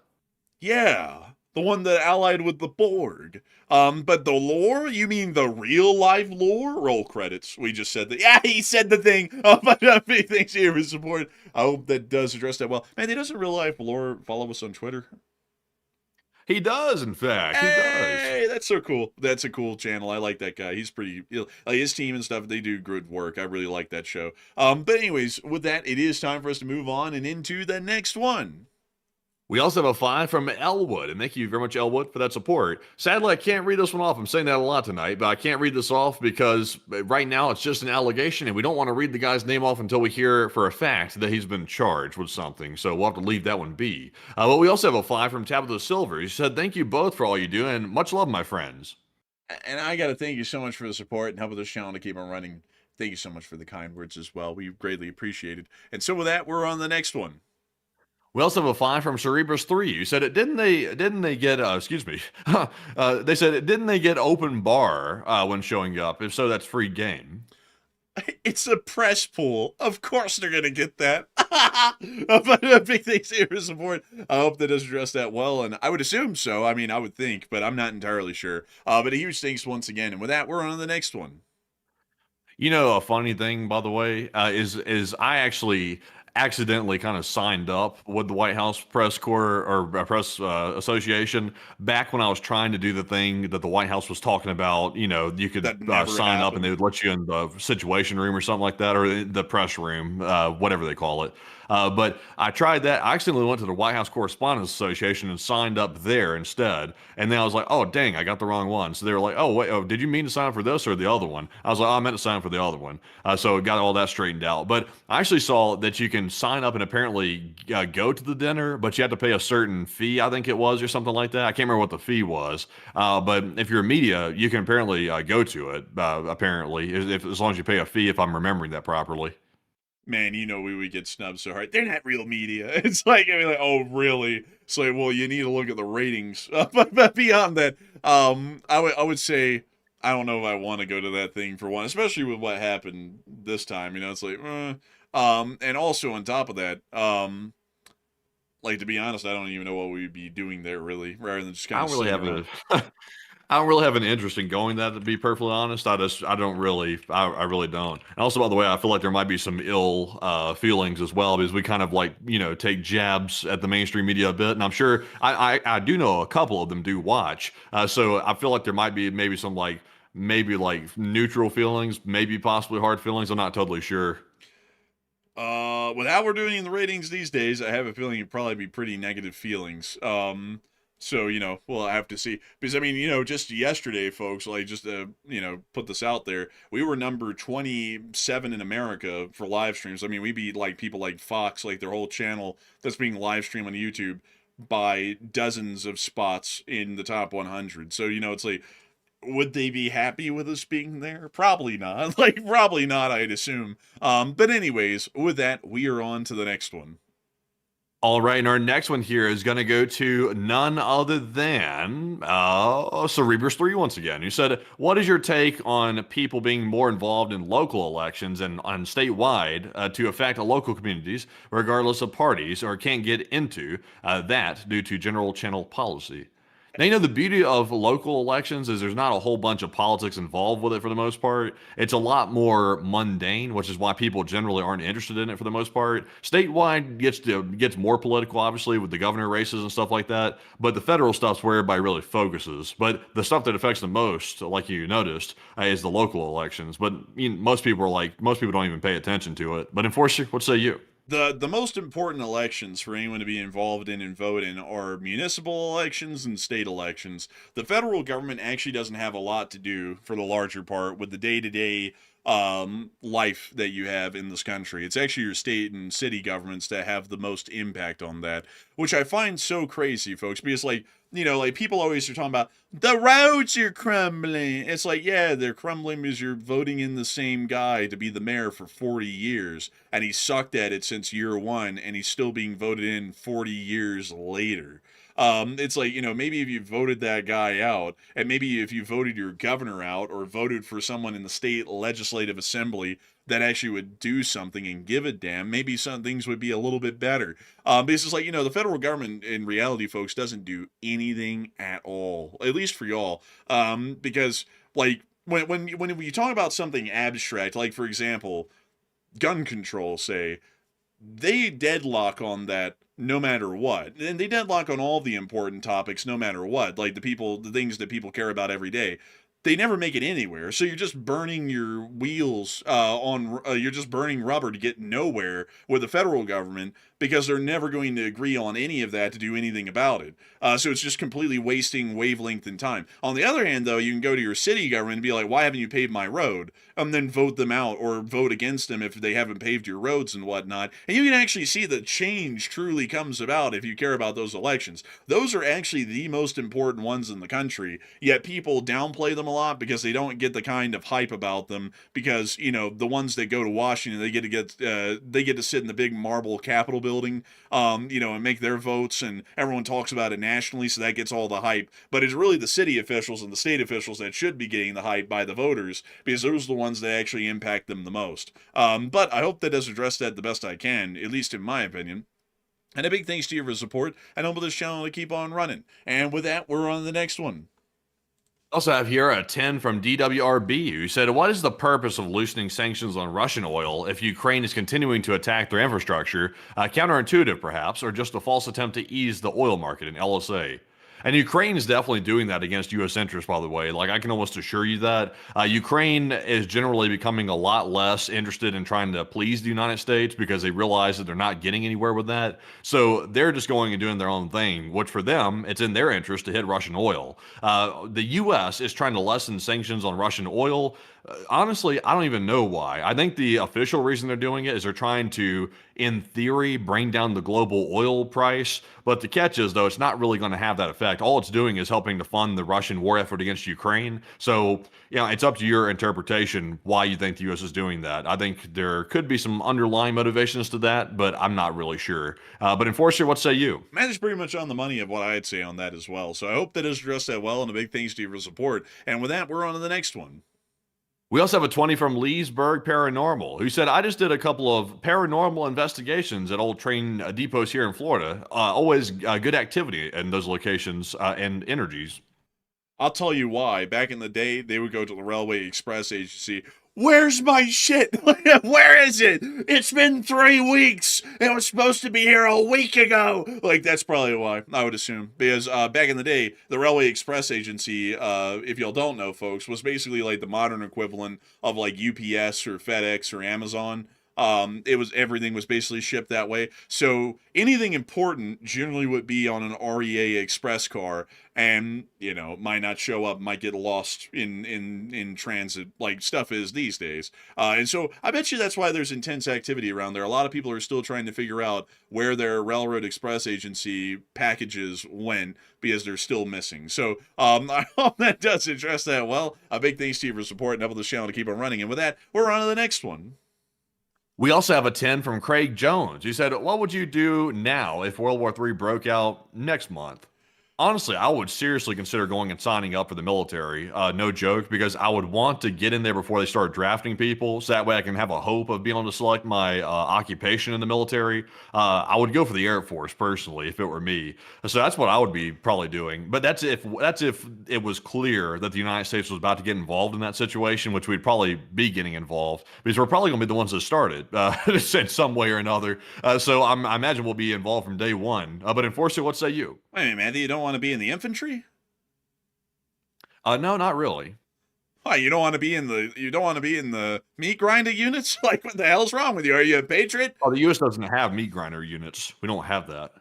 Yeah, the one that allied with the Borg. But the lore? You mean the real life lore? Roll credits. We just said that. Yeah, he said the thing. But big thanks to you for support. I hope that does address that well. Man, he doesn't real life lore follow us on Twitter. He does, in fact. He does. Hey, that's so cool. That's a cool channel. I like that guy. He's pretty, like his team and stuff, they do good work. I really like that show. But anyways, with that, it is time for us to move on and into the next one. We also have a 5 from Elwood, and thank you very much, Elwood, for that support. Sadly, I can't read this one off. I'm saying that a lot tonight, but I can't read this off because right now it's just an allegation, and we don't want to read the guy's name off until we hear for a fact that he's been charged with something, so we'll have to leave that one be. But we also have a 5 from Tabitha Silver. He said, thank you both for all you do, and much love, my friends. And I got to thank you so much for the support and helping this channel to keep on running. Thank you so much for the kind words as well. We greatly appreciate it. And so with that, we're on the next one. We also have a 5 from Cerebrus 3, who said, didn't they get, they said, didn't they get open bar when showing up? If so, that's free game. It's a press pool. Of course they're going to get that. But big things here is support. I hope that does address that well, and I would assume so. I mean, I would think, but I'm not entirely sure. But a huge thanks once again. And with that, we're on to the next one. You know, a funny thing, by the way, is I actually accidentally kind of signed up with the White House Press Corps or Press Association back when I was trying to do the thing that the White House was talking about. You know, you could That never sign up and happened. they would let you in the Situation Room or something like that, or the press room, whatever they call it. But I tried that. I accidentally went to the White House Correspondents Association and signed up there instead. And then I was like, oh, dang, I got the wrong one. So they were like, oh, wait, oh, did you mean to sign up for this or the other one? I was like, oh, I meant to sign up for the other one. So got all that straightened out. But I actually saw that you can sign up and apparently go to the dinner, but you have to pay a certain fee, I think it was, or something like that. I can't remember what the fee was. But if you're media, you can apparently go to it, apparently, as long as you pay a fee, if I'm remembering that properly. Man, you know we would get snubbed so hard. They're not real media. It's like, I mean, like, oh, really? It's like, well, you need to look at the ratings. But beyond that, I would say, I don't know if I want to go to that thing for one, especially with what happened this time. You know, it's like, and also on top of that, like, to be honest, I don't even know what we'd be doing there, really, rather than just I kind of don't really sitting have around. a I don't really have an interest in going that, to be perfectly honest. I don't really, I really don't. And also, by the way, I feel like there might be some ill feelings as well because we kind of like, you know, take jabs at the mainstream media a bit. And I'm sure I do know a couple of them do watch. So I feel like there might be maybe some like, maybe like neutral feelings, maybe possibly hard feelings. I'm not totally sure. With how we're doing in the ratings these days, I have a feeling it'd probably be pretty negative feelings. So, you know, we'll have to see. Because, I mean, you know, just yesterday, folks, like, just to, you know, put this out there, we were number 27 in America for live streams. I mean, we beat, like, people like Fox, like, their whole channel that's being live streamed on YouTube by dozens of spots in the top 100. So, you know, it's like, would they be happy with us being there? Probably not. Like, probably not, I'd assume. But anyways, with that, we are on to the next one. All right, and our next one here is going to go to none other than Cerebrus 3 once again. You said, what is your take on people being more involved in local elections and on statewide to affect local communities, regardless of parties, or can't get into that due to general channel policy? Now, you know, the beauty of local elections is there's not a whole bunch of politics involved with it for the most part. It's a lot more mundane, which is why people generally aren't interested in it for the most part. Statewide gets more political, obviously, with the governor races and stuff like that. But the federal stuff's where everybody really focuses. But the stuff that affects the most, like you noticed, is the local elections. But you know, most people don't even pay attention to it. But Enforcer, what say you? The most important elections for anyone to be involved in and vote in are municipal elections and state elections. The federal government actually doesn't have a lot to do, for the larger part, with the day-to-day life that you have in this country. It's actually your state and city governments that have the most impact on that, which I find so crazy, folks, because, like, you know, like, people always are talking about the roads are crumbling. It's like, yeah, they're crumbling because you're voting in the same guy to be the mayor for 40 years, and he sucked at it since year one, and he's still being voted in 40 years later. It's like, you know, maybe if you voted that guy out, and maybe if you voted your governor out or voted for someone in the state legislative assembly that actually would do something and give a damn, maybe some things would be a little bit better. Because it's like, you know, the federal government in reality, folks, doesn't do anything at all, at least for y'all. Because, like, when you talk about something abstract, like, for example, gun control, say, they deadlock on that no matter what. And they deadlock on all the important topics no matter what, like the things that people care about every day. They never make it anywhere. So you're just burning your wheels you're just burning rubber to get nowhere with the federal government because they're never going to agree on any of that to do anything about it. So it's just completely wasting wavelength and time. On the other hand, though, you can go to your city government and be like, why haven't you paved my road? And then vote them out or vote against them if they haven't paved your roads and whatnot. And you can actually see that change truly comes about if you care about those elections. Those are actually the most important ones in the country, yet people downplay them a lot because they don't get the kind of hype about them because, you know, the ones that go to Washington, they get to sit in the big marble Capitol building, and make their votes, and everyone talks about it nationally, so that gets all the hype. But it's really the city officials and the state officials that should be getting the hype by the voters, because those are the ones that actually impact them the most. But I hope that does address that the best I can, at least in my opinion. And a big thanks to you for support, and I hope this channel to keep on running. And with that, we're on to the next one. Also have here a 10 from DWRB, who said, what is the purpose of loosening sanctions on Russian oil if Ukraine is continuing to attack their infrastructure? Counterintuitive, perhaps, or just a false attempt to ease the oil market in LSA? And Ukraine is definitely doing that against U.S. interests, by the way. Like, I can almost assure you that. Ukraine is generally becoming a lot less interested in trying to please the United States because they realize that they're not getting anywhere with that. So they're just going and doing their own thing, which for them, it's in their interest to hit Russian oil. The U.S. is trying to lessen sanctions on Russian oil. Honestly, I don't even know why. I think the official reason they're doing it is they're trying to, in theory, bring down the global oil price. But the catch is, though, it's not really going to have that effect. All it's doing is helping to fund the Russian war effort against Ukraine. So, it's up to your interpretation why you think the U.S. is doing that. I think there could be some underlying motivations to that, but I'm not really sure. But Enforcer, what say you? Matt is pretty much on the money of what I'd say on that as well. So I hope that is addressed that well, and a big thanks to you for support. And with that, we're on to the next one. We also have a 20 from Leesburg Paranormal, who said, I just did a couple of paranormal investigations at old train depots here in Florida. Always good activity in those locations and energies. I'll tell you why. Back in the day, they would go to the Railway Express Agency. Where's my shit? Where is it? It's been 3 weeks. It was supposed to be here a week ago. Like, that's probably why, I would assume. Because back in the day, the Railway Express Agency, if y'all don't know, folks, was basically like the modern equivalent of like UPS or FedEx or Amazon. Everything was basically shipped that way. So anything important generally would be on an REA Express car, and might not show up, might get lost in transit, like stuff is these days. And so I bet you that's why there's intense activity around there. A lot of people are still trying to figure out where their Railroad Express Agency packages went, because they're still missing. So I hope that does address that well. A big thanks to you for support and helping this channel to keep on running. And with that, we're on to the next one. We also have a 10 from Craig Jones, who said, what would you do now if World War III broke out next month? Honestly, I would seriously consider going and signing up for the military. No joke, because I would want to get in there before they start drafting people, so that way I can have a hope of being able to select my occupation in the military. I would go for the Air Force personally if it were me. So that's what I would be probably doing. But that's if it was clear that the United States was about to get involved in that situation, which we'd probably be getting involved, because we're probably going to be the ones that started in some way or another. So I imagine we'll be involved from day one. But Enforcer, what say you? Wait a minute, Andy, you don't want to be in the infantry? No, not really. Why, you don't want to be in the meat grinder units? Like, what the hell's wrong with you? Are you a patriot? Oh, the U.S. doesn't have meat grinder units. We don't have that.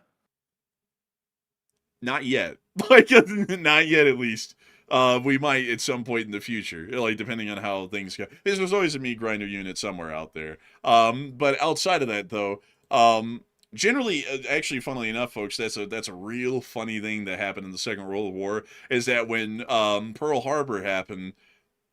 Not yet. Like, not yet, at least. We might at some point in the future, like, depending on how things go. There's always a meat grinder unit somewhere out there. But outside of that, though, generally, actually, funnily enough, folks, that's a real funny thing that happened in the Second World War, is that when Pearl Harbor happened,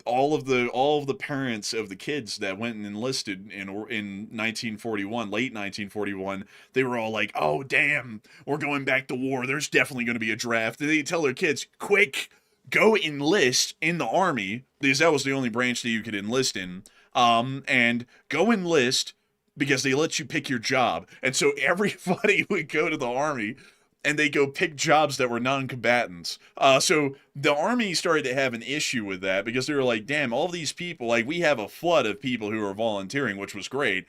all of the parents of the kids that went and enlisted in 1941, late 1941, they were all like, "Oh, damn, we're going back to war. There's definitely going to be a draft." And they tell their kids, "Quick, go enlist in the army," because that was the only branch that you could enlist in, and go enlist, because they let you pick your job. And so everybody would go to the army, and they go pick jobs that were non-combatants. So the army started to have an issue with that, because they were like, damn, all these people, like, we have a flood of people who are volunteering, which was great,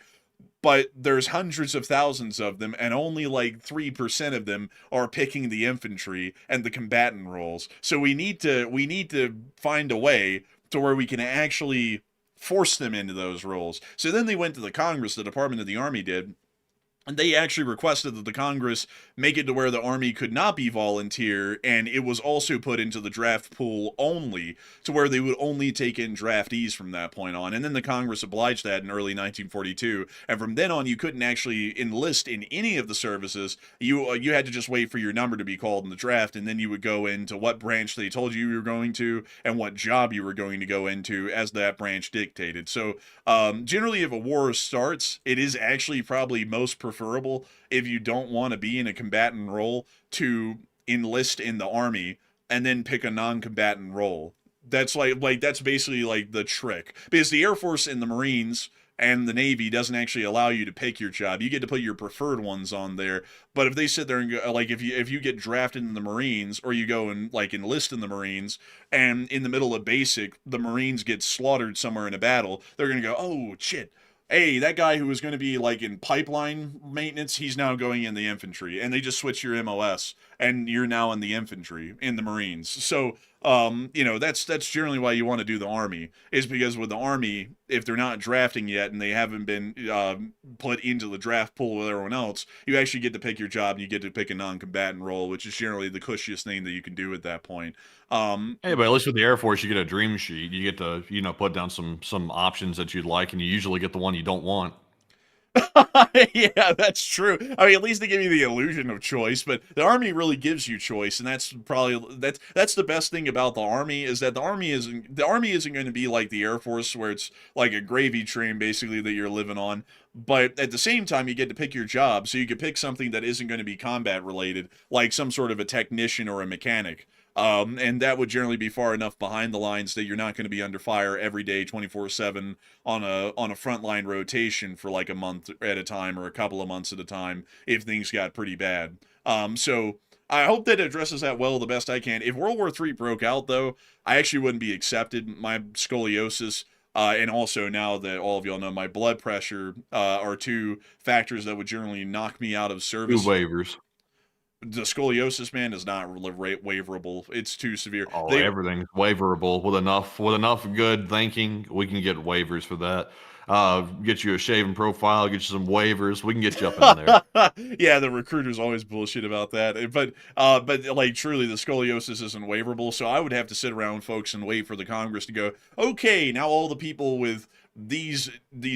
but there's hundreds of thousands of them, and only like 3% of them are picking the infantry and the combatant roles. So we need to find a way to where we can actually force them into those roles. So then they went to the Congress, the Department of the Army did, and they actually requested that the Congress make it to where the Army could not be volunteer, and it was also put into the draft pool only, to where they would only take in draftees from that point on. And then the Congress obliged that in early 1942, and from then on, you couldn't actually enlist in any of the services. You had to just wait for your number to be called in the draft, and then you would go into what branch they told you were going to, and what job you were going to go into as that branch dictated. So generally, if a war starts, it is actually probably most preferred preferable if you don't want to be in a combatant role to enlist in the army and then pick a non-combatant role. That's that's basically like the trick, because the Air Force and the Marines and the Navy doesn't actually allow you to pick your job. You get to put your preferred ones on there. But if they sit there and go, like, if you get drafted in the Marines, or you go and like enlist in the Marines, and in the middle of basic the Marines get slaughtered somewhere in a battle, they're gonna go, oh shit, hey, that guy who was going to be like in pipeline maintenance, he's now going in the infantry, and they just switch your MOS, and you're now in the infantry in the Marines. So, that's generally why you want to do the Army, is because with the Army, if they're not drafting yet and they haven't been put into the draft pool with everyone else, you actually get to pick your job, and you get to pick a non-combatant role, which is generally the cushiest thing that you can do at that point. Hey, but at least with the Air Force, you get a dream sheet. You get to, put down some options that you'd like, and you usually get the one you don't want. Yeah, that's true. I mean, at least they give you the illusion of choice, but the Army really gives you choice, and that's the best thing about the Army, is that the Army isn't going to be like the Air Force, where it's like a gravy train basically that you're living on. But at the same time, you get to pick your job, so you could pick something that isn't going to be combat related, like some sort of a technician or a mechanic. And that would generally be far enough behind the lines that you're not going to be under fire every day, 24/7 on a frontline rotation for like a month at a time, or a couple of months at a time if things got pretty bad. So I hope that addresses that well the best I can. If World War III broke out, though, I actually wouldn't be accepted. My scoliosis, and also, now that all of y'all know, my blood pressure are two factors that would generally knock me out of service. Two waivers. The scoliosis, man, is not waiverable. It's too severe. Oh, everything's waiverable with enough good thinking. We can get waivers for that. Get you a shaven profile, get you some waivers. We can get you up in there. Yeah, the recruiters always bullshit about that. But like, truly, the scoliosis isn't waiverable. So I would have to sit around, folks, and wait for the Congress to go, okay, now all the people with these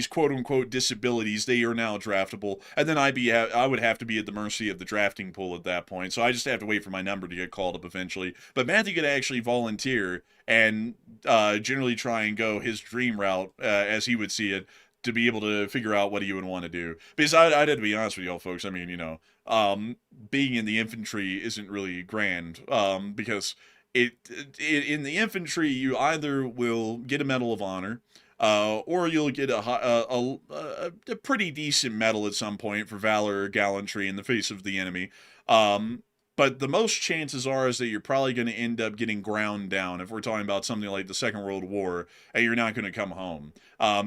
quote unquote disabilities, they are now draftable, and then I would have to be at the mercy of the drafting pool at that point. So I just have to wait for my number to get called up eventually. But Matthew could actually volunteer and generally try and go his dream route, as he would see it, to be able to figure out what he would want to do. Because I'd have to be honest with y'all, folks. I mean, being in the infantry isn't really grand, because in the infantry, you either will get a Medal of Honor, or you'll get a pretty decent medal at some point for valor or gallantry in the face of the enemy. But the most chances are is that you're probably going to end up getting ground down if we're talking about something like the Second World War, and you're not going to come home.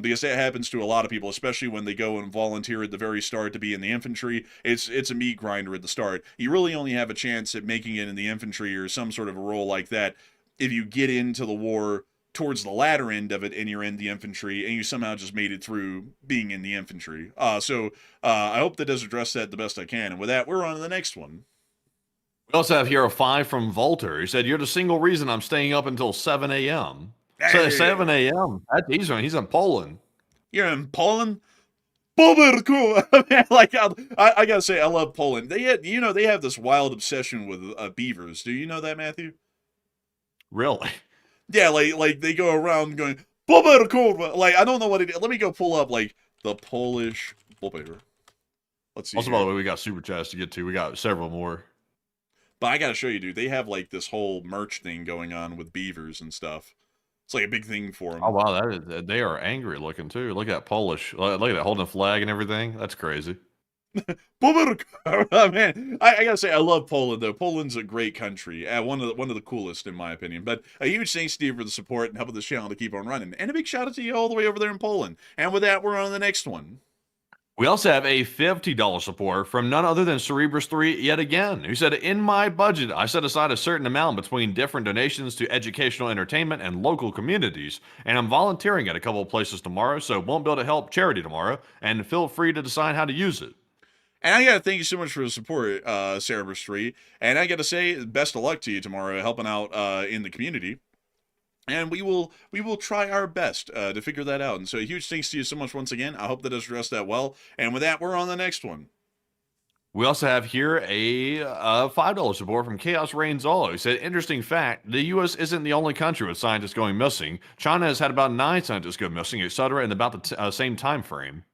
Because that happens to a lot of people, especially when they go and volunteer at the very start to be in the infantry. It's a meat grinder at the start. You really only have a chance at making it in the infantry or some sort of a role like that if you get into the war towards the latter end of it, and you're in the infantry, and you somehow just made it through being in the infantry. So I hope that does address that the best I can. And with that, we're on to the next one. We also have here a 5 from Volter. He said, "You're the single reason I'm staying up until 7 a.m. So 7 a.m. He's in Poland. You're in Poland? Poland, cool. Like, I gotta say, I love Poland. They have this wild obsession with beavers. Do you know that, Matthew? Really? Yeah, like they go around going, Poland. Like, I don't know what it is. Let me go pull up, like, the Polish beaver. Let's see. Also, by the way, we got super chats to get to. We got several more. But I gotta show you, dude. They have like this whole merch thing going on with beavers and stuff. It's like a big thing for them. Oh wow, they are angry looking too. Look at that Polish. Look at that, holding a flag and everything. That's crazy. Man, I gotta say, I love Poland though. Poland's a great country, one of the coolest in my opinion. But a huge thanks to you for the support and helping this channel to keep on running, and a big shout out to you all the way over there in Poland. And with that, we're on to the next one. We also have a $50 support from none other than Cerebrus3 yet again, who said, "In my budget, I set aside a certain amount between different donations to educational entertainment and local communities, and I'm volunteering at a couple of places tomorrow, so won't be able to help charity tomorrow, and feel free to decide how to use it." And I gotta thank you so much for the support, Cerebrus3, and I gotta say, best of luck to you tomorrow helping out in the community. And we will try our best to figure that out. And so a huge thanks to you so much once again. I hope that does address that well. And with that, we're on the next one. We also have here a $5 support from Chaos Reigns All, who said, "Interesting fact, the U.S. isn't the only country with scientists going missing. China has had about 9 scientists go missing, etc., in about the same time frame."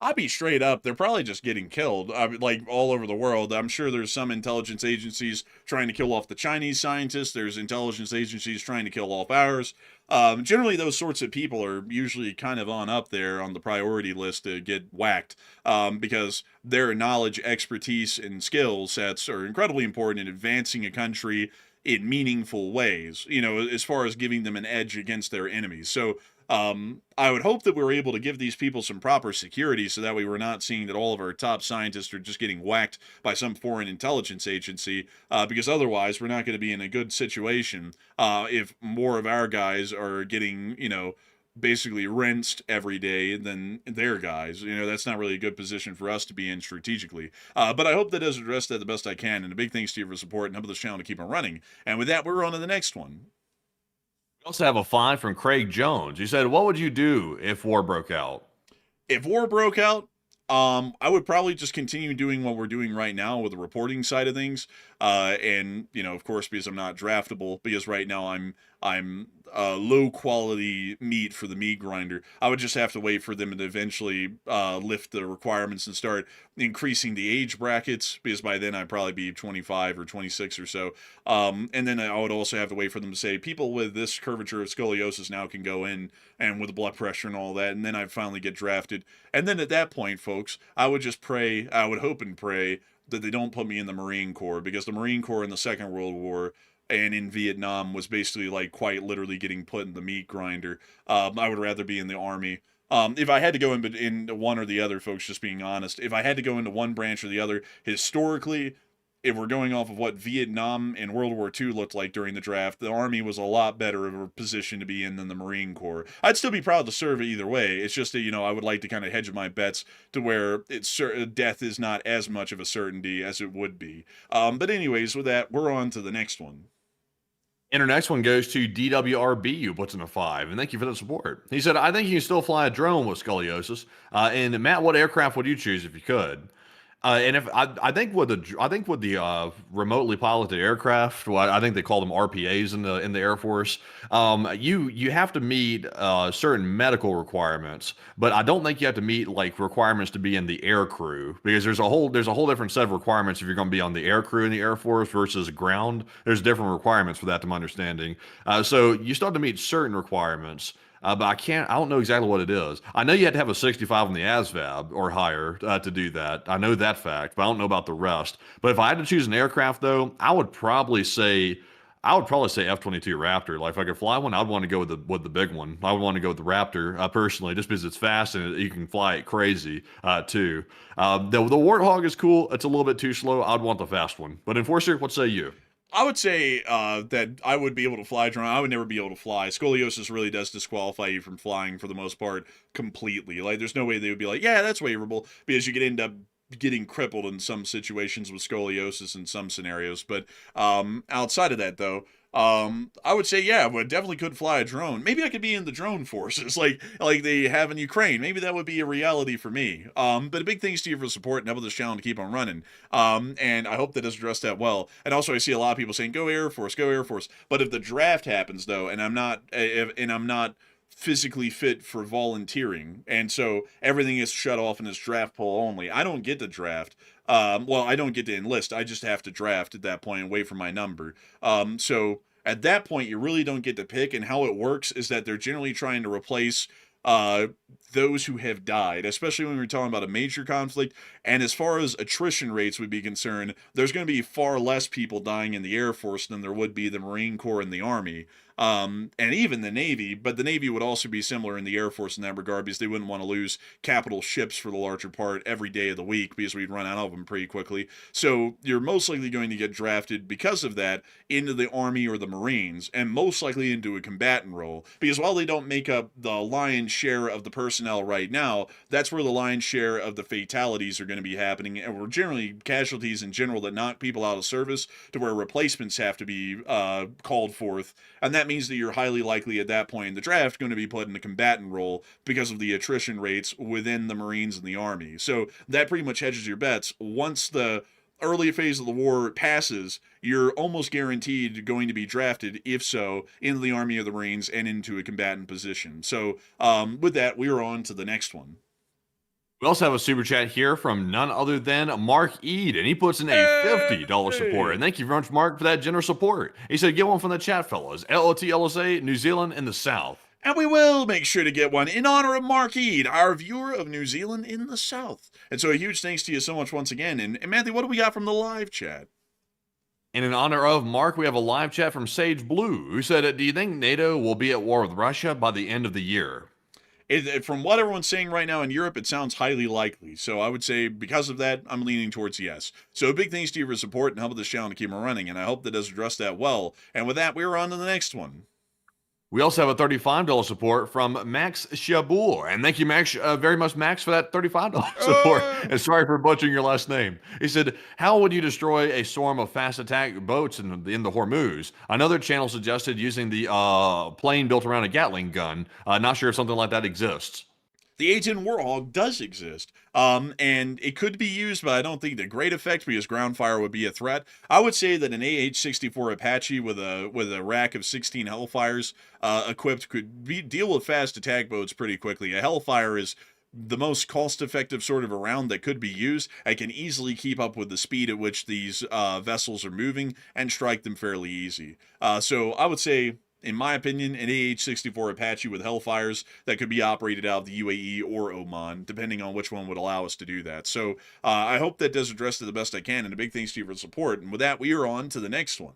I'll be straight up. They're probably just getting killed, like all over the world. I'm sure there's some intelligence agencies trying to kill off the Chinese scientists. There's intelligence agencies trying to kill off ours. Generally, those sorts of people are usually kind of on up there on the priority list to get whacked, because their knowledge, expertise, and skill sets are incredibly important in advancing a country in meaningful ways, as far as giving them an edge against their enemies. So I would hope that we're able to give these people some proper security so that way we're not seeing that all of our top scientists are just getting whacked by some foreign intelligence agency, because otherwise we're not going to be in a good situation if more of our guys are getting, basically rinsed every day than their guys. That's not really a good position for us to be in strategically. But I hope that does address that the best I can. And a big thanks to you for support and help this channel to keep on running. And with that, we're on to the next one. We also have a 5 from Craig Jones. He said, what would you do if war broke out? If war broke out, I would probably just continue doing what we're doing right now with the reporting side of things. And, of course, because I'm not draftable, because right now I'm low quality meat for the meat grinder. I would just have to wait for them to eventually lift the requirements and start increasing the age brackets, because by then I'd probably be 25 or 26 or so. And then I would also have to wait for them to say people with this curvature of scoliosis now can go in, and with the blood pressure and all that, and then I'd finally get drafted. And then at that point, folks, I would just pray, I would hope and pray that they don't put me in the Marine Corps, because the Marine Corps in the Second World War and in Vietnam was basically like quite literally getting put in the meat grinder. I would rather be in the Army. If I had to go in one or the other, folks, just being honest, if I had to go into one branch or the other, historically, if we're going off of what Vietnam and World War II looked like during the draft, the Army was a lot better of a position to be in than the Marine Corps. I'd still be proud to serve either way. It's just that, I would like to kind of hedge my bets to where death is not as much of a certainty as it would be. But anyways, with that, we're on to the next one. And our next one goes to DWRB, who puts in a 5, and thank you for the support. He said, I think you can still fly a drone with scoliosis. And Matt, what aircraft would you choose if you could? And if I think with the remotely piloted aircraft, well, I think they call them RPAs in the Air Force. You have to meet certain medical requirements, but I don't think you have to meet like requirements to be in the air crew, because there's a whole different set of requirements if you're going to be on the air crew in the Air Force versus ground. There's different requirements for that, to my understanding. So you start to meet certain requirements. But I don't know exactly what it is. I know you had to have a 65 on the ASVAB or higher to do that. I know that fact, but I don't know about the rest. But if I had to choose an aircraft, though, I would probably say F-22 Raptor. Like if I could fly one, I'd want to go with the big one. I would want to go with the Raptor personally, just because it's fast and you can fly it crazy too. The Warthog is cool. It's a little bit too slow. I'd want the fast one. But Enforcer, what say you? I would say that I would be able to fly a drone. I would never be able to fly. Scoliosis really does disqualify you from flying for the most part completely. Like, there's no way they would be like, yeah, that's waivable, because you could end up getting crippled in some situations with scoliosis in some scenarios. But outside of that, though, I would say, yeah, I definitely could fly a drone. Maybe I could be in the drone forces like they have in Ukraine. Maybe that would be a reality for me. But a big thanks to you for support and helping this channel to keep on running. And I hope that has addressed that well. And also, I see a lot of people saying, go Air Force, go Air Force. But if the draft happens, though, and I'm not physically fit for volunteering, and so everything is shut off and is draft pool only, I don't get to draft. Well, I don't get to enlist. I just have to draft at that point and wait for my number. So at that point, you really don't get to pick, and how it works is that they're generally trying to replace those who have died, especially when we're talking about a major conflict. And as far as attrition rates would be concerned, there's going to be far less people dying in the Air Force than there would be the Marine Corps and the Army. And even the Navy, but the Navy would also be similar in the Air Force in that regard, because they wouldn't want to lose capital ships for the larger part every day of the week, because we'd run out of them pretty quickly. So you're most likely going to get drafted because of that into the Army or the Marines, and most likely into a combatant role, because while they don't make up the lion's share of the personnel right now, that's where the lion's share of the fatalities are going to be happening, and we're generally casualties in general that knock people out of service to where replacements have to be called forth. And that means that you're highly likely at that point in the draft going to be put in a combatant role because of the attrition rates within the Marines and the Army. So that pretty much hedges your bets. Once the early phase of the war passes, you're almost guaranteed going to be drafted, if so, into the Army or the Marines and into a combatant position. So with that, we are on to the next one. We also have a super chat here from none other than Mark Ead, and he puts in a $50 support. And thank you very much, Mark, for that generous support. He said, get one from the chat, fellas. LOT, LSA, New Zealand, in the South. And we will make sure to get one in honor of Mark Ead, our viewer of New Zealand in the South. And so a huge thanks to you so much once again. And Matthew, what do we got from the live chat? And in honor of Mark, we have a live chat from Sage Blue, who said, do you think NATO will be at war with Russia by the end of the year? From what everyone's saying right now in Europe, it sounds highly likely. So I would say because of that, I'm leaning towards yes. So big thanks to you for support and helping this channel to keep on running. And I hope that does address that well. And with that, we're on to the next one. We also have a $35 support from Max Shabur. And thank you, Max, very much, Max, for that $35 support. And sorry for butchering your last name. He said, how would you destroy a swarm of fast attack boats in the Hormuz? Another channel suggested using the plane built around a Gatling gun. Not sure if something like that exists. The A-10 Warhawk does exist, and it could be used, but I don't think to great effect because ground fire would be a threat. I would say that an AH-64 Apache with a rack of 16 Hellfires equipped could deal with fast attack boats pretty quickly. A Hellfire is the most cost-effective sort of a round that could be used. I can easily keep up with the speed at which these vessels are moving and strike them fairly easy. So I would say, in my opinion, an AH-64 Apache with Hellfires that could be operated out of the UAE or Oman, depending on which one would allow us to do that. So I hope that does address it the best I can, and a big thanks to you for the support. And with that, we are on to the next one.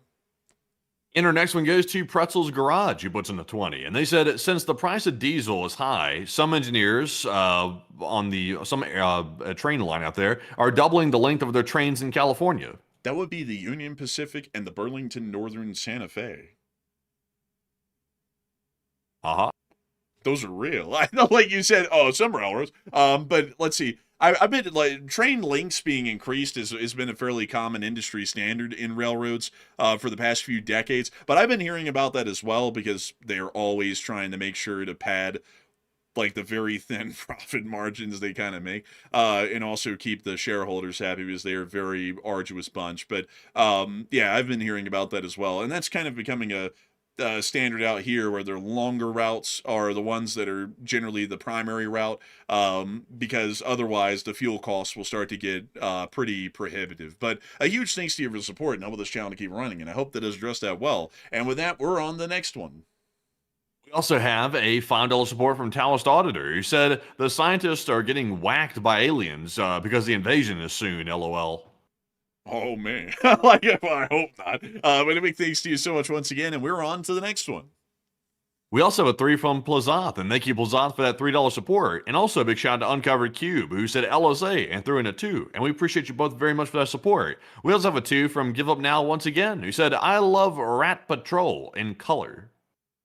And our next one goes to Pretzel's Garage, who puts in the 20. And they said, since the price of diesel is high, some engineers on some train line out there are doubling the length of their trains in California. That would be the Union Pacific and the Burlington Northern Santa Fe. Those are real. I know, like you said, some railroads. But let's see. I bet like train lengths being increased has been a fairly common industry standard in railroads for the past few decades. But I've been hearing about that as well because they're always trying to make sure to pad like the very thin profit margins they kind of make, and also keep the shareholders happy because they're a very arduous bunch. But yeah, I've been hearing about that as well, and that's kind of becoming a standard out here where their longer routes are the ones that are generally the primary route, because otherwise the fuel costs will start to get pretty prohibitive. But a huge thanks to you for the support and helping this channel to keep running, and I hope that has addressed that well. And with that, we're on the next one. We also have a $5 support from Taoist Auditor, who said the scientists are getting whacked by aliens because the invasion is soon, LOL. Oh, man. Well, I hope not. But a big thanks to you so much once again, and we're on to the next one. We also have a 3 from Plazoth, and thank you, Plazoth, for that $3 support. And also a big shout out to Uncovered Cube, who said LSA and threw in a 2. And we appreciate you both very much for that support. We also have a 2 from Give Up Now once again, who said, I love Rat Patrol in color.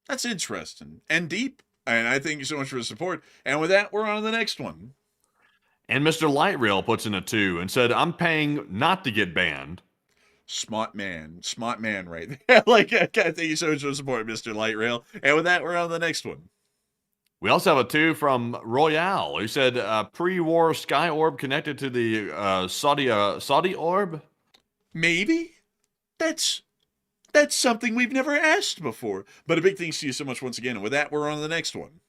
That's interesting and deep, and I thank you so much for the support. And with that, we're on to the next one. And Mr. Light Rail puts in a 2 and said, I'm paying not to get banned. Smart man right there. Like, thank you so much for the support, Mr. Light Rail. And with that, we're on to the next one. We also have a 2 from Royale, who said, pre-war sky orb connected to the Saudi orb? Maybe? That's something we've never asked before. But a big thanks to you so much once again. And with that, we're on to the next one.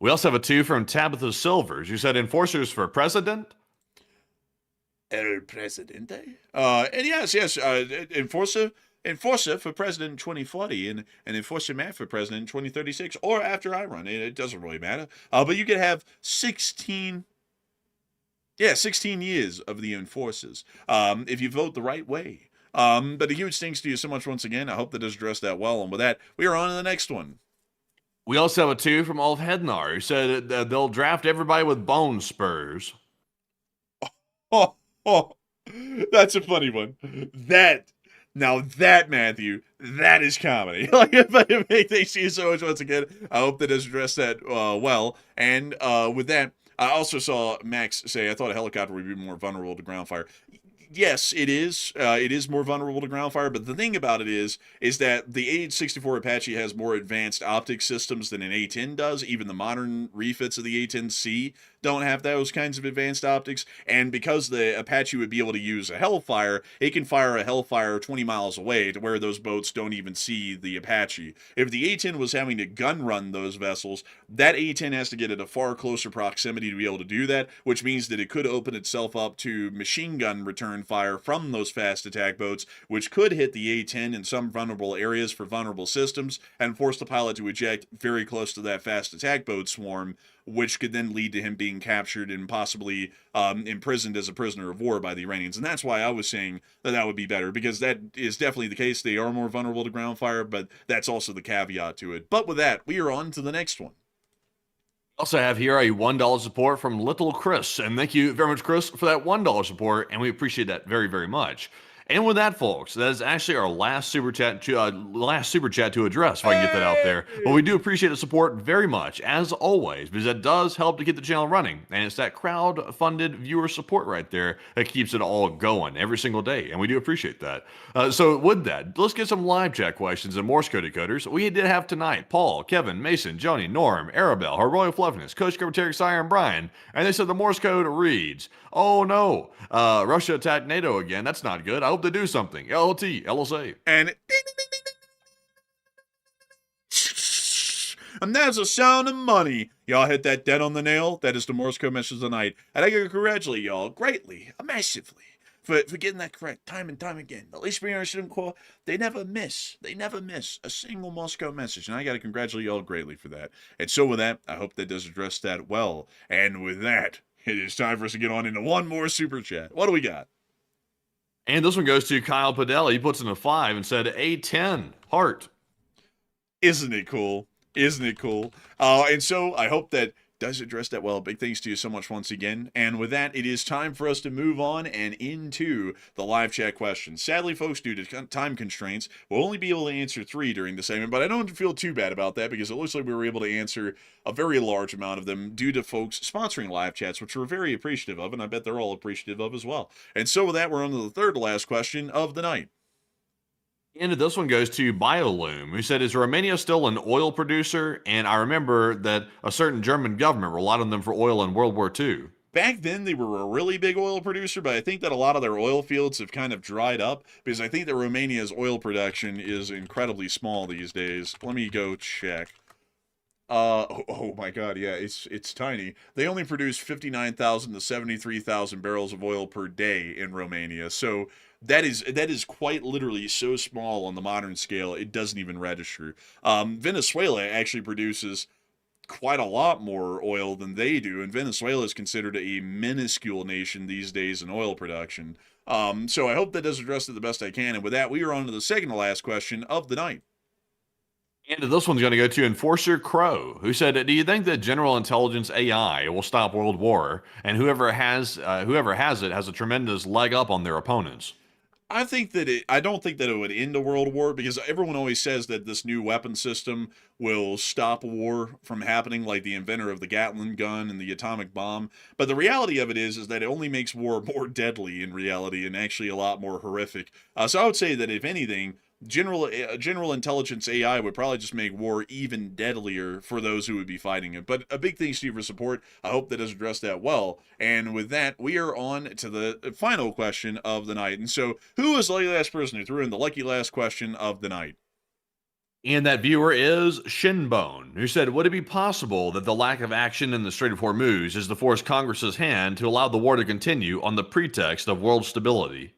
We also have a 2 from Tabitha Silvers, who said, enforcers for president? El Presidente? And yes, enforcer for president in 2040 and enforcer mat for president in 2036 or after I run. It doesn't really matter. But you could have 16 years of the enforcers if you vote the right way. But a huge thanks to you so much once again. I hope that does address that well. And with that, we are on to the next one. We also have a 2 from Ulf Hednar, who said they'll draft everybody with bone spurs. Oh, that's a funny one. Now that, Matthew, that is comedy. Like, thanks to you so much once again. I hope that does address that well. And with that, I also saw Max say, I thought a helicopter would be more vulnerable to ground fire. Yes, it is. It is more vulnerable to ground fire, but the thing about it is that the AH-64 Apache has more advanced optics systems than an A-10 does. Even the modern refits of the A-10C don't have those kinds of advanced optics, and because the Apache would be able to use a Hellfire, it can fire a Hellfire 20 miles away to where those boats don't even see the Apache. If the A-10 was having to gun run those vessels, that A-10 has to get at a far closer proximity to be able to do that, which means that it could open itself up to machine gun return fire from those fast attack boats, which could hit the A-10 in some vulnerable areas for vulnerable systems and force the pilot to eject very close to that fast attack boat swarm, which could then lead to him being captured and possibly imprisoned as a prisoner of war by the Iranians. And that's why I was saying that would be better, because that is definitely the case. They are more vulnerable to ground fire, but that's also the caveat to it. But with that, we are on to the next one. Also have here a $1 support from Little Chris, and thank you very much, Chris, for that $1 support, and we appreciate that very, very much. And with that, folks, that is actually our last super chat to address, if I can get that out there. But we do appreciate the support very much, as always, because that does help to get the channel running. And it's that crowd-funded viewer support right there that keeps it all going every single day, and we do appreciate that. So with that, let's get some live chat questions and Morse code decoders. We did have tonight Paul, Kevin, Mason, Joni, Norm, Arabelle, Her Royal Fluffiness, Coach Secretary Sire, and Brian. And they said the Morse code reads, "Oh no, Russia attacked NATO again. That's not good. I hope they do something. LLT, LSA." And and that's the sound of money. Y'all hit that dead on the nail. That is the Morse code message of the night. And I gotta congratulate y'all greatly, massively, for getting that correct time and time again. The Least Experience Corps, they never miss. They never miss a single Morse code message. And I gotta congratulate y'all greatly for that. And so with that, I hope that does address that well. And with that, it is time for us to get on into one more super chat. What do we got? And this one goes to Kyle Padella. He puts in a 5 and said A10, heart. Isn't it cool? Isn't it cool? And so I hope that does address that well. Big thanks to you so much once again. And with that, it is time for us to move on and into the live chat questions. Sadly, folks, due to time constraints, we'll only be able to answer 3 during the segment, but I don't feel too bad about that because it looks like we were able to answer a very large amount of them due to folks sponsoring live chats, which we're very appreciative of, and I bet they're all appreciative of as well. And so with that, we're on to the third to last question of the night. And this one goes to Bioloom, who said, "Is Romania still an oil producer?" And I remember that a certain German government relied on them for oil in World War II. Back then, they were a really big oil producer, but I think that a lot of their oil fields have kind of dried up because I think that Romania's oil production is incredibly small these days. Let me go check. Oh my God, yeah, it's tiny. They only produce 59,000 to 73,000 barrels of oil per day in Romania. So that is quite literally so small on the modern scale, it doesn't even register. Venezuela actually produces quite a lot more oil than they do, and Venezuela is considered a minuscule nation these days in oil production. So I hope that does address it the best I can. And with that, we are on to the second to last question of the night. And this one's going to go to Enforcer Crow, who said, "Do you think that general intelligence AI will stop World War, and whoever has it has a tremendous leg up on their opponents?" I don't think that it would end a world war because everyone always says that this new weapon system will stop war from happening, like the inventor of the Gatling gun and the atomic bomb. But the reality of it is that it only makes war more deadly in reality and actually a lot more horrific. So I would say that if anything, general intelligence AI would probably just make war even deadlier for those who would be fighting it. But a big thanks to you for support. I hope that has addressed that well. And with that, we are on to the final question of the night. And so, who was the lucky last person who threw in the lucky last question of the night? And that viewer is Shinbone, who said, "Would it be possible that the lack of action in the Strait of Hormuz is to force Congress's hand to allow the war to continue on the pretext of world stability?"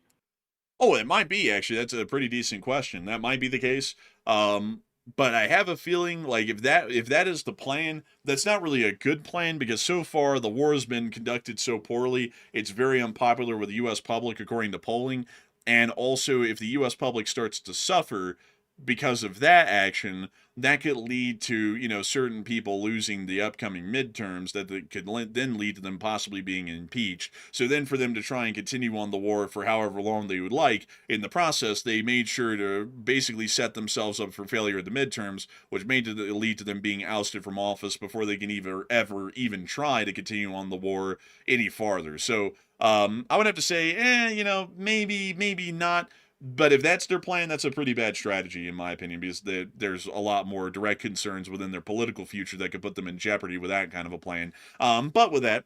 Oh, it might be, actually. That's a pretty decent question. That might be the case. But I have a feeling like if that is the plan, that's not really a good plan because so far the war has been conducted so poorly. It's very unpopular with the U.S. public, according to polling. And also, if the U.S. public starts to suffer, because of that action, that could lead to, certain people losing the upcoming midterms that could then lead to them possibly being impeached. So then for them to try and continue on the war for however long they would like, in the process, they made sure to basically set themselves up for failure at the midterms, which made it lead to them being ousted from office before they can ever even try to continue on the war any farther. So I would have to say, maybe not. But if that's their plan, that's a pretty bad strategy, in my opinion, because there's a lot more direct concerns within their political future that could put them in jeopardy with that kind of a plan. But with that,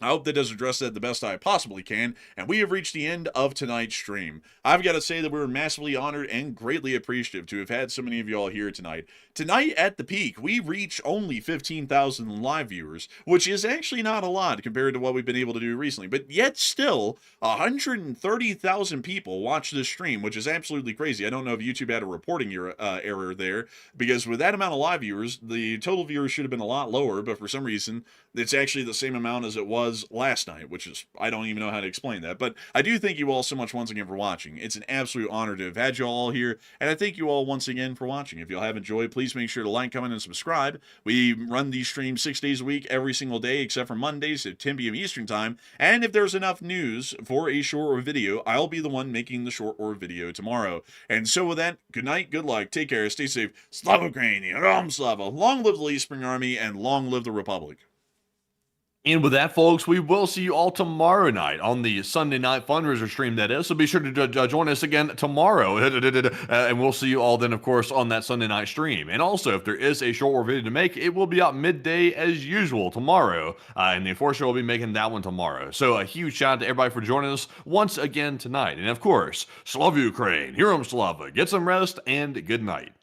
I hope that does address that the best I possibly can, and we have reached the end of tonight's stream. I've got to say that we're massively honored and greatly appreciative to have had so many of y'all here tonight. Tonight, at the peak, we reach only 15,000 live viewers, which is actually not a lot compared to what we've been able to do recently, but yet still, 130,000 people watch this stream, which is absolutely crazy. I don't know if YouTube had a reporting error there, because with that amount of live viewers, the total viewers should have been a lot lower, but for some reason, it's actually the same amount as it was last night, which is, I don't even know how to explain that, but I do thank you all so much once again for watching. It's an absolute honor to have had you all here, and I thank you all once again for watching. If y'all have enjoyed, please make sure to like, comment, and subscribe. We run these streams 6 days a week, every single day, except for Mondays at 10 p.m. Eastern Time, and if there's enough news for a short or video, I'll be the one making the short or video tomorrow. And so with that, good night, good luck, take care, stay safe, Slava Ukraini, Ram Slava, long live the Leaf Spring Army, and long live the Republic. And with that, folks, we will see you all tomorrow night on the Sunday night fundraiser stream, that is. So be sure to join us again tomorrow. And we'll see you all then, of course, on that Sunday night stream. And also, if there is a short war video to make, it will be out midday as usual tomorrow. And the Enforcer will be making that one tomorrow. So a huge shout out to everybody for joining us once again tonight. And of course, Slava Ukraine, Heroes Slava, get some rest, and good night.